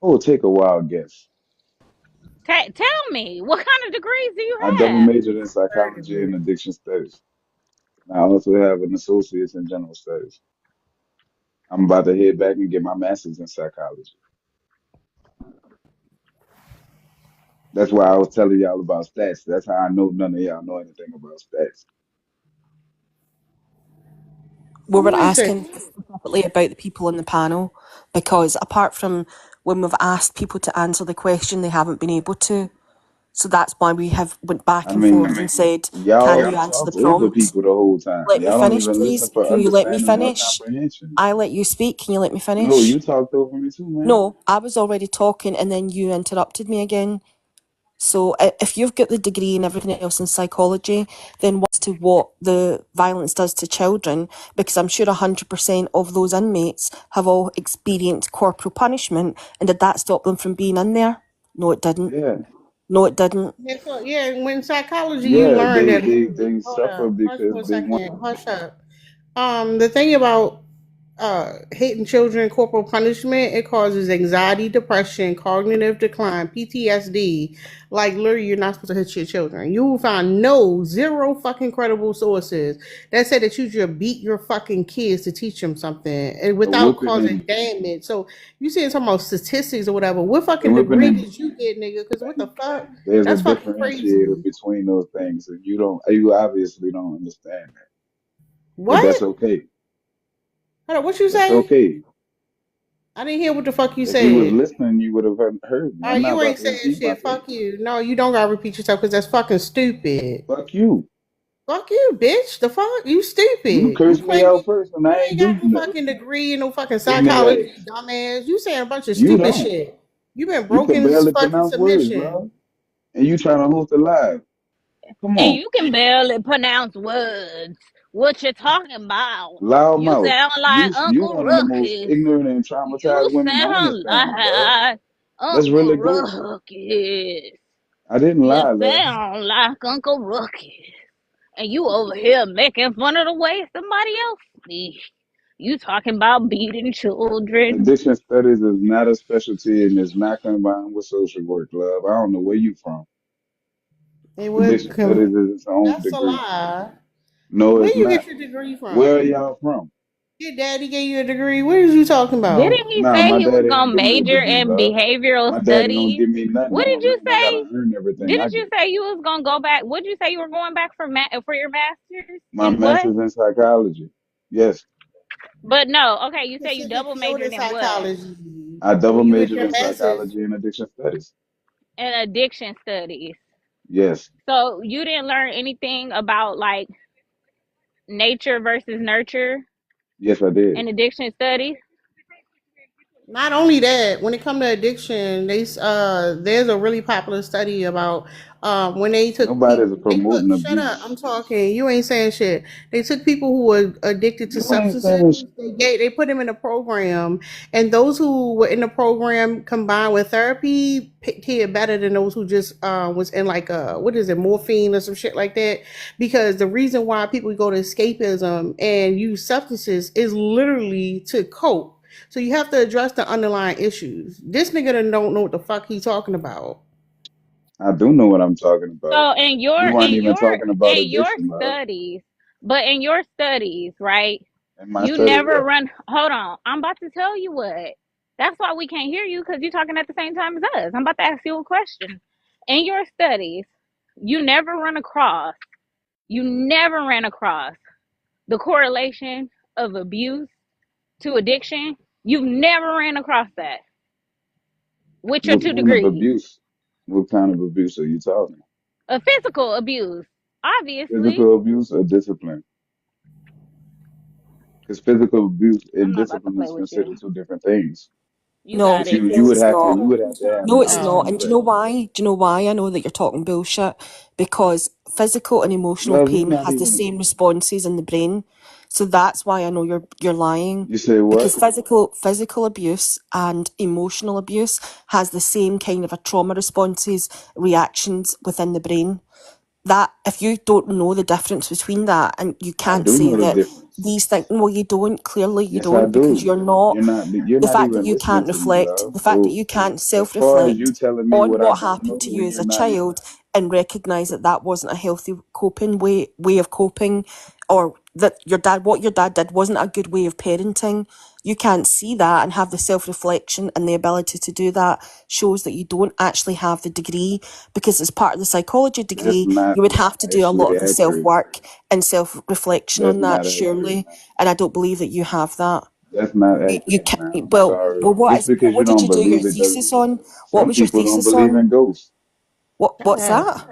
Oh, take a wild guess. Tell me, what kind of degrees do you I double have? majored in psychology and addiction studies. I also have an associate's in general studies. I'm about to head back and get my master's in psychology. That's why I was telling y'all about stats. That's how I know none of y'all know anything about stats. We were Listen, asking specifically about the people on the panel because apart from when we've asked people to answer the question, they haven't been able to. So that's why we have went back I and forth mean, and said, can y'all you answer talk the over prompt? people the whole time. Let me Y'all don't finish, even listen please. for Can you let me understanding or finish? comprehension. I let you speak. Can you let me No, finish? you talked over me too, man. No, I was already talking and then you interrupted me again. So if you've got the degree and everything else in psychology, then what's to what the violence does to children? Because I'm sure 100% of those inmates have all experienced corporal punishment. And did that stop them from being in there? No, it didn't. Yeah, No, it didn't. Yeah, so yeah, when psychology, you yeah. learn They that they literally. they Hold suffer up, hush because for a they want. second, hush up. The thing about hitting children, corporal punishment, it causes anxiety, depression, cognitive decline, PTSD. Like literally, you're not supposed to hit your children. You will find zero fucking credible sources that say that you should beat your fucking kids to teach them something and A without whooping causing and damage. So you saying talking about statistics or whatever? What a fucking whooping degree and did you get, nigga? Because what the fuck? there's a That's fucking differentiator crazy. between those things, and you obviously don't understand that. But that's What? okay. Hold on, what you That's say? okay. I didn't hear what the fuck you If you was said. listening, you would have heard me. I'm not You about ain't to saying repeat shit. myself. Fuck you. No, you don't gotta repeat yourself because that's fucking stupid. Fuck you. Fuck you, bitch. The fuck? You You stupid. You cursed me claim out first, and you I ain't ain't got do no nothing. fucking degree and no fucking Give me that psychology, ass. dumbass. You saying a bunch of You stupid don't. shit. You been You can broken as barely fucking pronounce words, submission. love, and you trying to host a live. Come And on, you can barely pronounce words. What you talking about? loud You mouth. sound like You Uncle one of the most Ruckus. ignorant and You traumatized women on this sound planet, love. like Let's Uncle really go. Ruckus. I didn't You lie, love. sound like Uncle Ruckus. And you over here making fun of the way somebody else speaks. You talking about beating children. Addiction studies is not a specialty and is not combined with social work, love. I don't know where you from. They would Addiction studies is its own That's a degree. lie. No, Where it's you not. get your degree Where are from? y'all from? Your daddy gave you a degree. What is you talking about? Didn't he Nah, say my he was daddy don't gonna give me a major degree, in love. behavioral My daddy don't studies? give me nothing. What did I you I gotta say? earn everything I Didn't you get. say you was gonna go back? What did you say you were going back for for your master's My in what? master's in psychology. Yes, But no, okay, you say you Specific double field majored in in what? psychology. I double When you with majored your in masters, psychology and addiction studies. In addiction studies. Yes, So you didn't learn anything about like nature versus nurture yes, I did. in addiction studies? not only that, when it comes to addiction, there's a really popular study about when they took Nobody's people. They promoting put shut up. abuse. I'm talking. You ain't saying shit. They took people who were addicted to You ain't substances. saying shit. They put them in a program, and those who were in the program combined with therapy did better than those who just was in like what is it, morphine or some shit like that. Because the reason why people go to escapism and use substances is literally to cope. So you have to address the underlying issues. This nigga don't know what the fuck he talking about. I do know what I'm talking about. So in You your weren't even talking about in your addiction, love. studies, but in your studies, right? In my You studies, never what? run. Hold on, I'm about to tell you what. That's why we can't hear you because you're talking at the same time as us. I'm about to ask you a question. In your studies, you never run across. You never ran across the correlation of abuse to addiction. You've never ran across that with your What two kind of degrees. abuse? What kind of abuse are you talking? A physical abuse, obviously. Physical abuse or discipline? Because physical abuse I'm and not about to discipline play is with you. considered two different things. You No, got But it. you no, would it's have to not. you would have He's to have talking No, more it's than not. about. And do you but know why? Do you know why I know that you're talking bullshit? Because physical and emotional love, pain has the same responses in the brain. So that's why I know you're lying. you say what? Because physical abuse and emotional abuse has the same kind of a trauma responses, reactions within the brain. That if you don't know the difference between that and you I can't do say know the that difference. these things, well, you don't, clearly you Yes, I don't, because do. you're not. You're The not fact that even you listening can't to me, reflect, love. the fact that So you can't as far as self-reflect you telling me on what I what don't happened know, to you then as you're a not child listening. and recognize that that wasn't a healthy coping way of coping, or that what your dad did wasn't a good way of parenting. You can't see that and have the self-reflection and the ability to do that shows that you don't actually have the degree, because as part of the psychology That's degree, not you would have to do a lot actually of the accurate. self-work and self-reflection That's on that, not accurate. surely. And I don't believe that you have that. That's not You accurate, man. can't. I'm sorry. Just because you What did don't you do your believe it doesn't. thesis on? What Some was your people don't thesis believe on? in ghosts. What's that?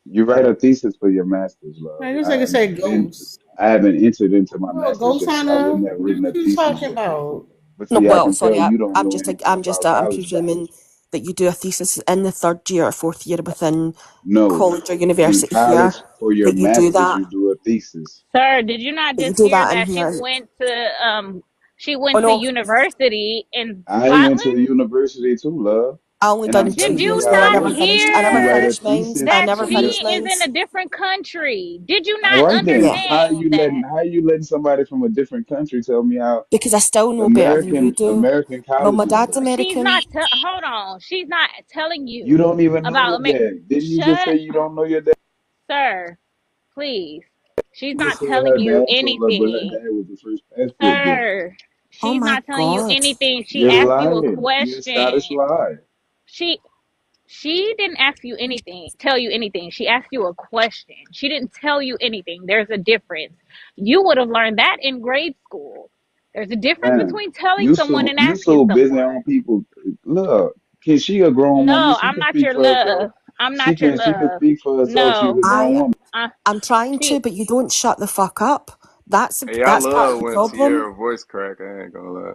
You write a thesis for your master's, love. Man, this nigga said ghosts. I haven't entered into my You a master's ghost yet, so I hunter? wouldn't have What written a you thesis talking yet. about? But No, see, I well, can tell sorry, you don't I'm know just anything about I'm college presuming matters. that you do a thesis in the third year or fourth year within No, college or in university here. college for your That you do master's, that. you do a thesis. Sir, did you not That you just do hear that in that here. she Oh went to no, university in I went to Scotland? university too, love, I only and I'm done two Did telling you years you though. how I it not never works. finished. I You never write a hear finished mines. thesis I that for never she your. finished is in mines. a different country? Did you All not right then, Yeah, understand that? how you letting somebody from a different country tell me how because I still know better than you do. American Well, my colleges dad's work? She's American. not hold on. She's not telling You you don't even know about your dad. Didn't you just Shut, say you don't know your dad? sir, please. She's Just not said telling her you dad told her, but her anything. dad was the first passport brother. Sir, Oh she's my not telling you god. anything. She You're asked you a lying. You're a Scottish question. lie. She she didn't ask you anything, tell you anything. She asked you a question. She didn't tell you anything. There's a difference. You would have learned that in grade school. There's a difference Man, between telling someone and you asking so busy someone. on people. Look, can she a grown woman? No, She I'm can not speak your for herself. love. I'm not your She can love. speak for herself. She's a No. grown I woman. Uh, I'm trying to, she but you don't shut the fuck up. Hey, I That's part of love the when problem. Tierra voice crack. I ain't gonna lie.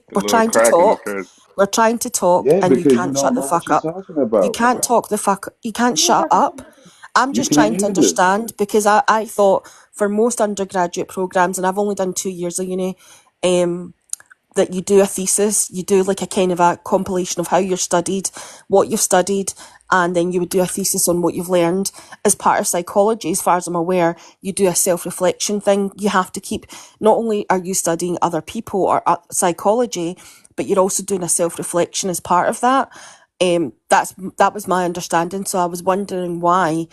The We're little trying to crack in the talk. crutch. We're trying to talk, Yeah, and you because you can't shut don't the know what fuck you're up. talking You about. can't talk the fuck. You can't shut up. I'm You just can't trying to either. understand because I thought for most undergraduate programs, and I've only done 2 years of uni, um, that you do a thesis, you do like a kind of a compilation of how you're studied, what you've studied, and then you would do a thesis on what you've learned. As part of psychology, as far as I'm aware, you do a self-reflection thing. You have to keep, not only are you studying other people or psychology, but you're also doing a self-reflection as part of that. That was my understanding. So I was wondering why,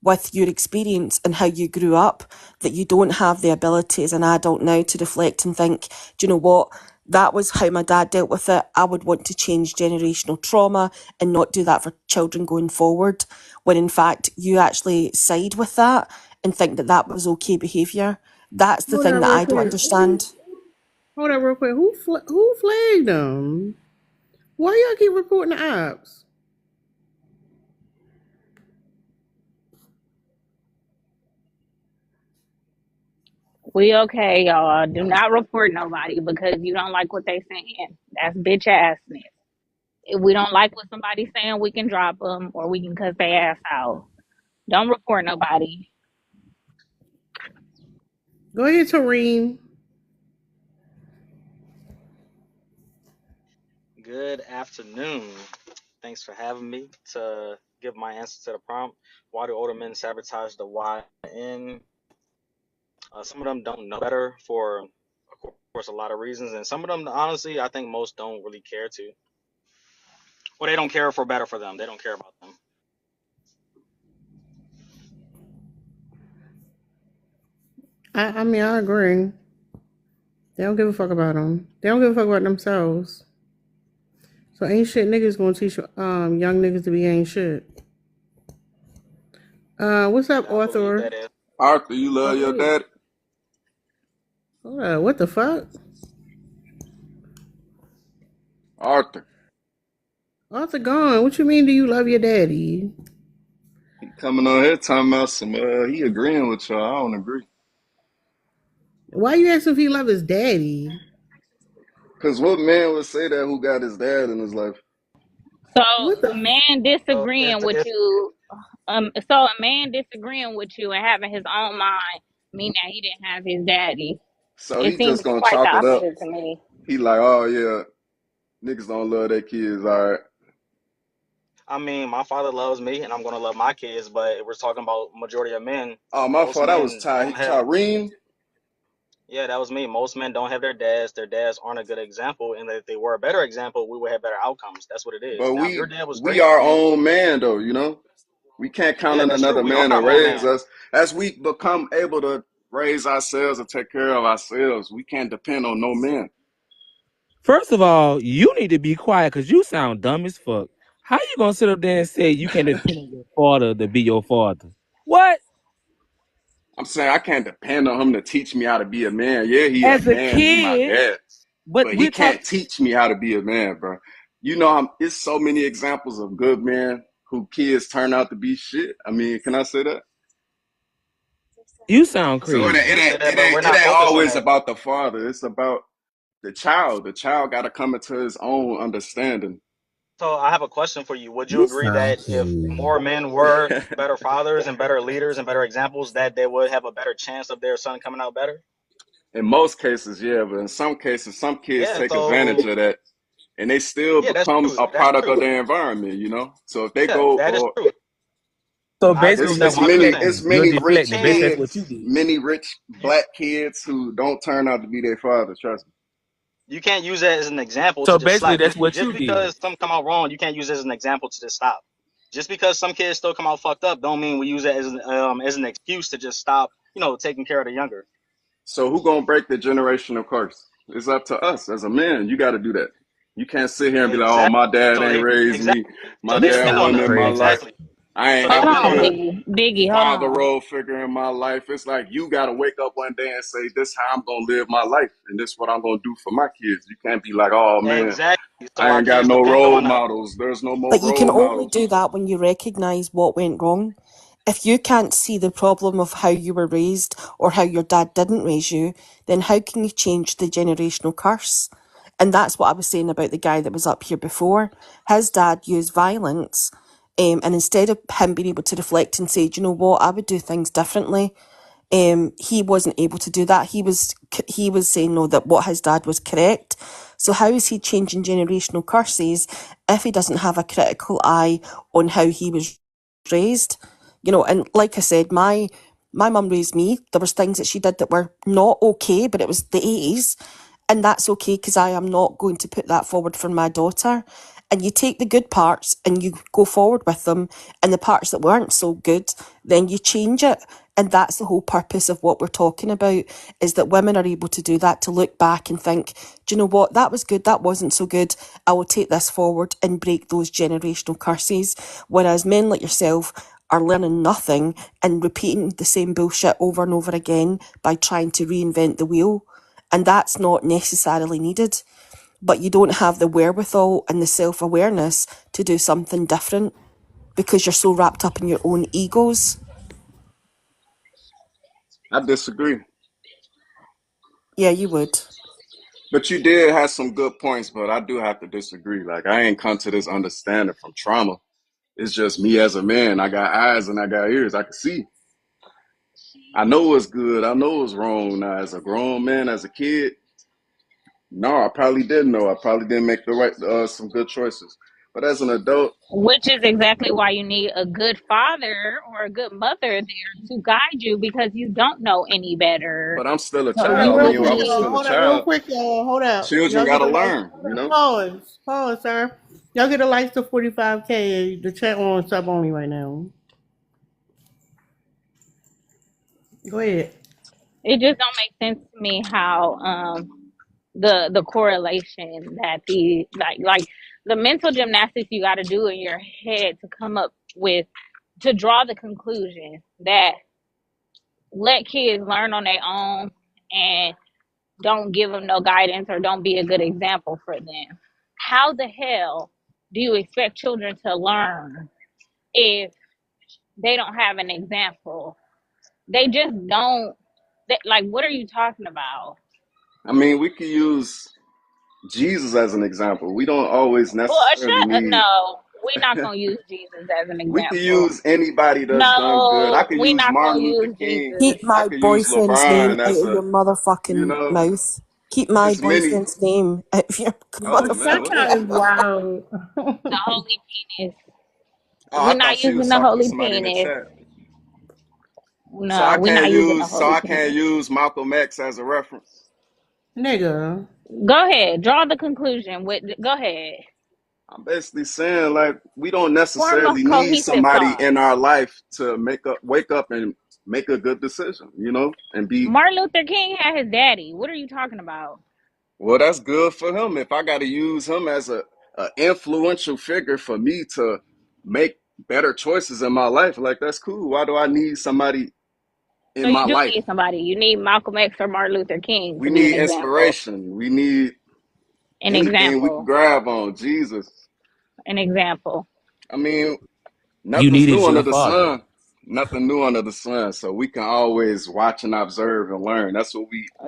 with your experience and how you grew up, that you don't have the ability as an adult now to reflect and think, do you know what? That was how my dad dealt with it. I would want to change generational trauma and not do that for children going forward. When in fact, you actually side with that and think that that was okay behaviour. That's the Hold thing on that real I don't quick. understand. Hold on real quick. Who flagged them? Why y'all keep reporting the ops? we okay, y'all. Do not report nobody because you don't like what they saying. That's bitch assness. If we don't like what somebody's saying, we can drop them or we can cuss their ass out. Don't report nobody. Go ahead, Tareen. Good afternoon. Thanks for having me to give my answer to the prompt. Why do older men sabotage the YN? Some of them don't know better for, of course, a lot of reasons, and some of them, honestly, I think most don't really care to. Well, they don't care for better for them. They don't care about them. I mean, I agree. They don't give a fuck about them. They don't give a fuck about themselves. So ain't shit niggas gonna teach young niggas to be ain't shit. What's up, Yeah, I believe Arthur? that is. Arthur, you Oh, love go your ahead. daddy? Hold up, what the fuck? Arthur, Arthur gone. What you mean? Do you love your daddy? he coming on here talking about some. He agreeing with y'all. I don't agree. Why you asking if he love his daddy? Cause what man would say that who got his dad in his life? So What the? a man So disagreeing with you, a man disagreeing with you and having his own mind mean that he didn't have his daddy. So It he seems just gonna quite the chalk it up. opposite to me. He like, oh yeah, niggas don't love their kids. All right. I mean, my father loves me, and I'm gonna love my kids. But if we're talking about majority of men, Oh, my most fault. That was men don't have. Tyreen. Yeah, that was me. Most men don't have their dads. Their dads aren't a good example, and if they were a better example, we would have better outcomes. That's what it is. But Now, if your dad was we great, our then own man though, you know. We can't count yeah, on that's true. another We are man to our own raise man. us. As we become able to raise ourselves and take care of ourselves, we can't depend on no man. First of all, you need to be quiet because you sound dumb as fuck. How you gonna sit up there and say you can't depend on your father to be your father? What? I'm saying I can't depend on him to teach me how to be a man. Yeah, he a As a man. He my kid, dad. but But he we're can't talking. teach me how to be a man, bro. You know, it's so many examples of good men who kids turn out to be shit. I mean, can I say that? You sound So it crazy. ain't, You it can say ain't, that, it but ain't, we're it not ain't focused on always that. about the father. It's about the child. The child got to come into his own understanding. So I have a question for you. Would you You agree sound that if crazy. more men were better fathers and better leaders and better examples, that they would have a better chance of their son coming out better? In most cases, yeah, but in some cases, some kids Yeah. take advantage So of that, and they still yeah, that's become true. a That's product of true. their environment. You know, so if they Yeah, go, that is or true. So I agree basically, with you that's it's one what hundred you're many, percent. it's saying. You're many rich deflecting Can't based that's what you kids, did. many rich you black kids who don't turn out to be their fathers. Trust me. you can't use that as an example to So just basically, slap. You that's what just you did. because some come out wrong, you can't use it as an example to just stop. Just because some kids still come out fucked up, don't mean we use it as an excuse to just stop. Taking care of the younger. So who gonna break the generational curse? It's up to us as a man. You got to do that. You can't sit here and be like, "Oh, Exactly. my dad So ain't they raised me. exactly. My So You they dad depend on sound wasn't us. in my crazy. life. Exactly. I So ain't they Hold have depend a on on, us. good Biggie, hold father on. role figure in my life." It's like you got to wake up one day and say, "This is how I'm gonna live my life, and this is what I'm gonna do for my kids." You can't be like, "Oh man, Exactly. So I our ain't got kids no depend role on us. models. There's no more But you can role only models." do that when you recognise what went wrong. If you can't see the problem of how you were raised or how your dad didn't raise you, then how can you change the generational curse? And that's what I was saying about the guy that was up here before. His dad used violence, and instead of him being able to reflect and say, do you know what, I would do things differently, he wasn't able to do that. He was saying no, that what his dad was correct. So how is he changing generational curses if he doesn't have a critical eye on how he was raised? And like I said, my mum raised me. There was things that she did that were not okay, but it was the 80s, and that's okay because I am not going to put that forward for my daughter. And you take the good parts and you go forward with them, and the parts that weren't so good, then you change it. And that's the whole purpose of what we're talking about, is that women are able to do that, to look back and think, do you know what, that was good, that wasn't so good, I will take this forward and break those generational curses. Whereas men like yourself are learning nothing and repeating the same bullshit over and over again by trying to reinvent the wheel. And that's not necessarily needed. But you don't have the wherewithal and the self-awareness to do something different because you're so wrapped up in your own egos. I disagree, Yeah, you would. but you did have some good points. But I do have to disagree. Like I ain't come to this understanding from trauma. It's just me as a man. I got eyes and I got ears. I can see. I know what's good. I know what's wrong. Now, as a grown man, as a kid, no, I probably didn't know. I probably didn't make the right, some good choices. But as an adult, Which is exactly why you need a good father or a good mother there to guide you because you don't know any better. but I'm still a So All right, you child. I real would mean, I quick, was need. y'all. still a Hold up, real child. quick, y'all. Hold up. Children Y'all get gotta the lights. learn, you know? Pause, sir. Y'all get the lights to 45K. The chat on sub only right now. Go ahead. It just don't make sense to me how the correlation that the like the mental gymnastics you got to do in your head to come up with to draw the conclusion that let kids learn on their own and don't give them no guidance or don't be a good example for them. How the hell do you expect children to learn if they don't have an example? They just don't. Like, what are you talking about? I mean, we could use Jesus as an example. We don't always Well, necessarily shut. need, No, we're not gonna use Jesus as an we could example. use anybody that's done good. I No, could we're use not gonna Martin Luther use King. Jesus. Keep I my could use boyfriend's name LeBron out as of your you motherfucking know, mouth. Keep my it's many. boyfriend's name out of your Oh man, what the motherfucking That is hell? mouth. wild. The holy penis. Oh, I We're not thought she using was the talking to holy somebody in the penis. chat. No, we're not using the So holy I can't penis. use Malcolm X as a reference. Nigga. Go ahead, draw the conclusion. Go ahead. I'm basically saying like we don't Form a necessarily need cohesive somebody thought. in our life to wake up and make a good decision, you know, and be Martin Luther King had his daddy. What are you talking about? well. That's good for him. If I got to use him as a influential figure for me to make better choices in my life, like that's cool. Why do I need somebody So in you my do life? need somebody. You need Malcolm X or Martin Luther King We to be an need example. inspiration. We need An anything we can example. grab on. Jesus. An example. I mean, You Nothing's needed new under your the father. sun. Nothing new under the sun. So we can always watch and observe and learn. That's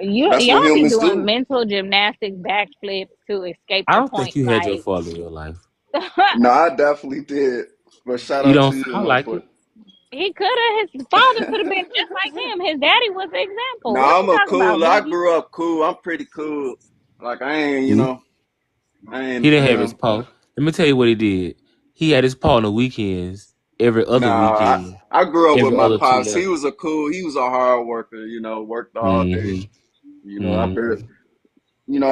Y'all what be humans doing do. mental gymnastics, backflips to escape I the don't think point. you had your Like father in your life. No, I definitely did. But shout You out don't to you, sound my like boy. it. he could have. His father could have been just like him. His daddy was the example. What Nah, you I'm a talking about, cool. I Biggie? grew up cool. I'm pretty cool. Like I ain't, See? I ain't, He didn't have his paw. Let me tell you what he did. He had his paw on the weekends, every other Nah, weekend, I grew up with every my other two pops. He left. was he was a hard worker, worked all day. Mm-hmm. I bet, Mm-hmm.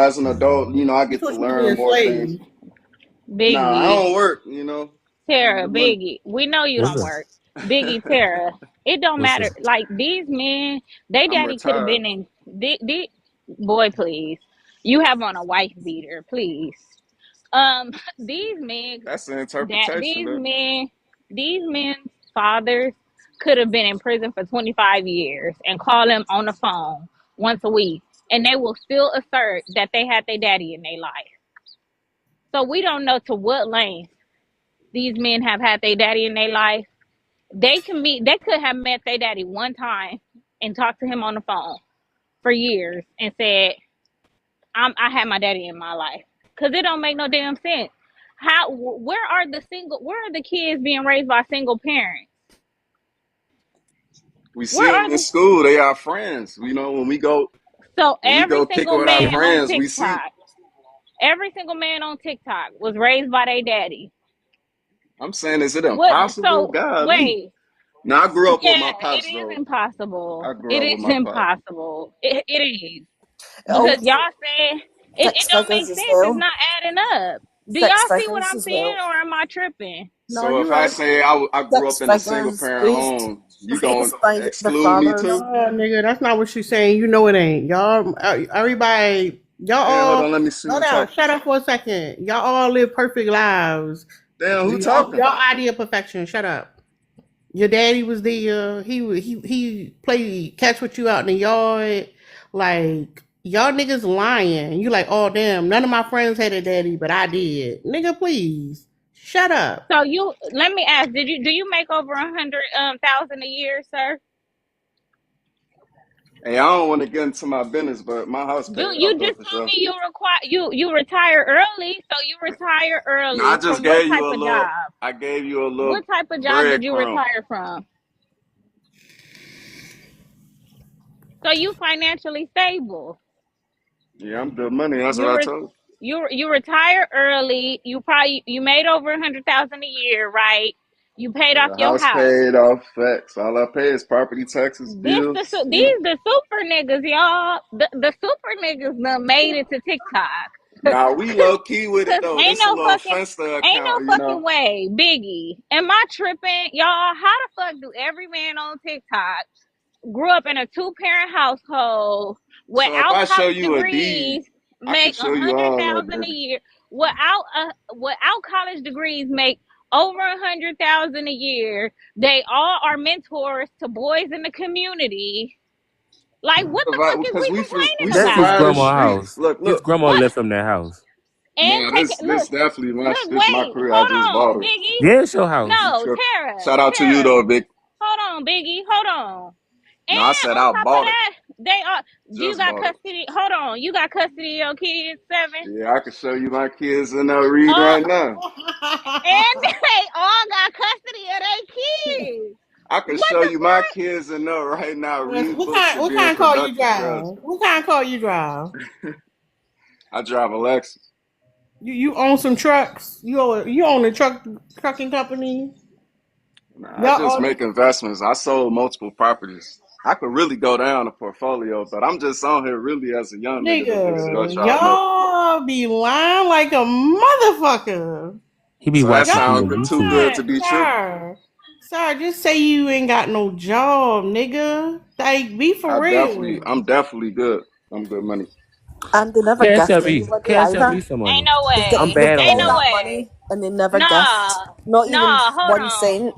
as an adult, I You get to thought you was being learn a more things. slave. Nah, I Biggie, don't work, Tara, the money. Biggie. We know you What's don't up? work. Biggie, Tara. It don't What's up? matter. Like these men, they I'm daddy could have retired. been in. Boy, please. You have on a wife beater, please. These men, That's the that interpretation, though. these men's fathers could have been in prison for 25 years and call them on the phone once a week, and they will still assert that they had their daddy in their life. So we don't know to what length these men have had their daddy in their life. They could have met their daddy one time and talked to him on the phone for years and said, I had my daddy in my life. Cause it don't make no damn sense. Where are the kids being raised by single parents? We see Where them are in the school. They are friends. So When we every go kick it single with our man on friends, we see. TikTok, every single man on TikTok was raised by their daddy. I'm saying, is it What impossible? so Golly. wait, Now I grew up with yeah, my it pops is though. impossible. I grew It up with is my pops. impossible. It is. Because y'all Also, saying it six don't make figures as sense. It's well. not adding up. Do Six y'all see what figures I'm as saying, well. or am I tripping? No, So you if I right. say I grew Six up in a single figures parent raised home, you gonna by the exclude me father. No, too? nigga, that's not what she's saying. You know it ain't. Y'all, everybody, y'all Damn, hold all, on, let me see slow who down. talking. Shut up for a second. Y'all all live perfect lives. Damn, who Y'all talking? idea of perfection. Shut up. Your daddy was there. He played catch with you out in the yard. Like y'all niggas lying. You like, oh damn, none of my friends had a daddy, but I did. Nigga, please shut up. So let me ask, do you make over 100,000 a year, sir? Hey, I don't want to get into my business, but my house paid You off though just for told sure. me you retire early, so you retire No, I early just from what gave you type a of little. job? I gave you a little What type of job did you breadcrumb. retire from? So you financially stable. Yeah, I'm good money. That's what You I re, told you retire early. You made over 100,000 a year, right? You paid you. off The your house house. paid off. Facts. All I pay is property taxes, bills. These the super niggas, y'all. The super niggas done made it to TikTok. Nah, we low key with it Cause though. This a little Finsta ain't account, no fucking way, Biggie. Am I tripping, y'all? How the fuck do every man on TikTok grew up in a 2 parent household So if without I show college you a deed, degrees, I can make a show you hundred all that, thousand a baby. year, without college degrees, make over 100,000 a year? They all are mentors to boys in the community. Like, what the fuck is Because we we complaining That's his survive the about? grandma streets. house. Look, His look. grandma What? left him that house. And Nah, take it. this definitely this my Wait, career. I hold just bought on, it. Biggie. Yeah, it's your house. You No, tripping? Tara, Shout out to you though, big. hold on, Biggie, hold on. No, I And said on I top of bought it. that, they are. You Just got bought it. custody. Hold on, you got custody of your kids, seven. Yeah, I can show you my kids in there reading Uh, right now. and they all got custody of their kids. I can What show the you my fuck? kids in there right now reading What books kind? and What being kind of car you productive. drive? Trust me. What kind of car you drive? I drive a Lexus. You own some trucks. You own a trucking company. Nah, I Y'all just all make investments. I sold multiple properties. I could really go down a portfolio, but I'm just on here really as a young nigga to just go nigga. try to make. Y'all be lying like a motherfucker. He be So that watching you Y'all on sounds too good YouTube. to not, be true. sir. Sir, just say you ain't got no job, nigga. Like, be for real. I'm definitely good. I'm good money. And they never Cash gift out me. anybody Cash out either. me some Ain't money. no I'm way. They've bad got on Ain't all no that. that way. money and they never Nah, gift. Not even nah. Hold 1 cent.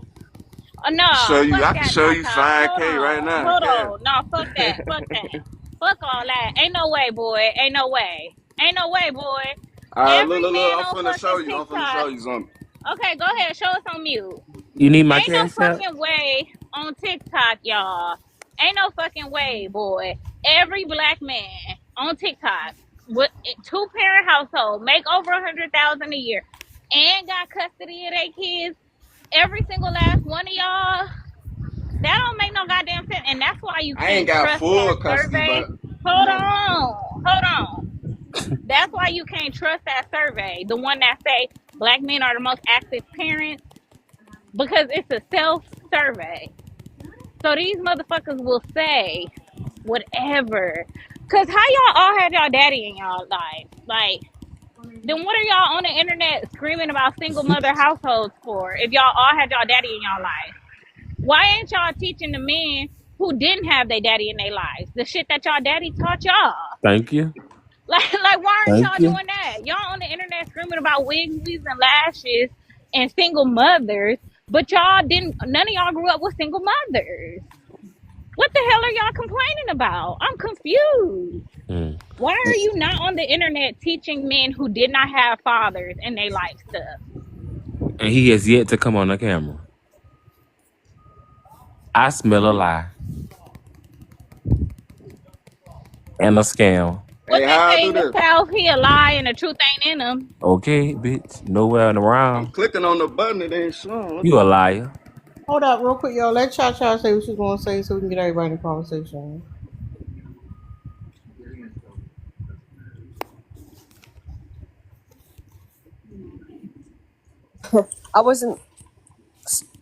on. Nah, fuck I can that, show you Tata. Hold 5K right on, now. hold Cash. on. Nah, fuck that. Fuck that. Fuck all that. Ain't no way, boy. Ain't no way. Ain't no way, boy. All right, look, Every look, look. man I'm on finna show fucking you. I'm finna TikTok. show you something. Okay, go ahead. Show us on mute. You need my Ain't no cash app? fucking way on TikTok, y'all. Ain't no fucking way, boy. Every black man on TikTok with two-parent household make over 100,000 a year and got custody of their kids. Every single last one of y'all. That don't make no goddamn sense, and that's why you I ain't can't got trust that full custody, survey. but Hold you know, on, hold on. That's why you can't trust that survey, the one that say black men are the most active parents, because it's a self survey. So these motherfuckers will say whatever. Cause how y'all all had y'all daddy in y'all life? Like, then what are y'all on the internet screaming about single mother households for? If y'all all had y'all daddy in y'all life, why ain't y'all teaching the men who didn't have their daddy in their lives the shit that y'all daddy taught y'all? Thank you. Like why aren't Thank y'all you. doing that? Y'all on the internet screaming about wigs, weaves, and lashes and single mothers, but y'all didn't. None of y'all grew up with single mothers. What the hell are y'all complaining about? I'm confused. Mm. Why are you not on the internet teaching men who did not have fathers in their life stuff? And he has yet to come on the camera. I smell a lie and a scam. What hey, they how I say do in the this? South, he a lie and the truth ain't in him. Okay, bitch. Nowhere I'm around. clicking on the button, it ain't showing. What You a the? liar. Hold up, real quick, yo. Let Cha Cha say what she's gonna say so we can get everybody in the conversation. I wasn't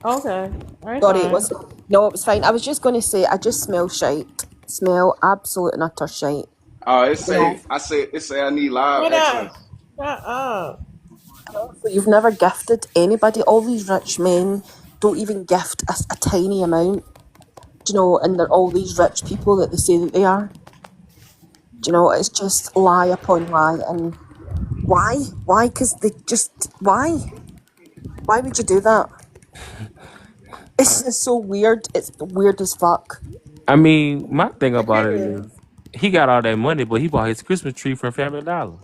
Okay, all right, sorry. It fine. was no, it was fine. I was just going to say I just smell shite. Smell absolute and utter shite. Oh, it You know, say I need live Shut up. access. Shut up. so you've never gifted anybody. All these rich men don't even gift a tiny amount. Do you know? And they're all these rich people that they say that they are. Do you know? It's just lie upon lie. And why? Why? Because they just why? Why would you do that? It's just so weird. It's weird as fuck. I mean, my thing It about it is. is he got all that money, but he bought his Christmas tree from Family Dollar.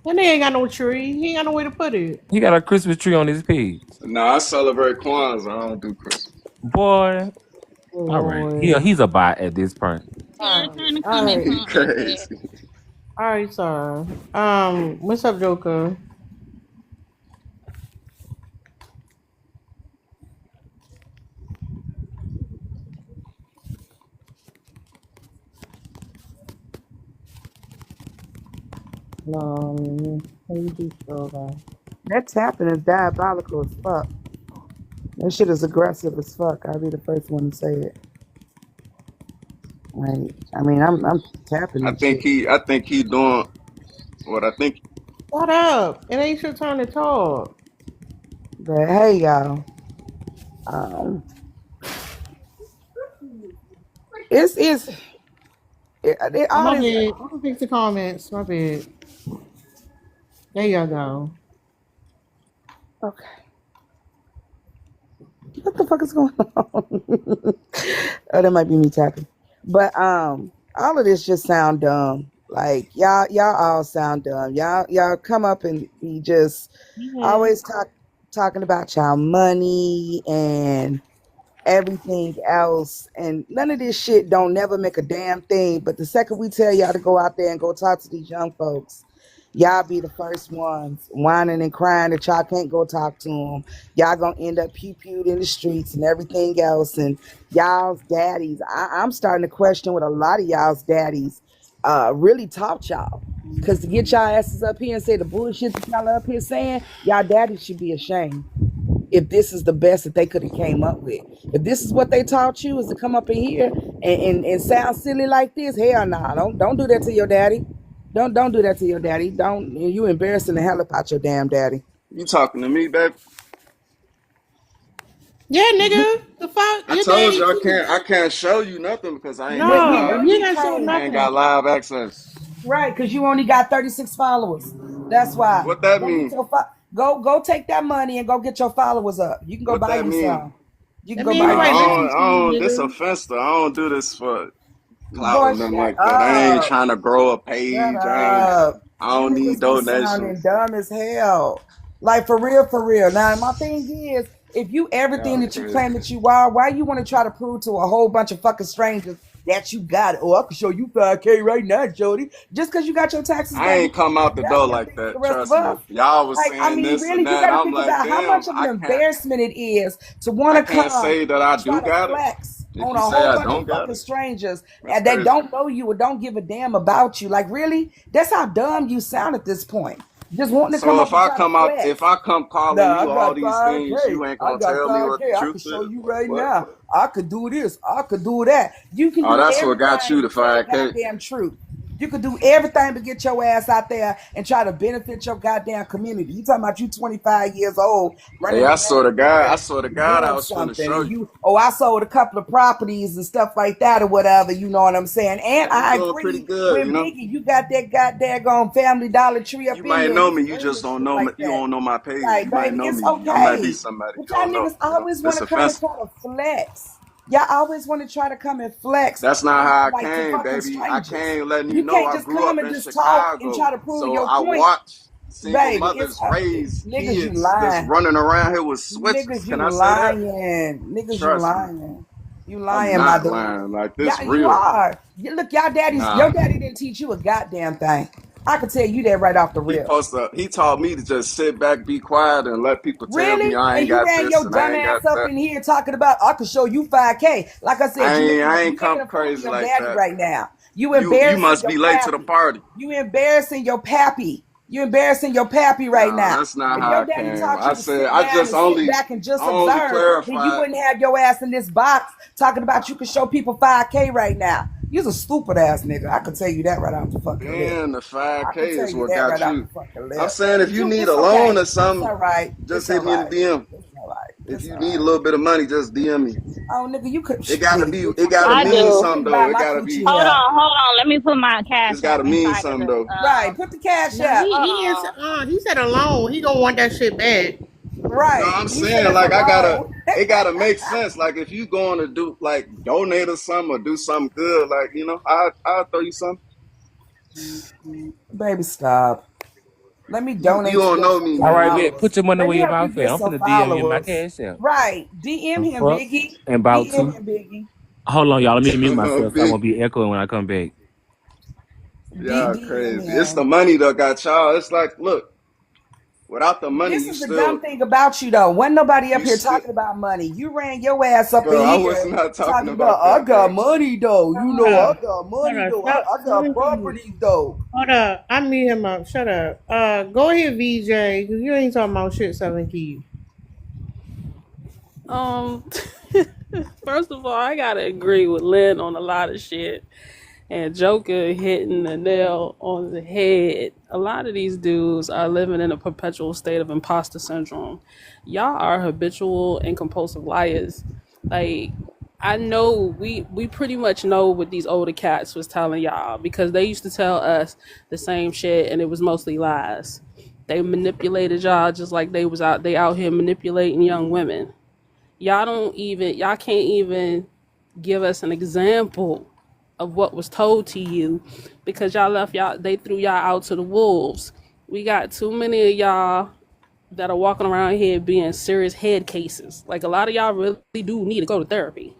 And they ain't got no tree. He ain't got no way to put it. He got a Christmas tree on his page. No, I celebrate Kwanzaa. I don't do Christmas. Boy, Oh, all right. Lord. He's a bot at this point. Your All turn to right. All comment right. He on it. crazy. All right, sir. What's up, Joker? How you do so, guy? That tapping is diabolical as fuck. That shit is aggressive as fuck. I'll be the first one to say it. Like, I mean, I'm tapping I this think shit. he doing what I think. Shut up. It ain't your turn to talk. But hey, y'all, um, it's Oh, all my this. bad. I'm gonna fix the comments. My bad. There you go. Okay, what the fuck is going on? Oh, that might be me tapping. But all of this just sound dumb. Like y'all all sound dumb. Y'all come up and be just Yeah. always talking about y'all money and everything else, and none of this shit don't never make a damn thing. But the second we tell y'all to go out there and go talk to these young folks, y'all be the first ones whining and crying that y'all can't go talk to them. Y'all gonna end up pew-pewed in the streets and everything else. And y'all's daddies, I'm starting to question what a lot of y'all's daddies really taught y'all. Because to get y'all asses up here and say the bullshit that y'all up here saying, y'all daddies should be ashamed if this is the best that they could have came up with. If this is what they taught you is to come up in here and sound silly like this, hell nah. Don't do that to your daddy. Don't do that to your daddy. Don't you embarrassing the hell about your damn daddy. You talking to me, baby? Yeah, nigga. The fuck? I Your told daddy you too. I can't show you nothing because We No, know you you ain't gotta show can't. I ain't nothing. got live access. Right, because you only got 36 followers. That's why. What that Go get mean? your go take that money and go get your followers up. You can go What buy that you mean? some. You can That go mean buy you everybody some. listen to you, This nigga. offense though. I don't do this for clout Boy, or nothing shut like that. I ain't trying to grow a Shut page. up. I You don't need niggas be donations. sounding dumb as hell. Like for real, for real. Now my thing is, if you everything Y'all that you claim crazy. that you are, why you want to try to prove to a whole bunch of fucking strangers that you got it? Oh, I can show you 5K right now, Jody. Just because you got your taxes I done, ain't you can't come do out the the door goddamn like thing for the that. rest of Trust us. me. Y'all was Like, I saying mean, this and really, you that. got to I'm think like, about how damn, much of an embarrassment it is to want I to can't come say that I and try do to got it. flex If on you a say whole I bunch of don't got fucking it, strangers that's and they crazy. don't know you or don't give a damn about you. Like, really? That's how dumb you sound at this point. Just wanting to come So up and try to if flex. I come calling Nah, I you all got these 5K. things, you ain't I gonna got tell me what 5K. the I truth can show is? you Like right what? now. I could do this. I could do that. You can Oh, do that's what got everything you the but tell the 5K. goddamn truth. You could do everything but get your ass out there and try to benefit your goddamn community. You talking about you 25 years old Hey, running around I here swear to and God, I doing was finna something show and you. you, oh, I sold a couple of properties and stuff like that or whatever, you know what I'm saying? And Hey, you I doing pretty agree good, with you know. Biggie, you got that goddamn Family Dollar Tree up You in might you and know you me, you screaming just don't shit know me. like You that. don't know my page. Right, You might baby, know it's me. I might be okay. somebody But you y'all don't know. niggas You know, always want it's to come and offensive. try to flex. Y'all always want to try to come and flex, That's not how I like to came, fucking baby. I strangers. came letting you You know can't I just grew come up and in just talk and Chicago. try to prove So your I point, watched single baby. It's mothers raise niggas, you kids that's lying. running around here with Niggas, switches. Can you I say that? lying. Niggas, you Trust me. lying. You I'm lying, my not dude. lying. Like this Yeah, you real. are. Look, your Nah. daddy didn't teach you a goddamn thing. I can tell you that right off the rip. He taught me to just sit back, be quiet, and let people tell me Really? I And ain't you got ran this your and I dumb ain't got ass up that. in here talking about I can show you 5K. Like I said, I you ain't making come a fool of crazy your like daddy that. right now. You You embarrassing must your be late to the pappy. party. You embarrassing your pappy. You embarrassing your pappy right No, now. that's not If how your I daddy came. taught I you to said sit down and sit back and I just only observe, then you clarified. wouldn't have your ass in this box talking about you can show people 5K right now. You's a stupid ass nigga. I can tell you that right off the fucking lip. Then the I 5K can tell is you what that right got off you. the fucking I'm lip. saying if But you need it's a loan okay. or It's something, all right. just It's hit all me in the right. DM. It's all right. If It's you all need a right. little bit of money, just DM me. Oh, nigga, you could, It gotta nigga, be. bitch, It I gotta could I have, mean you do. couldn't something buy though. It my gotta coochie be. Hold hair. on, hold on. Let me put my It's cash app gotta mean inside of something the though. Right, put the cash No, up. he is. hold He said alone. He gonna want that shit back. No, Right, I'm he said saying it's a like I gotta. loan. It gotta make sense. Like if you going to do like donate or something or do something good, like I'll throw you something. Baby, stop. Let me You donate to don't your know me, fucking All right, man. man. followers. Put your money Let where me your help you mouth at. get I'm some finna DM you my followers. cash app. Right, DM The him, fuck? Biggie. And about DM to. him, Biggie. Hold on, y'all. Let me mute No myself so I big. won't be echoing when I come back. Yeah, DM crazy. It's the him. money that got y'all. It's like, look, without the money, This is the dumb thing about you, though. Wasn't nobody up you here still, talking about money. You ran your ass up in bro. I was here not talking talking about, about I that, got bro. money, though. You Hold know, I up. got Hold money, up. though. Stop. I got properties, though. Hold up. I mute him up. Shut up. Go ahead, VJ, because you ain't talking about shit selling keys. Um, first of all, I gotta agree with Lynn on a lot of shit. And Joker hitting the nail on the head. A lot of these dudes are living in a perpetual state of imposter syndrome. Y'all are habitual and compulsive liars. Like, I know we pretty much know what these older cats was telling y'all because they used to tell us the same shit and it was mostly lies. They manipulated y'all just like they out here manipulating young women. Y'all can't even give us an example of what was told to you because they threw y'all out to the wolves. We got too many of y'all that are walking around here being serious head cases. Like a lot of y'all really do need to go to therapy.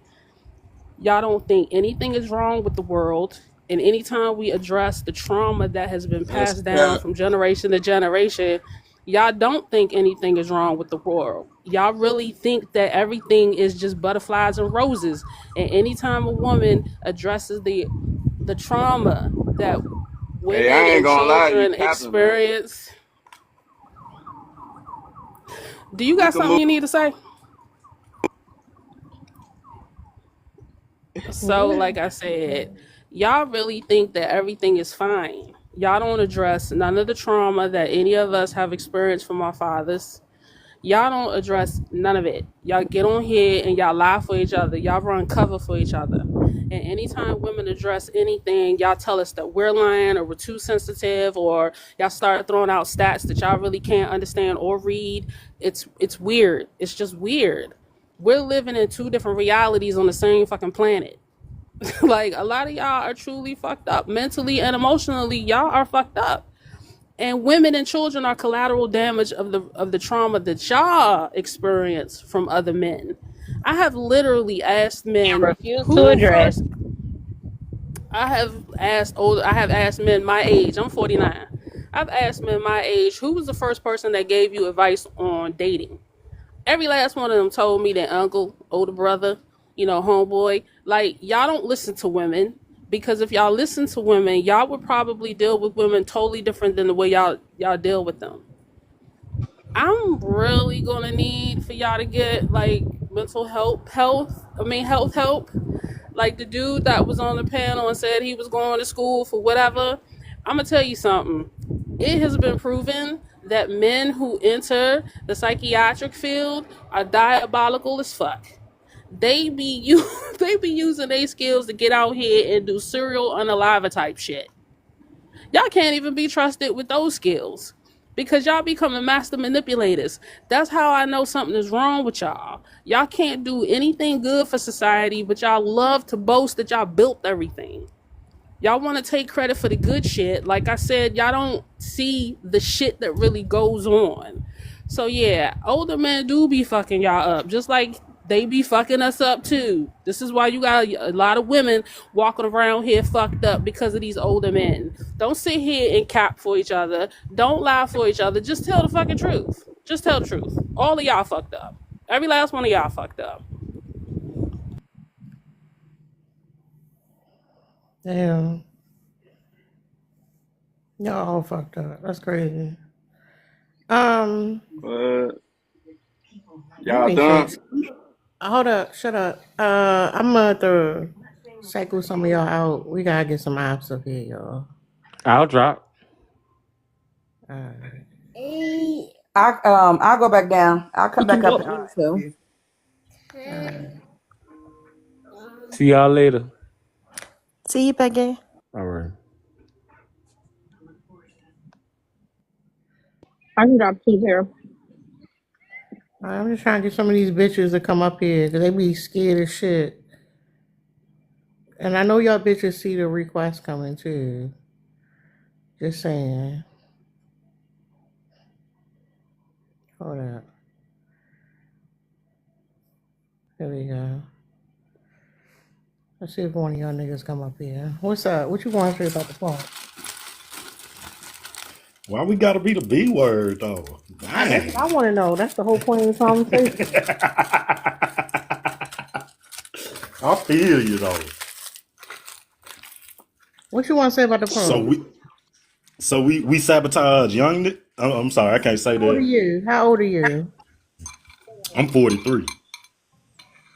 Y'all don't think anything is wrong with the world. And anytime we address the trauma that has been That's passed down cap. from generation to generation, y'all don't think anything is wrong with the world. Y'all really think that everything is just butterflies and roses. And anytime a woman addresses the trauma that Hey, women I ain't and gonna lie, you children capping, man. experience, do you We got can something move. you need to say? So, like I said, y'all really think that everything is fine. Y'all don't address none of the trauma that any of us have experienced from our fathers. Y'all don't address none of it. Y'all get on here and y'all lie for each other. Y'all run cover for each other. And anytime women address anything, y'all tell us that we're lying or we're too sensitive, or y'all start throwing out stats that y'all really can't understand or read. It's weird. It's just weird. We're living in two different realities on the same fucking planet. Like a lot of y'all are truly fucked up mentally and emotionally. Y'all are fucked up. And women and children are collateral damage of the trauma that y'all experience from other men. I have literally asked And men refuse to who address. first. I have asked men my age. I'm 49. I've asked men my age who was the first person that gave you advice on dating. Every last one of them told me their uncle, older brother, homeboy. Like, y'all don't listen to women, because if y'all listen to women, y'all would probably deal with women totally different than the way y'all deal with them. I'm really gonna need for y'all to get like mental health help. Like the dude that was on the panel and said he was going to school for whatever. I'm gonna tell you something. It has been proven that men who enter the psychiatric field are diabolical as fuck. They be using their skills to get out here and do serial unaliver type shit. Y'all can't even be trusted with those skills because y'all becoming master manipulators. That's how I know something is wrong with y'all. Y'all can't do anything good for society, but y'all love to boast that y'all built everything. Y'all want to take credit for the good shit. Like I said, y'all don't see the shit that really goes on. So yeah, older men do be fucking y'all up, just like they be fucking us up too. This is why you got a lot of women walking around here fucked up because of these older men. Don't sit here and cap for each other. Don't lie for each other. Just tell the fucking truth. Just tell the truth. All of y'all fucked up. Every last one of y'all fucked up. Damn. Y'all all fucked up. That's crazy. But You y'all ain't shit. done? Hold up. Shut up. I'm gonna cycle some of y'all out. We gotta get some ops up here, y'all. I'll drop. Alright. I'll go back down. I'll He come can back up go. and so. Alright. See y'all later. See you, Peggy. All right. I can drop two there. I'm just trying to get some of these bitches to come up here because they be scared as shit. And I know y'all bitches see the request coming too. Just saying. Hold up. Here we go. Let's see if one of y'all niggas come up here. What's up? What you want to say about the phone? Why we gotta be the B word though? That's what Dang. I want to know. That's the whole point of the conversation. I feel you though. What you want to say about the So phone? we sabotage young. I'm sorry, I can't say How old are that. you? How old are you? I'm 43.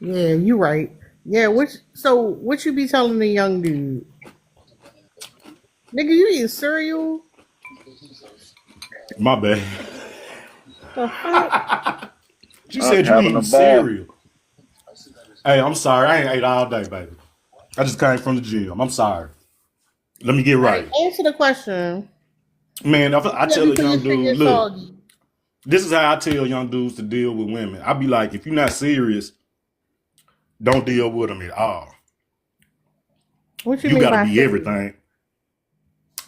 Yeah, you right. Yeah, what you be telling the young dude? Nigga, you eat cereal? My bad. The fuck? She said you Having a eating ball. cereal. Hey, I'm sorry. I ain't ate all day, baby. I just came from the gym. I'm sorry. Let me get Alright, right. answer the question. Man, I Let tell me a put your young finger dude, look, soggy. this is how I tell young dudes to deal with women. I be like, if you're not serious, don't deal with them at all. What you You mean got to by be serious? everything.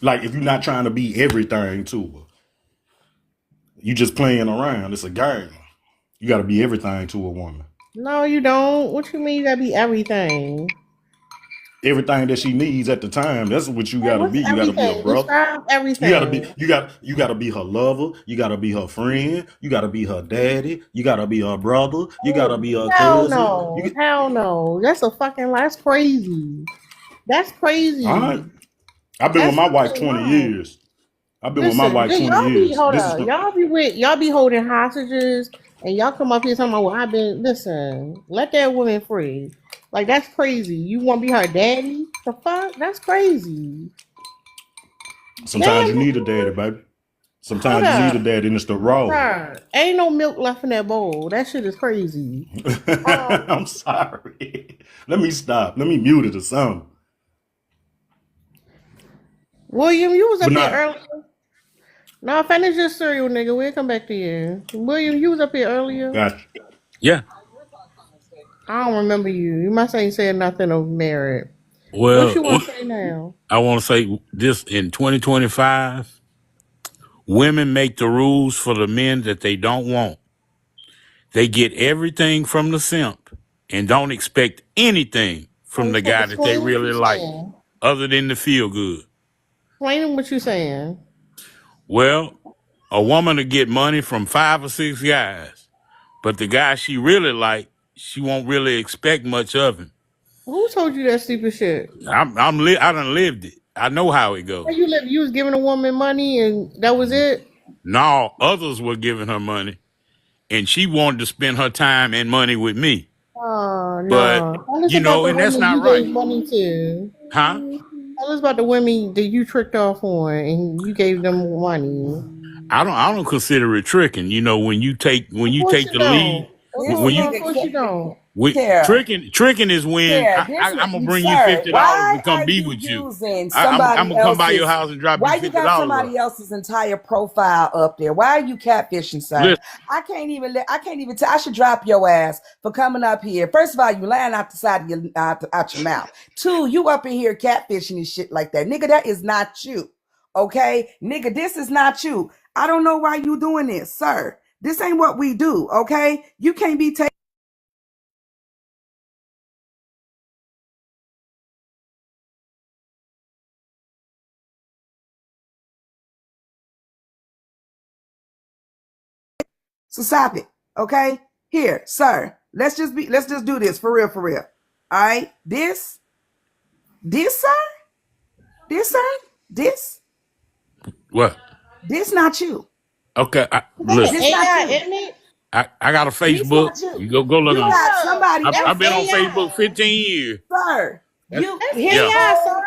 Like, if you're not trying to be everything to her, you just playing around. It's a game. You got to be everything to a woman. No, you don't. What you mean you gotta be everything? Everything that she needs at the time. That's what you Like, got to what's be. You got to be a everything? brother. Describe You got to be. everything. You got to be her lover. You got to be her friend. You got to be her daddy. You got to be her brother. You got to be her Hell cousin. You no. get, Hell no. That's crazy. That's all right. crazy. I've been with That's my wife fucking 20 wild. years. I've been with my Listen, wife 20 y'all be years. hold This is up. from, Y'all be holding hostages and y'all come up here talking about what I've been listen, let that woman free. Like that's crazy. You wanna be her daddy? The fuck? That's crazy. sometimes Damn, you need a daddy, baby. hold Sometimes you need a up. daddy, and it's the role. Bruh, ain't no milk left in that bowl. That shit is crazy. Um, I'm sorry. Let me stop. Let me mute it or something. William, you was But up here not, earlier. No, finish your cereal, nigga. We'll come back to you. William, you was up here earlier. gotcha. Yeah. I don't remember you. You must ain't said nothing of merit. What Well, you want to say now? I want to say this in 2025. Women make the rules for the men that they don't want. They get everything from the simp and don't expect anything from the guy that they Explain what really you're like, saying. other than to feel good. Explain what you're saying. Well, a woman will get money from 5 or 6 guys, but the guy she really like, she won't really expect much of him. Who told you that stupid shit? I done lived it. I know how it How goes. you live? You was giving a woman money and that was it? No, others were giving her money, and she wanted to spend her time and money with me. Oh But, no. Tell us about the and that's women not you right. gave money to. Huh? Tell us about the women that you tricked off on and you gave them money. I don't consider it tricking. When you take Of course you the lead, don't. Of This when course, you of nigga, course you don't. Tara, tricking is when Tara, this I'm gonna nigga, bring you sir, $50 why to come are be you with you. using I'm somebody gonna come by your else's, house and drop you why you got $50 off. somebody else's entire profile up there? Why are you catfishing, sir? Listen, I can't even tell, I should drop your ass for coming up here. First of all, you lying out the side of your, out your mouth. 2, you up in here catfishing and shit like that. Nigga, that is not you. Okay? Nigga, this is not you. I don't know why you doing this, sir. This ain't what we do, okay? You can't be taking So stop it. Okay? Here, sir. Let's just do this for real, for real. All right? This, sir, this what? not you. Okay, That's an listen. This not AI, you. isn't it? I got a This Facebook. not you. You go look You on. got Hold up. somebody That's I've been on else's, Facebook AI. 15 years. sir. That's, That's His yeah. AI, sir.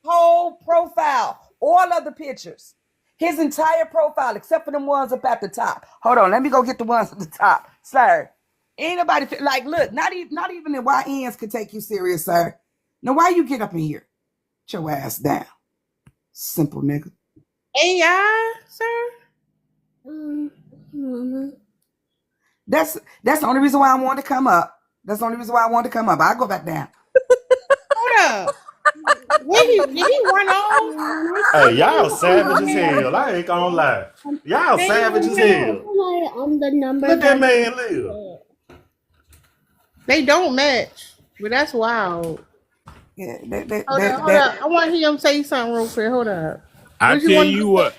whole profile, all of the pictures, his entire profile, except for them ones up at the top. Hold on, let me go get the ones at the top, sir. Ain't nobody like, look, not even the YNs could take you serious, sir. Now, why you get up in here? Get your ass down, simple nigga. AI, sir. That's the only reason why I wanted to come up. That's the only reason why I wanted to come up. I'll go back down. Hold up. Did he run off? Hey, y'all savage as hell. I ain't gonna lie. Y'all They ain't savage run as off. hell. Let that man live. They don't match, but that's wild. Yeah, Hold up. I want to hear him say something real quick. Hold up. I What you tell want you to say?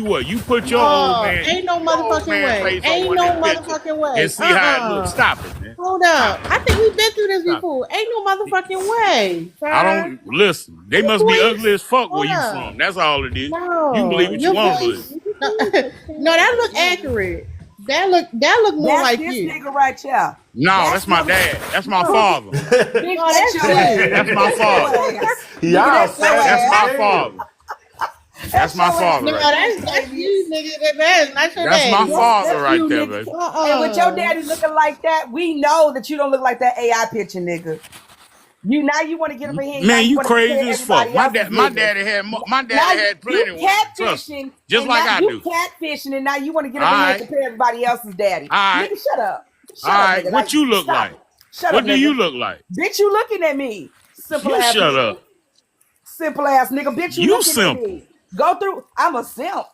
what. You put your old No, man, ain't no your old motherfucking man way. face on Ain't one of no them pictures motherfucking and way. see how it looks. Stop it, man. Hold Stop up. it. I think we've been through this Stop before. Ain't no motherfucking way, it. I sir. don't listen. They Your must be ugly voice. as fuck where Hold you up. from. That's all it is. You can believe No, what you your want to believe. voice. No, no, that look accurate. That look more That's like this you. nigga right here. No, That's that's my your dad. That's my look, father. bitch. No, That's that's your ass. That's you. my That's your father. ass, nigga. Y'all That's your That's savage as my ass. father. hell. That's That's my your ass father No, with right your there. bitch that's baby. you, nigga. That is not your That's my daddy. father That's right you, there, nigga. baby. And with your Uh-uh. daddy looking like that, we know that you don't look like that AI picture, nigga. You want to get up in here and now Man, you you want to compare crazy as fuck. everybody else's My niggas. daddy had Now plenty you of women. Trust me, catfishing just and like now I you do. catfishing and now you want to get All up in here and right, compare everybody else's daddy. all right, Nigga, shut up. all Shut up, right. nigga. Like, What you look stop like? it. Shut up, What do you nigga. look like? Bitch, you looking at me. Simple You ass shut nigga. up. Simple ass nigga. Bitch, you You looking at simple. me. Go through. I'm a simp.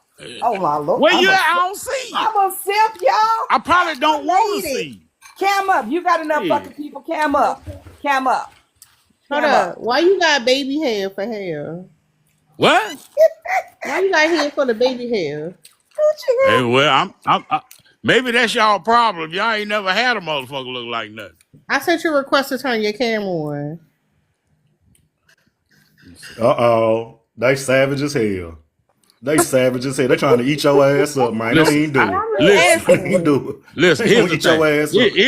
Oh my lord. Where I'm you a at? I simp. don't see you. I'm a simp, y'all. I probably I don't want to made it. see you. Cam up. You got enough Yeah. fucking people. Cam up. Cam up. Hold Cam up. up. Why you got baby hair for hair? What? Why you got hair for the baby hair? What Hey, you well, maybe that's y'all problem. Y'all ain't never had a motherfucker look like nothing. I sent you a request to turn your camera on. They savage as hell. They savage as hell. They trying to eat your ass up, man. Don't Listen, even do it. I'm just listen, Don't even asking. do it. listen. They Here's gonna the eat your thing. ass up.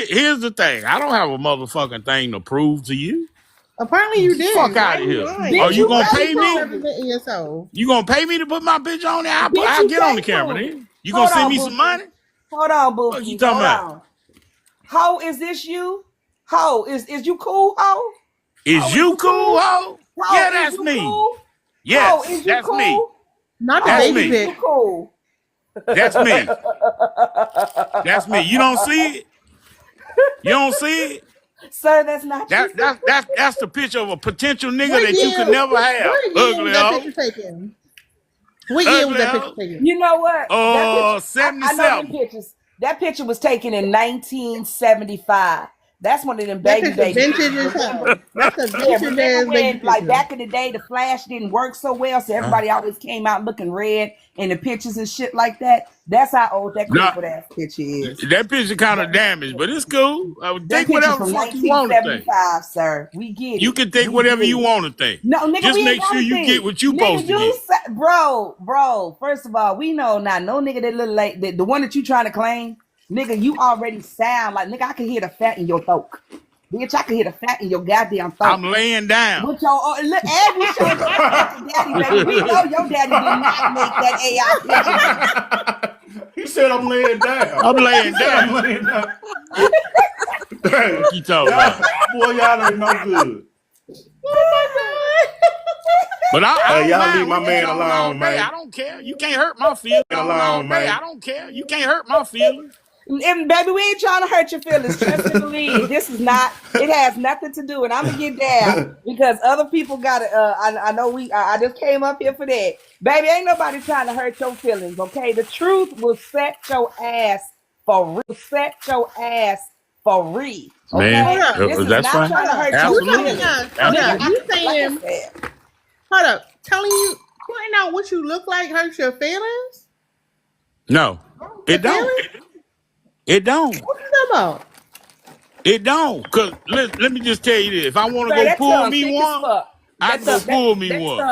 Here's the thing. I don't have a motherfucking thing to prove to you. Apparently you Fuck did. Why out are of you here. lying? Are Bitch, you you gonna been pay me? proved it. Misrepresenting yourself. You gonna pay me to put my bitch on there? Bitch, I'll you get on the can't camera prove it. then. You gonna Hold send on, me some Bookie. money? Hold on, What you Bookie. talking Hold about? on. Ho, is this you? Ho, is you cool, Ho? Is Ho, is you you cool, cool? ho? Ho, Yeah, is that's you me. cool? Ho, Yes, is you that's me. cool? Not the That's Ho, baby is me. you pic. cool? That's me. That's me. You don't see it? You don't see it? Sir, that's not you. That's the picture of a potential nigga What that you could year? never have. What year Ugly was that hoe. picture taken? What year was Ugly that picture hoe. taken? You know what? That picture, I know them 77. pictures. That picture was taken in 1975. That's one of them That baby picture baby vintage pictures. as hell. Remember? That's a Yeah, vintage remember ass baby when, like picture. back in the day, the flash didn't work so well, so everybody always came out looking red in the pictures and shit like that. That's how old that Nah, crippled ass picture is. that picture kind of damaged, but it's cool. I would That think picture's whatever the from fuck you want to think. 1975, sir. We get You it. can think We whatever get you it. want to think. No, nigga, Just we ain't make sure got a you get thing. what you Nigga, supposed to get. bro. First of all, we know now. No nigga that look like the one that you trying to claim, nigga. You already sound like nigga. I can hear the fat in your throat, bitch. I can hear the fat in your goddamn throat. I'm laying down. With your look, and we showed your fucking daddy, baby. We know your daddy did not make that AI picture, baby. He said I'm laying down. I'm He laying said I'm down. laying down. Hey, What you talking y'all, about? boy, y'all ain't no good. Oh my god. But I Hey, don't y'all leave mind. my We can get man on all alone, day. I man. don't care. You can't hurt my feelings. On all Alone, day. I man. don't care. You can't hurt my feelings. And baby, we ain't trying to hurt your feelings. Trust and believe. This is not. It has nothing to do. And I'm gonna get down because other people got it. I know we. I just came up here for that, baby. Ain't nobody trying to hurt your feelings. Okay, the truth will set your ass for real. Set your ass for real. Man, Hold Okay, up. this is that's not fine. trying Hold to up. hurt your You telling Absolutely. feelings, us, hold nigga. up. Absolutely. You Like I saying, said, hold up. Telling you, pointing out what you look like hurts your feelings? No, Your it don't. feelings? It don't. What you talking about? It don't. Cause let me just tell you this. If I want to sir, go that pull tongue me thick as one, fuck. I That can go tongue, pull me one.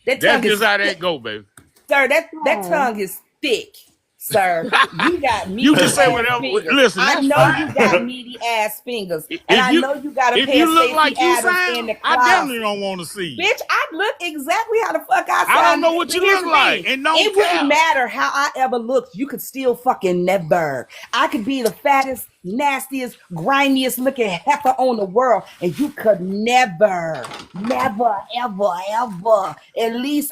that That's tongue just is how thick. that go, baby. Sir, that Oh. tongue is thick, sir. You got You can meaty say ass whatever. fingers. Listen, I that's know you fine. got meaty ass fingers, and If I you know you got a if pair of you look Stacey like you Adams in sound, the I definitely closet. don't want to see you. Bitch, I look exactly how the fuck I I don't sound, know nigga. what But you here's look the like thing. and don't It wouldn't care. matter how I ever looked. You could still fucking never. I could be the fattest, nastiest, grimiest looking heifer on the world, and you could never, ever. At least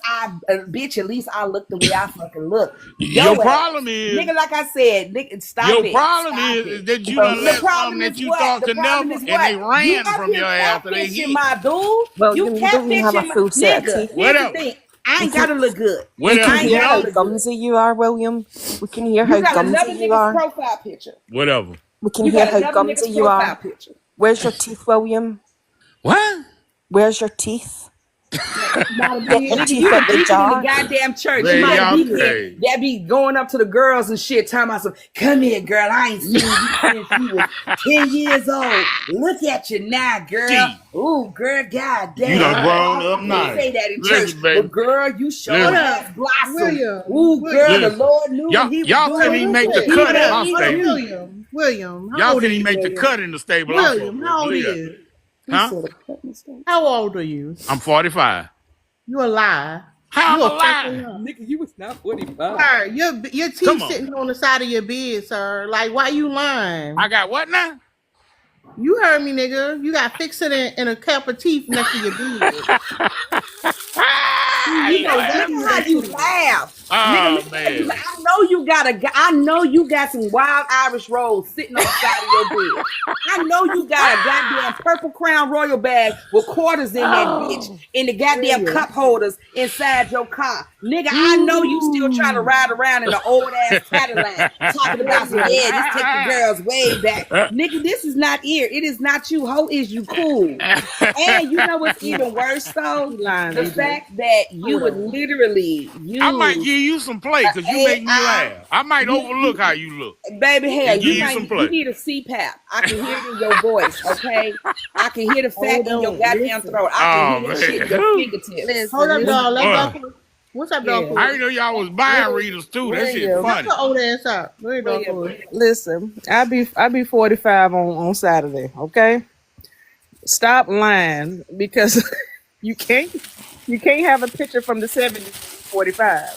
I look the way I fucking look. Your Yo ass. problem is Nigga, like I said, nigga, stop your it. problem Stop is it. that you done The let something problem that is you what? thought The could problem never, is and what? they You ran up from here your ass after they catfishing hit my dude. You William, you don't even have a catfishing my full set of nigga. teeth. Here's the whatever, thing. I We ain't can gotta look good. we can whatever. I ain't hear You gotta how don't, look good. gumsy you are, William. We can hear You how got gumsy another you nigga's are. profile picture. whatever. We can You hear got how another gumsy nigga's you profile are. picture. Where's your teeth, William? What? Where's your teeth? Not a Get big your Nigga, teeth you the out the deacon in the jar. goddamn church. You Man, that y'all deacon crazy. that be going up to the girls and shit, talking about some, come here, girl. I ain't seen you since you was 10 years old. Look at you now, girl. Gee, Ooh, girl, You goddamn. done what? grown Y'all up can't nice. say that in church. listen, But baby, girl, you Hold sure listen, up. has blossomed. William. Ooh, girl, the William. listen. Lord knew what he was Y'all couldn't Hey, doing even real make the quick. when he cut Hold at up. my made Hold up. stable. you. William. William. How Y'all old are couldn't even you, make the William? cut in the stable I'm William, from, baby. how old are Believe that. you? He Huh? said a cut mistake. How old are you? I'm 45. You a lie. How You I'm a a fucking lie? lie. Nigga, you was not 45. Sir, your Come teeth on. sitting on the side of your bed, sir. Like, why you I lying? got what now? You heard me, nigga. You got fixed in a cup of teeth next to your bed. You Nigga, got Lord look have at how goddamn mercy. you teeth. laugh. Nigga, Oh look at how you laugh. man. I know you got some wild Irish rolls sitting on the side of your bed. I know you got a goddamn purple crown royal bag with quarters in that bitch Oh. in the goddamn William. cup holders inside your car. Nigga, I know you still trying to Ooh. ride around in the old ass Cadillac talking about some, William. yeah, this take the girls way back. Nigga, this is not it. It is not you. How is you cool? And you know what's even worse though? He lying, The AJ. fact that you Hold would on. literally I might use give you some play because you make me AI. laugh. I might overlook how You you look baby hell, and give you some you play. need a CPAP. I can hear it in your voice, okay? I can hear the fat Hold in your on. goddamn Listen. throat. I can Oh hear that shit in man. your Whew. fingertips. Hold up, Listen, dog. Let Uh, Dog. What's up, dog? yeah. I For didn't know y'all was buying William, readers too. That shit William, shut funny. your old ass up. Go ahead, dog. William. For Listen, I be 45 on Saturday. Okay, stop lying because you can't have a picture from the 70s 45.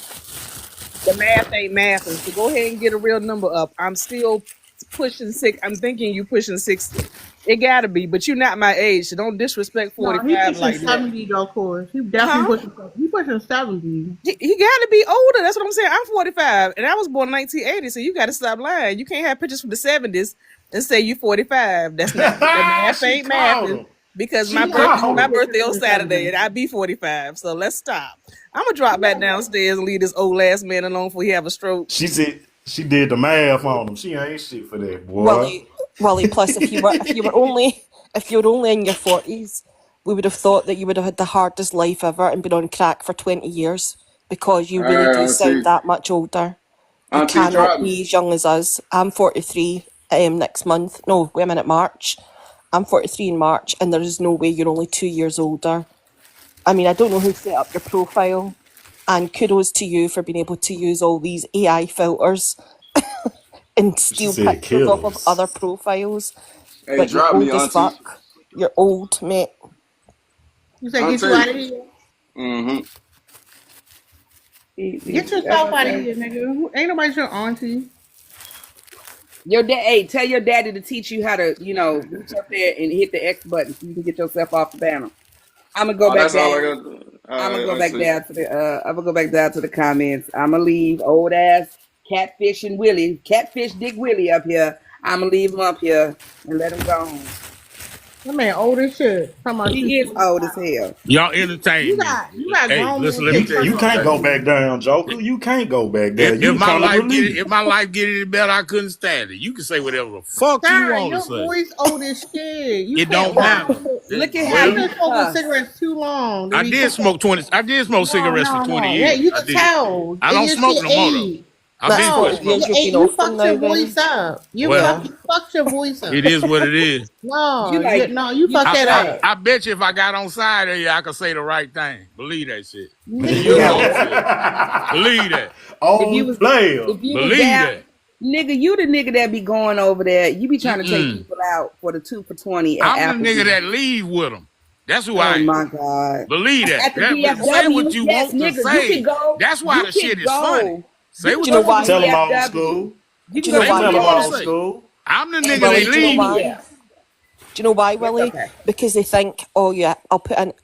The math ain't mathing. So go ahead and get a real number up. I'm still pushing six. I'm thinking you pushing 60. It gotta be, but you're not my age, so don't disrespect No, he 45 pushing like that. 70, dog. For he Huh? definitely pushing. He pushing 70. He gotta be older. That's what I'm saying. I'm 45 and I was born in 1980, so you gotta stop lying. You can't have pictures from the 70s and say you 45. That's not the math She ain't called mathing. him. because You my got birthday two my Wow. birthday pictures on in the Saturday and 70s. I be 45. So let's stop. I'm gonna drop back downstairs and leave this old ass man alone before he have a stroke. She said she did the math on him. She ain't shit for that, boy. Willie, Willie. Plus, if you were only in your 40s, we would have thought that you would have had the hardest life ever and been on crack for 20 years because you really do sound Auntie, that much older. You Auntie, cannot drop. be as young as us. I'm 43 next month. No, wait a minute, March. I'm 43 in March, and there is no way you're only 2 years older. I mean, I don't know who set up your profile, and kudos to you for being able to use all these AI filters and She steal said pictures off of killers. other profiles. Hey, But you're drop me, old as Auntie. fuck. You're old, mate. You say get you Auntie. out of here. Mm-hmm. Get That's yourself what I out of say. here, nigga. Ain't nobody your auntie. Your dad, hey, tell your daddy to teach you how to, reach up there and hit the X button so you can get yourself off the panel. I'm gonna go Oh, back that's all I down. got to do. I'm gonna go back Auntie. down to the. I'm gonna go back down to the comments. I'm gonna leave old ass catfish and Willie, catfish Dick Willie up here. I'm gonna leave him up here and let him go home. That man old as shit. Talking about you He is old as 45. hell. Y'all entertain You me. got Hey, grown listen, man let me shit tell you talking You about something, can't baby. go you. back down, Joker. You can't go back there. If You my kind of life get it, if relieved. my life get any better, I couldn't stand it. You can say whatever the fuck you Sorry, want to your say. voice old as shit. You It can't don't matter. Look at how You've Well, you been smoking cuss. cigarettes too long to I be did talking. smoke 20. I did smoke No, cigarettes for no, 20 no. Yeah, years. you I can did. tell. I It's don't just smoke your no more though. age. I've That's been quit what No, years smoking. you've been you off them fucked now, your voice then. up. Well, You fucked your voice it up. is what it is. You No, like you you fucked like that crack. up. I bet you if I got on side of you, I could say the right thing. Believe that shit. Nigga, You you know old. shit. Believe that. If you On was player. if you was Believe down, that. nigga, you the nigga that be going over there. You be trying to take Mm-mm. people out for the 2 for $20 at I'm the nigga that Applebee's. leave with them. That's who Oh I am. my God. Believe that. At the Say what VFW, you yes, want to nigga, you can say. go. That's why You the shit can is funny. go. You Say can what Do you you know go to want the to why? Tell them say. old VFW. school. You Do can you know go Say to why, the what Tell you them want to Willie? old VFW say. school. I'm the and nigga Willie, they get do you know your leave with. why? yeah. Do you know why, It's Willie? okay. Because they think, oh yeah, I'll put an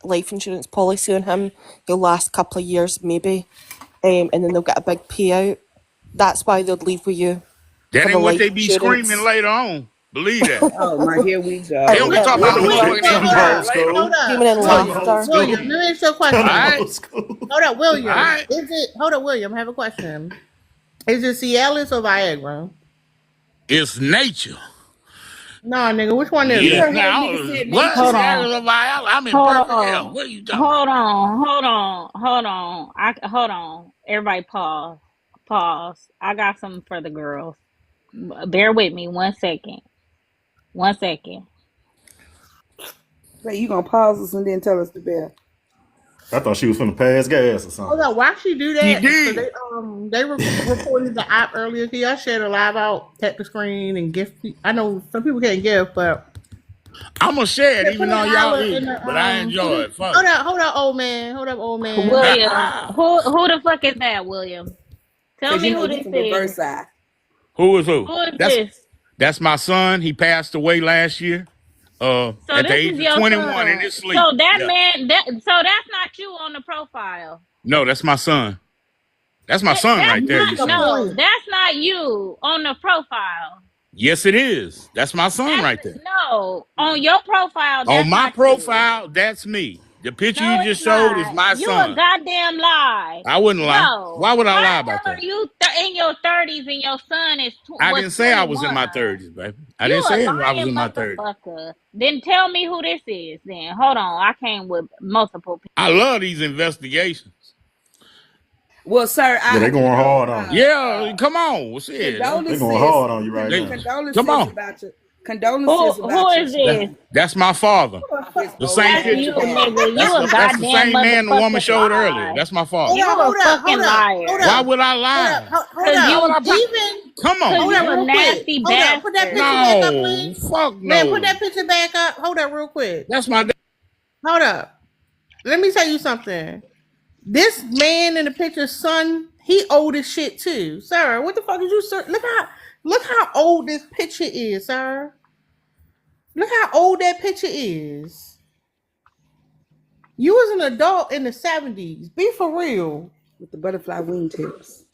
life insurance policy on him. He'll last a couple of years, maybe, and then they'll get a big payout. That's why they'll leave with you That for the ain't what life they be screaming insurance. later on. Believe that. Oh my, here we They Out don't be go. talking about no Wait, motherfucking wait, Tell them hold insurance old up. later. Hold school. up. screaming in Tell them William. old laughter. William, school. let me ask you a All Tell them question. right. old school. Hold up, All William. right. Hold up, William, I have a question. Is it Cialis or Viagra? It's nature. Nah, nigga, which one is You Yeah. it? heard how that Now, nigga said what? Hold nature? See, on. I'm in Hold perfect health. on. What are you talking about? Hold on. Hold on. Hold on. Hold on. Everybody pause. Pause. I got something for the girls. Bear with me 1 second. 1 second. Say you gonna pause us and then tell us the bell. I thought she was finna pass gas or Hold something. up, why she do He that? Because did. they reported the app earlier. Can y'all share the live out, tap the screen, and gift? I know some people can't give, but I'm gonna share it yeah, even put though a y'all dollar in ignorant, the but I enjoy it. Fuck hold up, old man, hold up, old man. William. it. Who the fuck is that, William? Tell Cause you me know who you this from is. reverse side. Who is who? Who is That's this? that's my son. He passed away last year. So At the this age is of your 21 in son. his sleep. So that Yeah. man so that's not you on the profile. No, that's my son. That's my son That's right there. You not The saying? no, point. that's not you on the profile. Yes, it is. That's my son right That's there. no on your profile. On That's my not you. profile, that's me. The picture No, you it's just showed is not. my You a son. goddamn lie. I wouldn't lie. No. Why would I How lie the about hell that? are you in your 30s and your son is I was didn't say I was in 21? my 30s, baby. I You didn't a say I was lying in my 30s. motherfucker. Then tell me who this is. Then hold on. I came with multiple people. I love these investigations. Well, sir, Yeah, they going hard on you. Yeah, come on. Shit. They going condolences, hard on you right now. Come condolences on. about your Who is That, this? that's my father. his The old same That's ass you, picture. dad. nigga. You a That's the goddamn same man the woman motherfucking showed earlier. lie. That's my Hold father. You up, a hold up, hold fucking up, hold liar. Why up, would I hold up, lie? hold Cause up. Why would you, I? Even Come cause on. hold up you a real quick. nasty Hold up, put that bastard. picture back up, No, please. fuck Man, put no. that picture back up. Hold up real quick. That's my dad. Hold up. Let me tell you something. This man in the picture's son, he old as shit too. Sir, what the fuck is you, sir? Look how old this picture is, sir. Look how old that picture is. You was an adult in the 70s. Be for real. With the butterfly wingtips.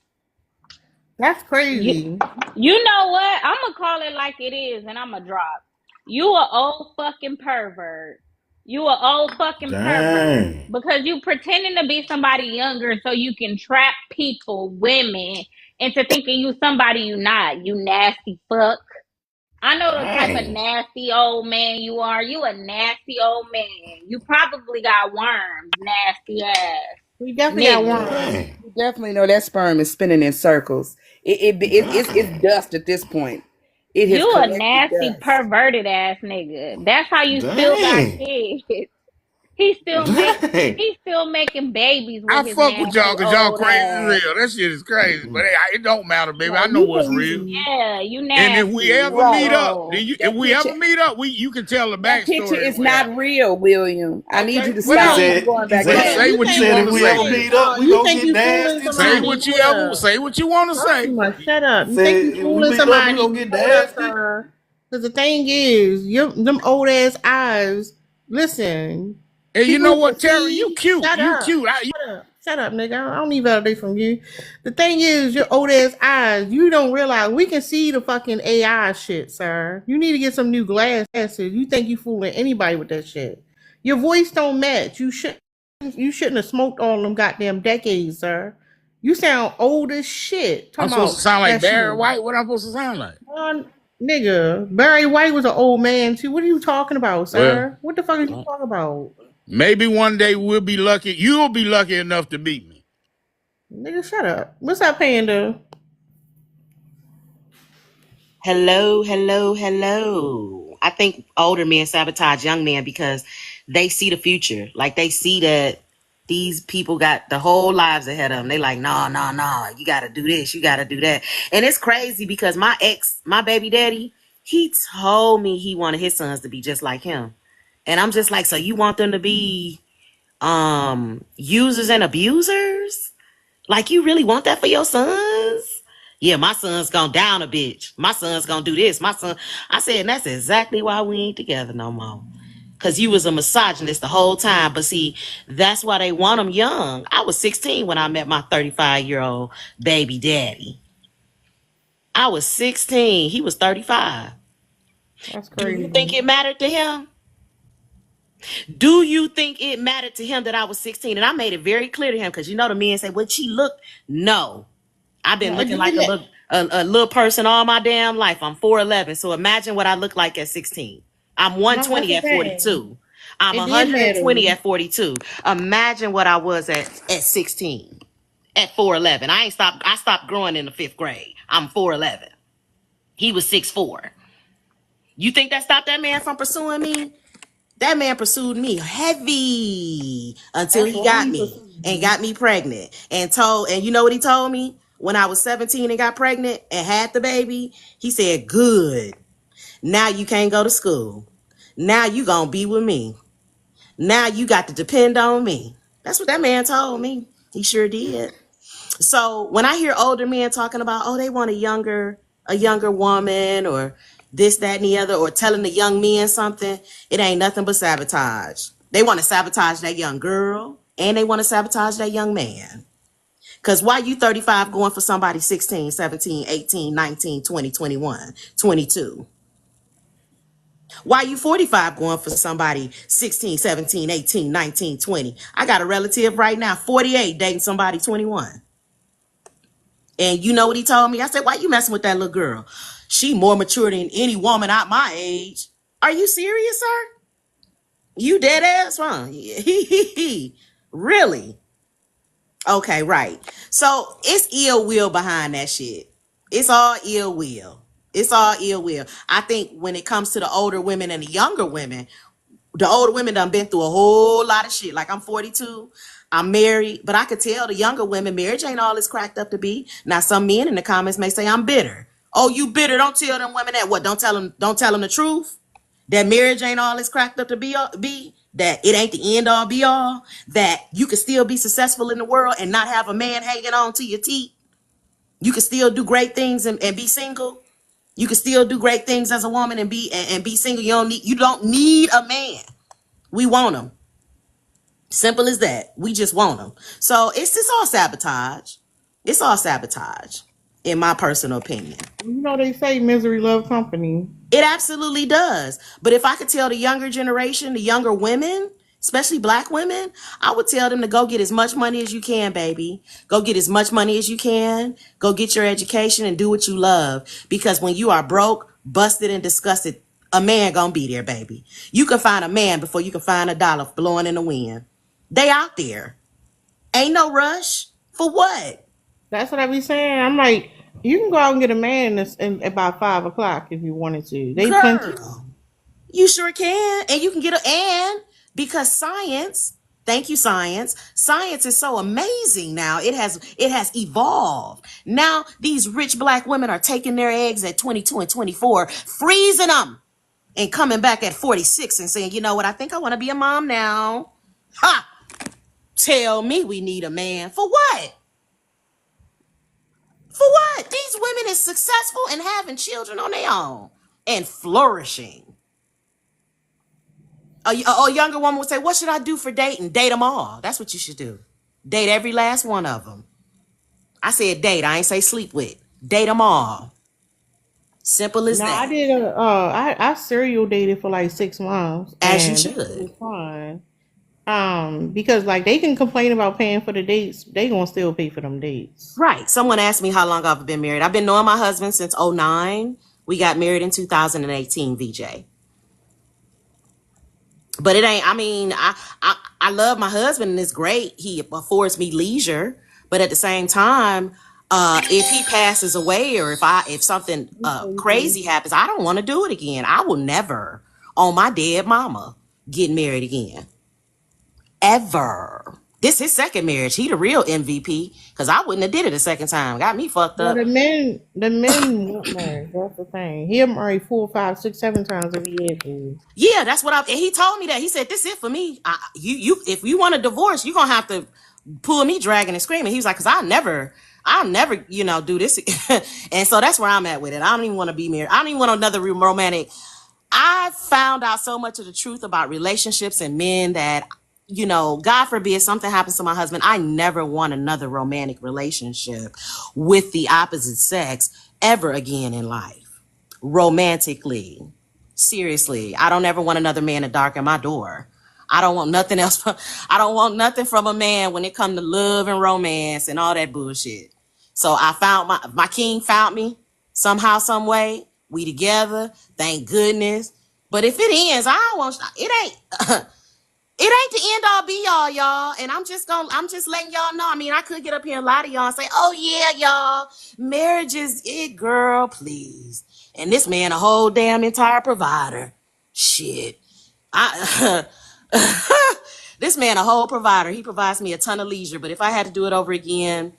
That's You, crazy. you know what? I'm gonna call it like it is, and I'm gonna drop. You a old fucking pervert. You a old fucking pervert Dang. because you pretending to be somebody younger so you can trap people, women, into thinking you somebody you not. You nasty fuck. I know the type of Dang. nasty old man you are. You a nasty old man. You probably got worms, nasty ass We definitely got nigga. one. Dang. You definitely know that sperm is spinning in circles. It's Dang. dust at this point. It has You a collected nasty dust. perverted ass nigga. That's how you still got Dang. kids. He still make Dang. he's still making babies I with his fuck with nasty y'all because y'all old crazy as ass. hell. That shit is crazy. But hey, it don't matter, baby. I No, know you what's real. crazy. Yeah, you And if we nasty. ever You meet Right. up, then slow. you, if That we picture ever meet up, you can tell the that picture backstory of is what not happened. real, William. I need you Okay, to well He stop no. said, going he back and Well, said, say William, forth. you what he you think said want if to we ever say. meet up, No, we you gonna think get you fooling nasty Say too. somebody. what you Shut ever up. say what you want to Talk too say. much. Shut up. You think you Said if we fooling meet up, we somebody. gonna get Hold up, nasty. sir. Because the thing is, them old ass eyes, listen, And you people know who can what, Terry? You see, cute. shut You up. cute. Shut up, nigga. I don't need validation from you. The thing is, your old ass eyes, you don't realize we can see the fucking AI shit, sir. You need to get some new glasses. You think you fooling anybody with that shit. Your voice don't match. You shouldn't have smoked all them goddamn decades, sir. You sound old as shit. I'm Talking supposed to about sound like that Barry shit. White. What I'm supposed to sound like? Nigga, Barry White was an old man too. What are you talking about, Well, sir? What the fuck are you talking about? maybe one day we'll be lucky. You'll be lucky enough to beat me. Nigga, shut up. What's that panda? Hello, hello, hello. I think older men sabotage young men because they see the future. Like they see that these people got the whole lives ahead of them. They like, no, no, no, you got to do this, you got to do that. And it's crazy because my ex, my baby daddy, he told me he wanted his sons to be just like him. And I'm just like, so you want them to be users and abusers? Like, you really want that for your sons? Yeah, my son's gonna down a bitch. My son's gonna do this. My son. I said, and that's exactly why we ain't together no more. Cause you was a misogynist the whole time. But see, that's why they want them young. I was 16 when I met my 35-year-old baby daddy. I was 16. He was 35. That's Do you think crazy. it mattered to him? Do you think it mattered to him that I was 16? And I made it very clear to him because you know the men say, well, she looked. No. I've been No, it looking like didn't. a little person all my damn life. I'm 4'11. So imagine what I look like at 16. I'm No, that's 120 the at thing. 42. I'm It did matter. 120 at 42. Imagine what I was at 16. At 4'11. I stopped growing in the 5th grade. I'm 4'11. He was 6'4. You think that stopped that man from pursuing me? That man pursued me heavy until That's he why got he me pursued and you. got me pregnant and you know what he told me when I was 17 and got pregnant and had the baby? He said, good. Now you can't go to school. Now you gonna be with me. Now you got to depend on me. That's what that man told me. He sure did. So when I hear older men talking about, oh, they want a younger woman or this, that, and the other, or telling the young men something, it ain't nothing but sabotage. They want to sabotage that young girl and they want to sabotage that young man. Because why you 35 going for somebody 16, 17, 18, 19, 20, 21, 22? Why you 45 going for somebody 16, 17, 18, 19, 20? I got a relative right now, 48, dating somebody 21. And you know what he told me? I said, why you messing with that little girl? She more mature than any woman at my age. Are you serious, sir? You dead ass, huh? Really? Okay, right. So it's ill will behind that shit. It's all ill will. It's all ill will. I think when it comes to the older women and the younger women, the older women done been through a whole lot of shit. Like I'm 42, I'm married, but I could tell the younger women marriage ain't all it's cracked up to be. Now some men in the comments may say I'm bitter. Oh, you bitter? Don't tell them women that. What? Don't tell them the truth. That marriage ain't all it's cracked up to be. That it ain't the end all be all. That you can still be successful in the world and not have a man hanging on to your teeth. You can still do great things and be single. You can still do great things as a woman and be single. You don't need a man. We want them. Simple as that. We just want them. So it's just all sabotage. It's all sabotage, in my personal opinion. You know they say misery love company. It absolutely does. But if I could tell the younger generation, the younger women, especially black women, I would tell them to go get as much money as you can, baby. Go get as much money as you can. Go get your education and do what you love. Because when you are broke, busted, and disgusted, a man gonna be there, baby. You can find a man before you can find a dollar blowing in the wind. They out there. Ain't no rush. For what? That's what I be saying. I'm like, you can go out and get a man that's in about 5 o'clock if you wanted to. They plenty. Girl. You sure can. And you can get because science, thank you, science. Science is so amazing now. It has evolved. Now these rich black women are taking their eggs at 22 and 24, freezing them, and coming back at 46 and saying, you know what, I think I want to be a mom now. Ha! Tell me we need a man. For what? For what? These women is successful and having children on their own and flourishing. A younger woman would say, what should I do for dating? Date them all. That's what you should do. Date every last one of them. I said date. I ain't say sleep with. Date them all. Simple as No, I that. did I serial dated for like 6 months As you and it was should. fun. Because like they can complain about paying for the dates, they gonna still pay for them dates. Right. Someone asked me how long I've been married. I've been knowing my husband since '09. We got married in 2018, VJ. But it ain't, I mean, I love my husband and it's great. He affords me leisure. But at the same time, if he passes away or if something crazy happens, I don't want to do it again. I will never, on my dead mama, get married again. Ever. This his second marriage. He the real MVP. Cause I wouldn't have did it a second time. Got me fucked Well, up. the men want married. That's the thing. He'll marry 4, 5, 6, 7 times if he had to. Yeah, that's what and he told me that. He said, this is it for me. If you want a divorce, you're gonna have to pull me dragging and screaming. He was like, cause I'll never, do this. And so that's where I'm at with it. I don't even want to be married. I don't even want another romantic. I found out so much of the truth about relationships and men that, God forbid something happens to my husband. I never want another romantic relationship with the opposite sex ever again in life. Romantically. Seriously. I don't ever want another man to darken my door. I don't want nothing else. I don't want nothing from a man when it comes to love and romance and all that bullshit. So I found my king found me somehow, some way. We together. Thank goodness. But if it ends, I don't want it ain't it ain't the end all be all, y'all. And I'm just letting y'all know. I mean, I could get up here and lie to y'all and say, oh yeah, y'all, marriage is it, girl, please. And this man a whole damn entire provider. Shit. I this man a whole provider. He provides me a ton of leisure. But if I had to do it over again,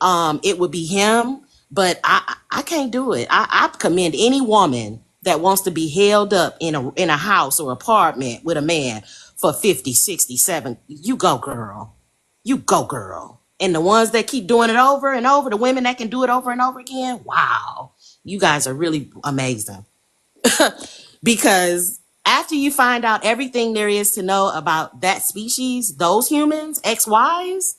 it would be him. But I can't do it. I commend any woman that wants to be held up in a house or apartment with a man for 50, 60, 70. You go, girl. You go, girl. And the ones that keep doing it over and over, the women that can do it over and over again, wow. You guys are really amazing. Because after you find out everything there is to know about that species, those humans, XYs,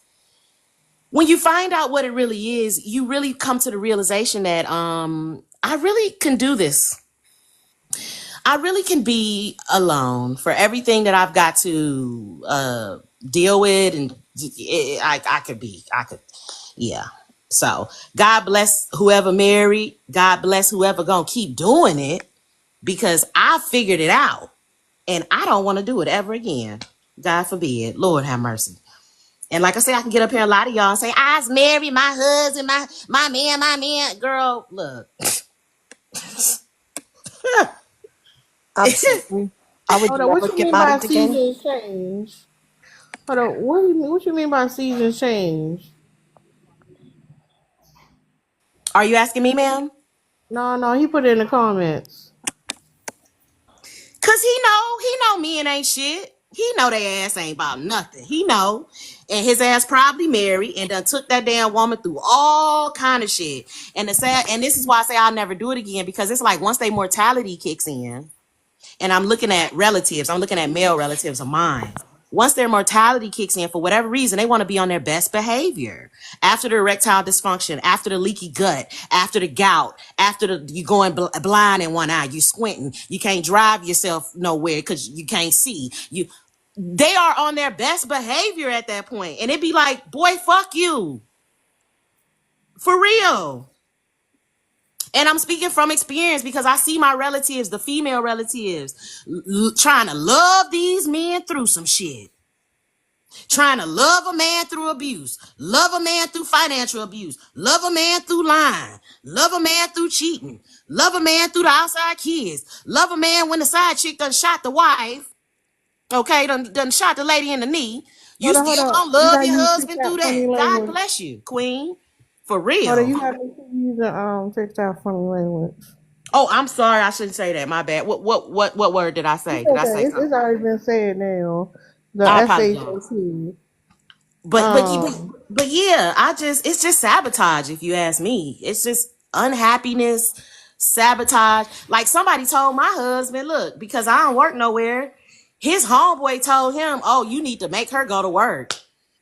when you find out what it really is, you really come to the realization that I really can do this. I really can be alone for everything that I've got to deal with, and I could, yeah. So God bless whoever married. God bless whoever gonna keep doing it, because I figured it out, and I don't want to do it ever again. God forbid. Lord have mercy. And like I said, I can get up here and lie to y'all and say, I was married, my husband, my man. Girl, look. Absolutely. I would Hold on, what never you get mean by married again. seasons change? Hold on, what you mean by seasons change? Are you asking me, ma'am? No, he put it in the comments. Cause he know men ain't shit. He know their ass ain't about nothing. He know. And his ass probably married and done took that damn woman through all kind of shit. And this is why I say I'll never do it again, because it's like once they mortality kicks in, and I'm looking at relatives, I'm looking at male relatives of mine. once their mortality kicks in, for whatever reason, they want to be on their best behavior. After the erectile dysfunction, after the leaky gut, after the gout, after you going blind in one eye, you squinting, you can't drive yourself nowhere because you can't see. They are on their best behavior at that point, and it'd be like, boy, fuck you, for real. And I'm speaking from experience because I see my relatives, the female relatives, trying to love these men through some shit. Trying to love a man through abuse, love a man through financial abuse, love a man through lying, love a man through cheating, love a man through the outside kids, love a man when the side chick done shot the wife, okay, done shot the lady in the knee. You Hold still on. gonna You love gotta your use fix husband through out funny that. God language. bless you, queen. For Hold on, real. you gotta make sure you use the fix out funny language. Oh, I'm sorry, I shouldn't say that. My bad. What word did I It's say? Did I okay. say It's something? already been said now. The I apologize. SHOT. But but you- but Um, but yeah, it's just sabotage if you ask me. It's just unhappiness, sabotage. Like somebody told my husband, look, because I don't work nowhere, his homeboy told him, "Oh, you need to make her go to work."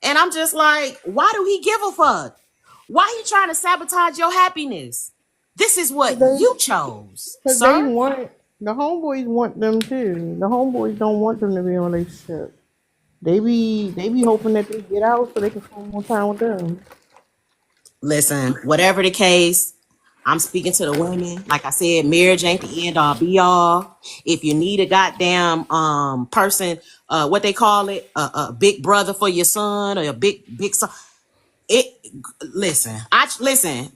And I'm just like, why do he give a fuck? Why he trying to sabotage your happiness? This is what you chose, cause they sir. want the homeboys want them too. The homeboys don't want them to be in a relationship. They be hoping that they get out so they can spend more time with them. Listen, whatever the case, I'm speaking to the women. Like I said, marriage ain't the end all be all. If you need a goddamn person, what they call it, a big brother for your son or a big son. It listen.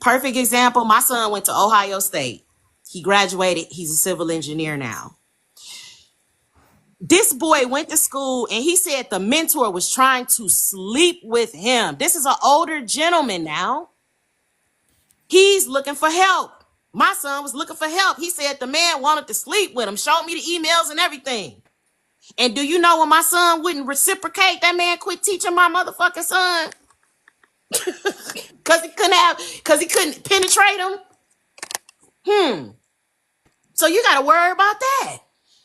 Perfect example. My son went to Ohio State. He graduated. He's a civil engineer now. This boy went to school and he said the mentor was trying to sleep with him. This is an older gentleman now. He's looking for help. My son was looking for help. He said the man wanted to sleep with him, showed me the emails and everything. And do you know when my son wouldn't reciprocate, that man quit teaching my motherfucking son because he couldn't penetrate him. So you gotta worry about that.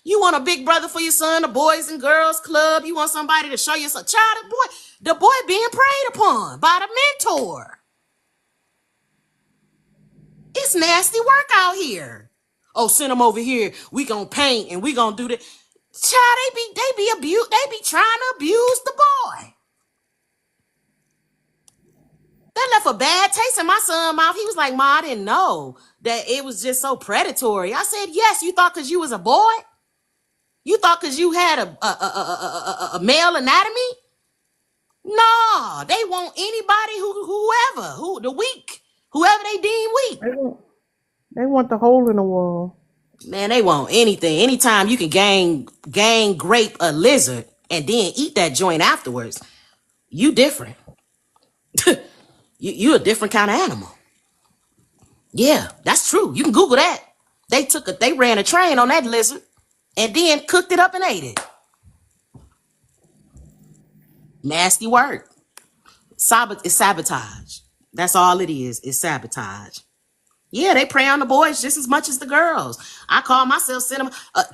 You want a big brother for your son, a boys and girls club. You want somebody to show you some child, the boy being preyed upon by the mentor. It's nasty work out here. Oh, send them over here. We gonna paint and we gonna do that. Child, they be trying to abuse the boy. That left a bad taste in my son's mouth. He was like, "Ma, I didn't know that it was just so predatory." I said, "Yes, you thought because you was a boy? You thought because you had a male anatomy? No, they want anybody who the weak, whoever they deem weak. They want the hole in the wall. Man, they want anything. Anytime you can gang grape a lizard and then eat that joint afterwards, you different. You a different kind of animal. Yeah, that's true. You can Google that. They ran a train on that lizard and then cooked it up and ate it. Nasty work. It's sabotage. That's all it is. It's sabotage. Yeah, they prey on the boys just as much as the girls. I call myself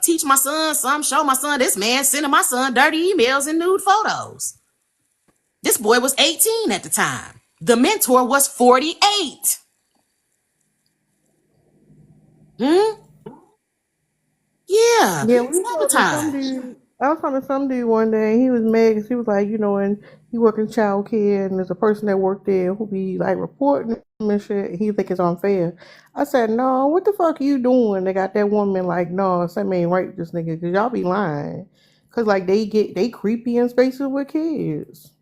teach my son some, show my son this man sending my son dirty emails and nude photos. This boy was 18 at the time. The mentor was 48. Hmm? Yeah, Yeah, we was talking to some sabotage. dude. I was talking to some dude one day. And he was mad because he was like, and he work in child care, and there's a person that worked there who be like reporting him and shit. And he think it's unfair. I said, no, what the fuck are you doing? They got that woman like, no, something ain't right with this nigga because y'all be lying. Cause like they creepy in spaces with kids.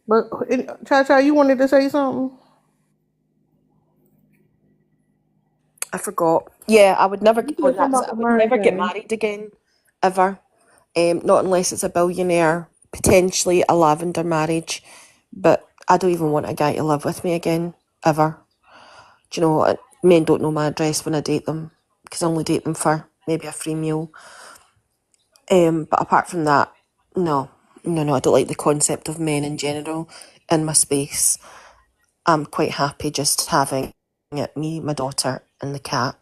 But Cha Cha, you wanted to say something? I forgot. Yeah, I would never You get on said that. something So about I the would marriage never get thing. married again, ever. Not unless it's a billionaire, potentially a lavender marriage. But I don't even want a guy to live with me again, ever. Do you know what? Men don't know my address when I date them, because I only date them for maybe a free meal. But apart from that, no, I don't like the concept of men in general in my space. I'm quite happy just having it, me, my daughter, and the cat.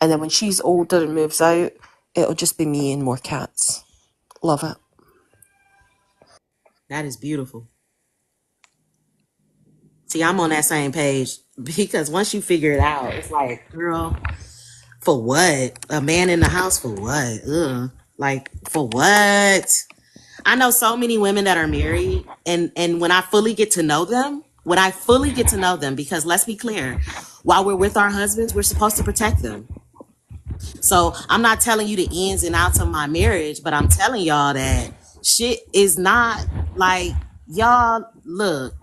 And then when she's older and moves out, it'll just be me and more cats. Love it. That is beautiful. See, I'm on that same page because once you figure it out, it's like, girl, for what? A man in the house for what? Ugh. Like, for what? I know so many women that are married, and when I fully get to know them, because let's be clear, while we're with our husbands, we're supposed to protect them. So I'm not telling you the ins and outs of my marriage, but I'm telling y'all that shit is not like, y'all look.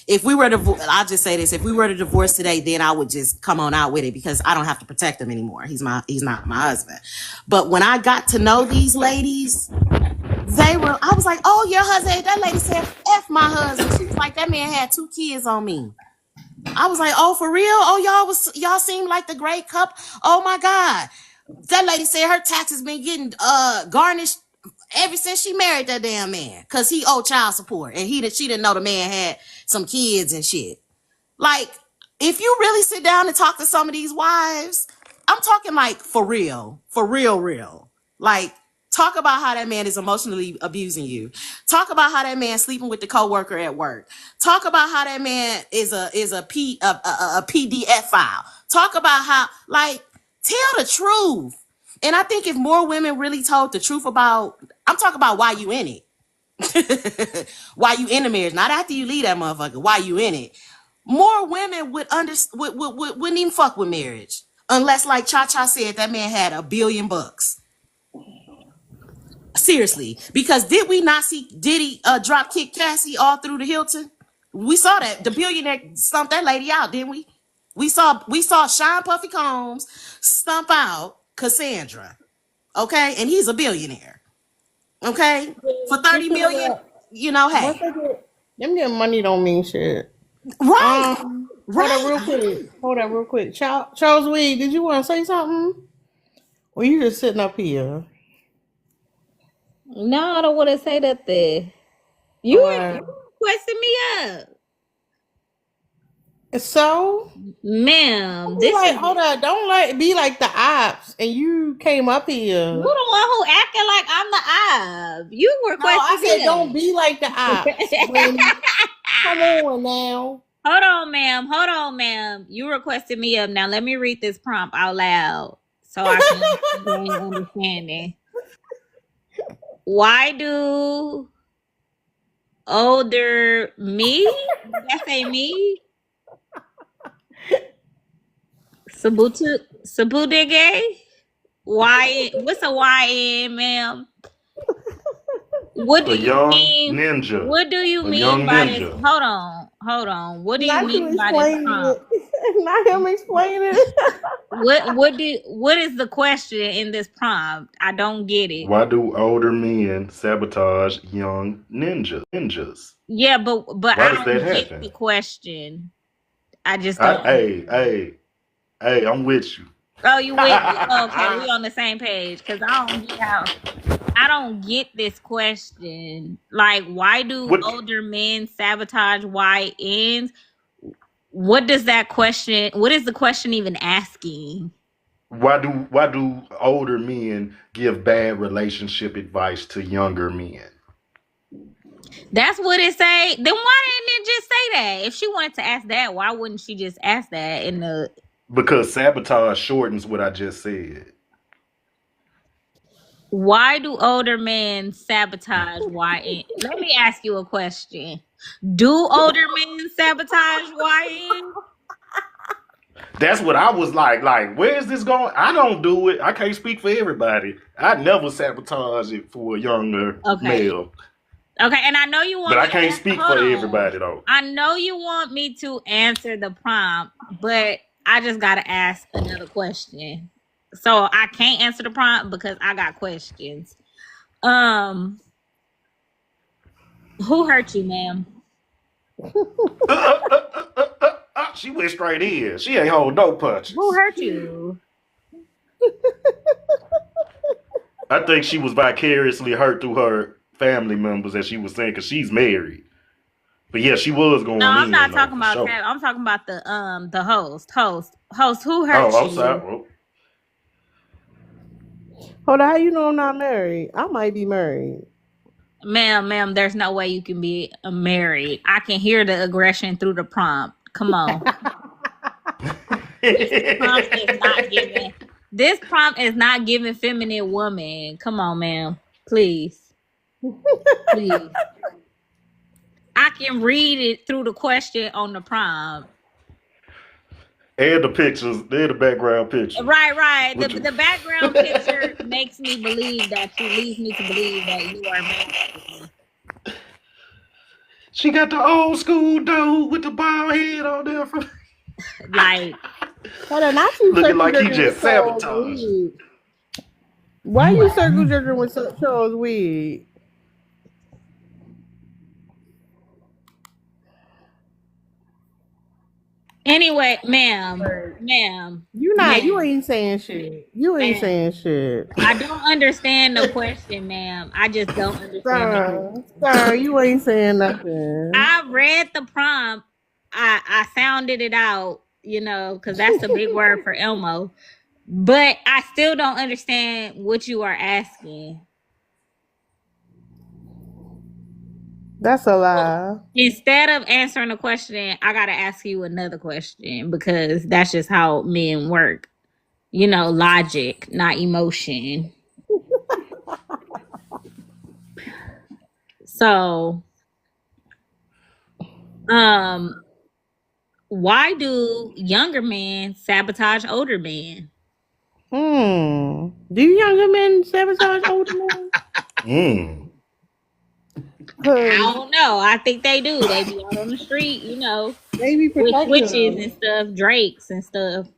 If we were to, I'll just say this: if we were to divorce today, then I would just come on out with it because I don't have to protect him anymore. He's not my husband. But when I got to know these ladies, I was like, oh, your husband. That lady said, F my husband. She was like, that man had 2 kids on me. I was like, oh, for real? Oh, y'all seem like the great couple. Oh my God. That lady said her taxes been getting garnished ever since she married that damn man. Cause he owed child support. And she didn't know the man had some kids and shit. Like, if you really sit down and talk to some of these wives, I'm talking like for real, real. Like, talk about how that man is emotionally abusing you. Talk about how that man sleeping with the coworker at work. Talk about how that man is a PDF file. Talk about how, like, tell the truth. And I think if more women really told the truth about, I'm talking about why you in it. Why you in the marriage, not after you leave that motherfucker, why you in it. More women wouldn't even fuck with marriage. Unless, like Cha Cha said, that man had $1 billion. Seriously. Because did we not see Diddy drop kick Cassie all through the Hilton? We saw that. The billionaire stumped that lady out, didn't we? We saw Sean Puffy Combs stump out Cassandra. Okay? And he's a billionaire. Okay? For 30 million, you know, Once hey. I get them getting money don't mean shit. Right. Hold up Right. real I quick. agree. Hold up real quick. Charles Weed, did you want to say something? Or you just sitting up here? No, I don't want to say nothing. What? You requesting me up, So ma'am. be This like, is hold up, don't like be like the ops, and you came up you here. the one who acting like I'm the op. You No, I requested said me don't up. be like the ops. When come on now. Hold on, ma'am. Hold on, ma'am. You requested me up. Now let me read this prompt out loud so I can gain understanding. Why do older me? Did that say me? Sabutege? Why? What's a YN, ma'am? What do A you young mean? ninja. What do you A mean young by this? ninja. Hold on. What do you Not you mean by this explaining prompt? it. Not him explaining it. What is the question in this prompt? I don't get it. Why do older men sabotage young ninjas? Yeah, but Why I does that don't get happen? the question. I just don't. Hey, I'm with you. Oh, you with me? Okay, we on the same page because I don't get how. I don't get this question. Like, why do What? older men sabotage YNs? What does that question? What is the question even asking? Why do older men give bad relationship advice to younger men? That's what it say. Then why didn't it just say that? If she wanted to ask that, why wouldn't she just ask that in the? Because sabotage shortens what I just said. Why do older men sabotage YN? Let me ask you a question. Do older men sabotage YN? That's what I was like. Like, where is this going? I don't do it. I can't speak for everybody. I never sabotage it for a younger Okay. male. Okay, and I know you But want I me can't to speak for hold on. everybody though. I know you want me to answer the prompt, but I just gotta ask another question. So I can't answer the prompt because I got questions. Um, who hurt you, ma'am? She went straight in. She ain't hold no Who punches. hurt you? I think she was vicariously hurt through her family members, as she was saying, because she's married. But yeah, she was No, going I'm not in though talking for about sure. Tab. I'm talking about the host. Who hurt Oh, I'm sorry. you? Well, Hold on, how you know I'm not married? I might be married. Ma'am, there's no way you can be married. I can hear the aggression through the prompt. Come on. This prompt is not giving. This prompt is not giving feminine woman. Come on, ma'am. Please. Please. I can read it through the question on the prompt. And the pictures, they're the background picture. Right. What you? The background picture makes me believe that leads me to believe that you are married. She got the old school dude with the bald head on there, Like, Hold on, not you looking circle like he jerking just with Charles sabotaged. Weed. Why you circle jerking with Charles Weed? anyway, ma'am, You ain't saying shit. You ain't ma'am. saying shit. I don't understand the question, ma'am. I just don't understand the question. Sir, you ain't saying nothing. I read the prompt. I sounded it out, because that's a big word for Elmo. But I still don't understand what you are asking. That's a lie. Instead of answering the question, I gotta ask you another question because that's just how men work. Logic, not emotion. So, why do younger men sabotage older men? Do younger men sabotage older men? I Cause don't know. I think they do. They be out on the street, they be with protecting switches them. and stuff, drakes and stuff.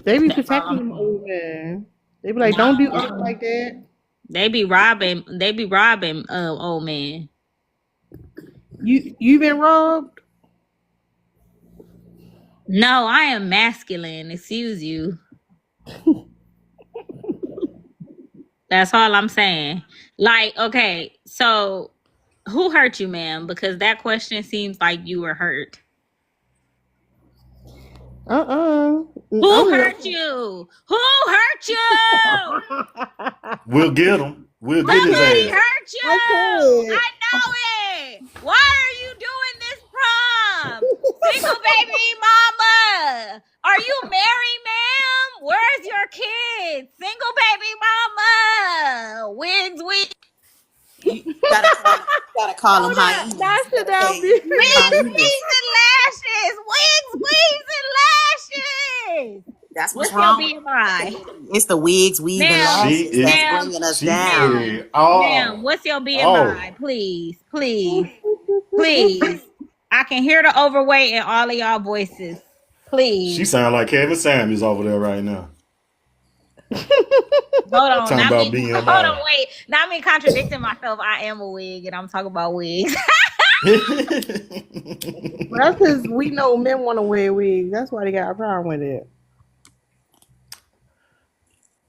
They be That's all protecting I'm them saying. old men. They be like, don't do us No, like that. they be robbing. They be robbing old men. You been robbed? No, I am masculine. Excuse you. That's all I'm saying. Like, okay, so who hurt you, ma'am? Because that question seems like you were hurt. Who I'm hurt you? Who hurt you? We'll get him. We'll get his Somebody ass. hurt I you. can't. I know it. Why are you doing this prom? Single baby mama. Are you married, ma'am? Where's your kids? Single baby mama. Wigs. You gotta call them Hold up. hyenas. That You should gotta not say be. hyenas. And lashes. Wigs and lashes. That's what's What's your wrong with BMI? it's the wigs, weave, and Ma'am, She lashes is. that's ma'am, bringing us She down. ma'am, said, ma'am, "Oh, what's your oh." BMI? Please. I can hear the overweight in all of y'all voices. She Please. sound like Kevin Samuels over there right now. Hold on. Talking Not about me. Hold on, BMI. wait. Not me contradicting myself. I am a wig and I'm talking about wigs. That's because we know men want to wear wigs. That's why they got a problem with it.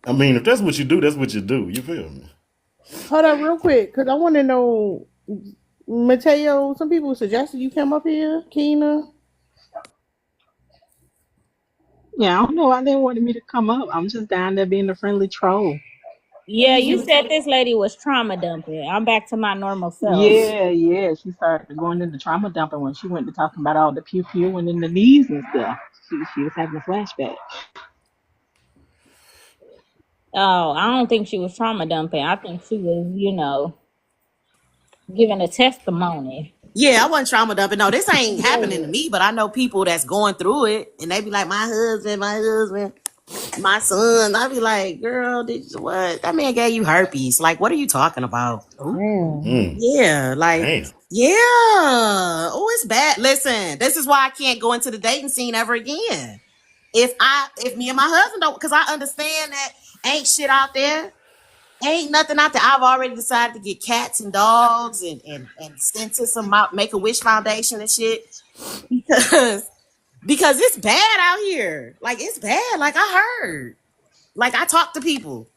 I mean, if that's what you do, that's what you do. You feel me? Hold up, real quick, because I want to know, Mateo. Some people suggested you come up here, Keena. Yeah, I don't know why they wanted me to come up. I'm just down there being a friendly troll. Yeah, you said this lady was trauma dumping. I'm back to my normal self. Yeah. She started going into trauma dumping when she went to talking about all the pew pew and in the knees and stuff. She was having a flashback. Oh, I don't think she was trauma dumping. I think she was, giving a testimony. Yeah, I wasn't trauma dumping. No, this ain't happening to me, but I know people that's going through it, and they be like, my husband, my son. I be like, girl, did you, what? That man gave you herpes. Like, what are you talking about? Damn. Yeah, like, Damn. yeah. Oh, it's bad. Listen, this is why I can't go into the dating scene ever again. If me and my husband don't, because I understand that ain't shit out there. Ain't nothing out there. I've already decided to get cats and dogs and send to some Make a Wish Foundation and shit because it's bad out here. Like it's bad. Like I heard. Like I talk to people.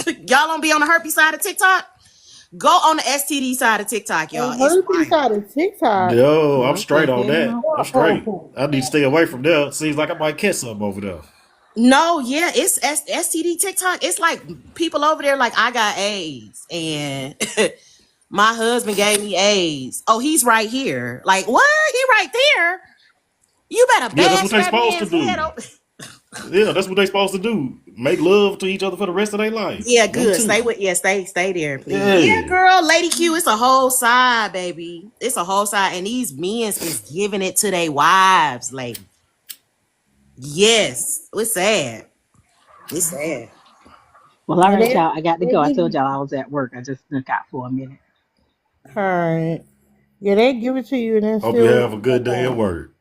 Y'all don't be on the herpes side of TikTok. Go on the STD side of TikTok, y'all. On It's her wild. side of TikTok. Yo, I'm Okay, straight on hell that. no. I'm straight. Whoa. I need to stay away from there. Seems like I might catch something over there. No, yeah, it's STD TikTok. It's like people over there like I got AIDS and my husband gave me AIDS. Oh, he's right here. Like what? He right there. You better Yeah, that's what bash they that supposed to man's head do. open. Yeah, that's what they supposed to do. Make love to each other for the rest of their life. Yeah, Them good. two. Stay there, please. Yeah, Yeah. girl, Lady Q, it's a whole side, baby. It's a whole side. And these men's is giving it to their wives. Like, yes. It's sad. It's sad. Well, all And right, y'all. I got to they go. I give told you, y'all I was at work. I just snuck out for a minute. all right. Yeah, they give it to you and then Hope you still have a good day at work.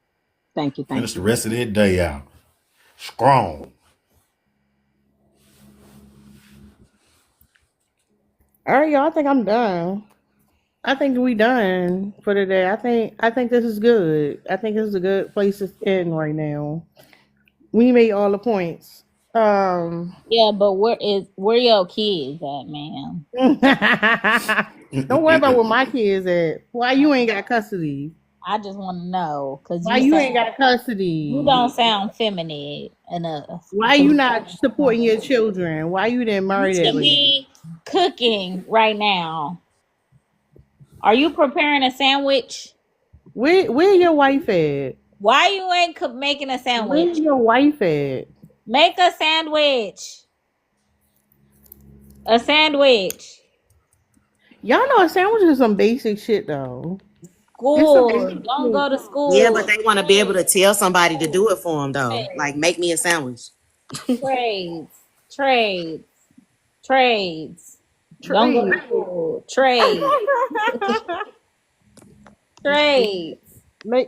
Thank you. Finish Thank the you. rest of that day out. Strong. all right, y'all. I think I'm done. I think we done for today. I think this is good. I think this is a good place to end right now. We made all the points. Yeah, but where your kids at, man? Don't worry about where my kids at. Why you ain't got custody? I just want to know because Why you ain't got you custody? don't sound feminine enough. Why you not supporting your children? Why you didn't You marry that should lady? be cooking right now. Are you preparing a sandwich? Where your wife at? Why you ain't making a Where sandwich? your wife at? Make a sandwich. A sandwich. Y'all know a sandwich is some basic shit though. It's some School. basic Don't shit. go to Yeah, but school. they want to be able to tell somebody to do it for them, though. Like, make me a sandwich. Trades. Trades. Trades. Don't go Trade. to school. Trades. Trades.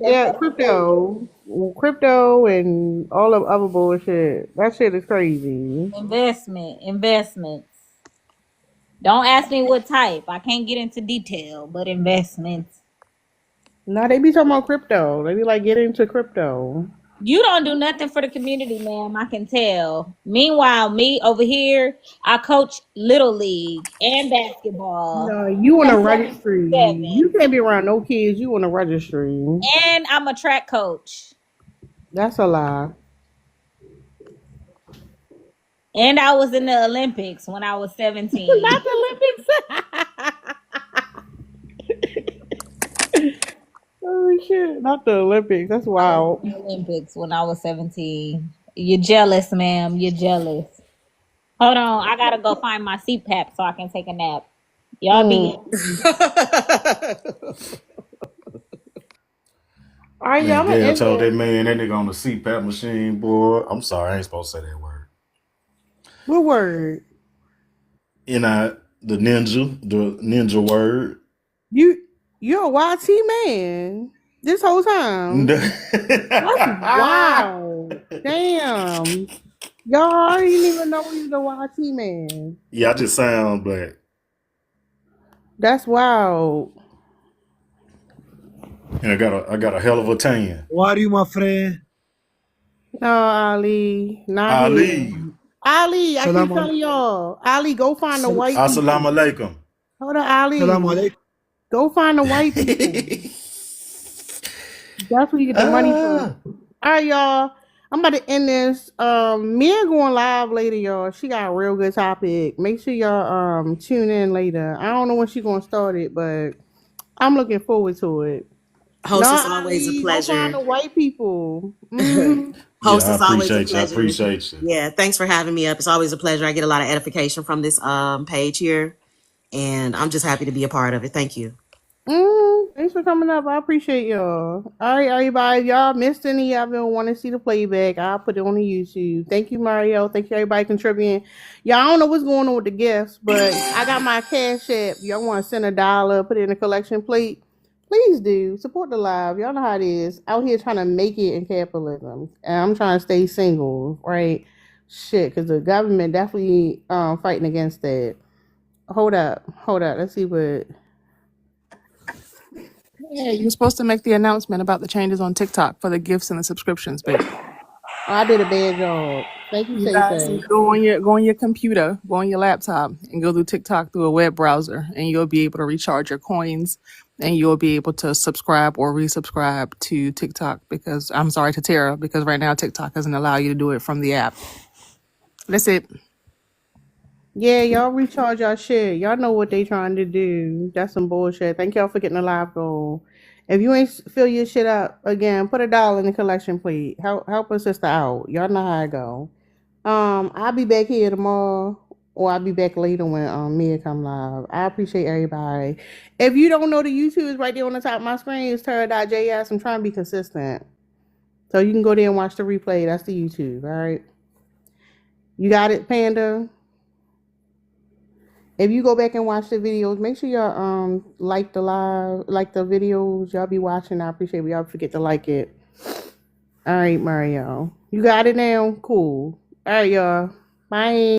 That's Yeah, what I'm saying. crypto, and all of other bullshit. That shit is crazy. Investments. Don't ask me what type. I can't get into detail, but investments. Now they be talking about crypto. They be like, get into crypto. You don't do nothing for the community, ma'am. I can tell. Meanwhile, me over here, I coach little league and basketball. No, you on a registry. 7 You can't be around no kids. You on a registry. and I'm a track coach. That's a lie. And I was in the Olympics when I was 17. Not the Olympics. Oh shit! Not the Olympics. That's I was wild. in the Olympics when I was 17. You're jealous, ma'am. You're jealous. Hold on. I gotta go find my CPAP so I can take a nap. Y'all be Mm. All right, y'all. Man, I'm gonna Gail end told that this. man that nigga on the CPAP machine, boy. I'm sorry, I ain't supposed to say that word. What word? The ninja word. You you're a YT man this whole time. That's wild. Damn. Y'all I didn't even know he was a YT man. Yeah, I just sound black. That's wild. And I got a hell of a tan. How are you, my friend? No, Ali. Not Ali. him. Ali, I Salam keep alaikum. telling y'all. Ali, go find the white people. Assalamu alaikum. Hold on, Salam Ali. alaikum. Go find the white people. That's where you get the money from. All right, y'all. I'm about to end this. Mia going live later, y'all. She got a real good topic. Make sure y'all tune in later. I don't know when she gonna start it, but I'm looking forward to it. Host, Nah, it's always a Ali, go find pleasure. the white people. Mm-hmm. Host, Yeah, I it's always a appreciate you. I pleasure. appreciate you. Yeah, thanks for having me up. It's always a pleasure. I get a lot of edification from this page here, and I'm just happy to be a part of it. Thank you. Thanks for coming up. I appreciate y'all. All right, everybody. If y'all missed any of it and want to see the playback, I'll put it on the YouTube. Thank you, Mario. Thank you, everybody contributing. Y'all, I don't know what's going on with the gifts, but I got my cash app. Y'all want to send $1, put it in the collection plate? Please do. Support the live. Y'all know how it is. Out here trying to make it in capitalism. And I'm trying to stay single, right? Shit, because the government definitely fighting against that. Hold up. Let's see what... Yeah, you're supposed to make the announcement about the changes on TikTok for the gifts and the subscriptions, babe. I did a bad job. Thank you, You Say guys Say. go on your computer, go on your laptop, and go through TikTok through a web browser, and you'll be able to recharge your coins and you'll be able to subscribe or resubscribe to TikTok because I'm sorry to Tara because right now TikTok doesn't allow you to do it from the app. That's it. Yeah, y'all recharge y'all shit. Y'all know what they trying to do. That's some bullshit. Thank y'all for getting a live goal. If you ain't fill your shit up again, put $1 in the collection plate. Help a sister out. Y'all know how I go. I'll be back here tomorrow, or I'll be back later when Mia come live. I appreciate everybody. If you don't know, the YouTube is right there on the top of my screen. It's Tara.js. I'm trying to be consistent, so you can go there and watch the replay. That's the YouTube. All right, you got it, Panda. If you go back and watch the videos, make sure y'all like the videos y'all be watching. I appreciate it. Y'all forget to like it. All right, Mario. You got it now? Cool. All right, y'all. Bye.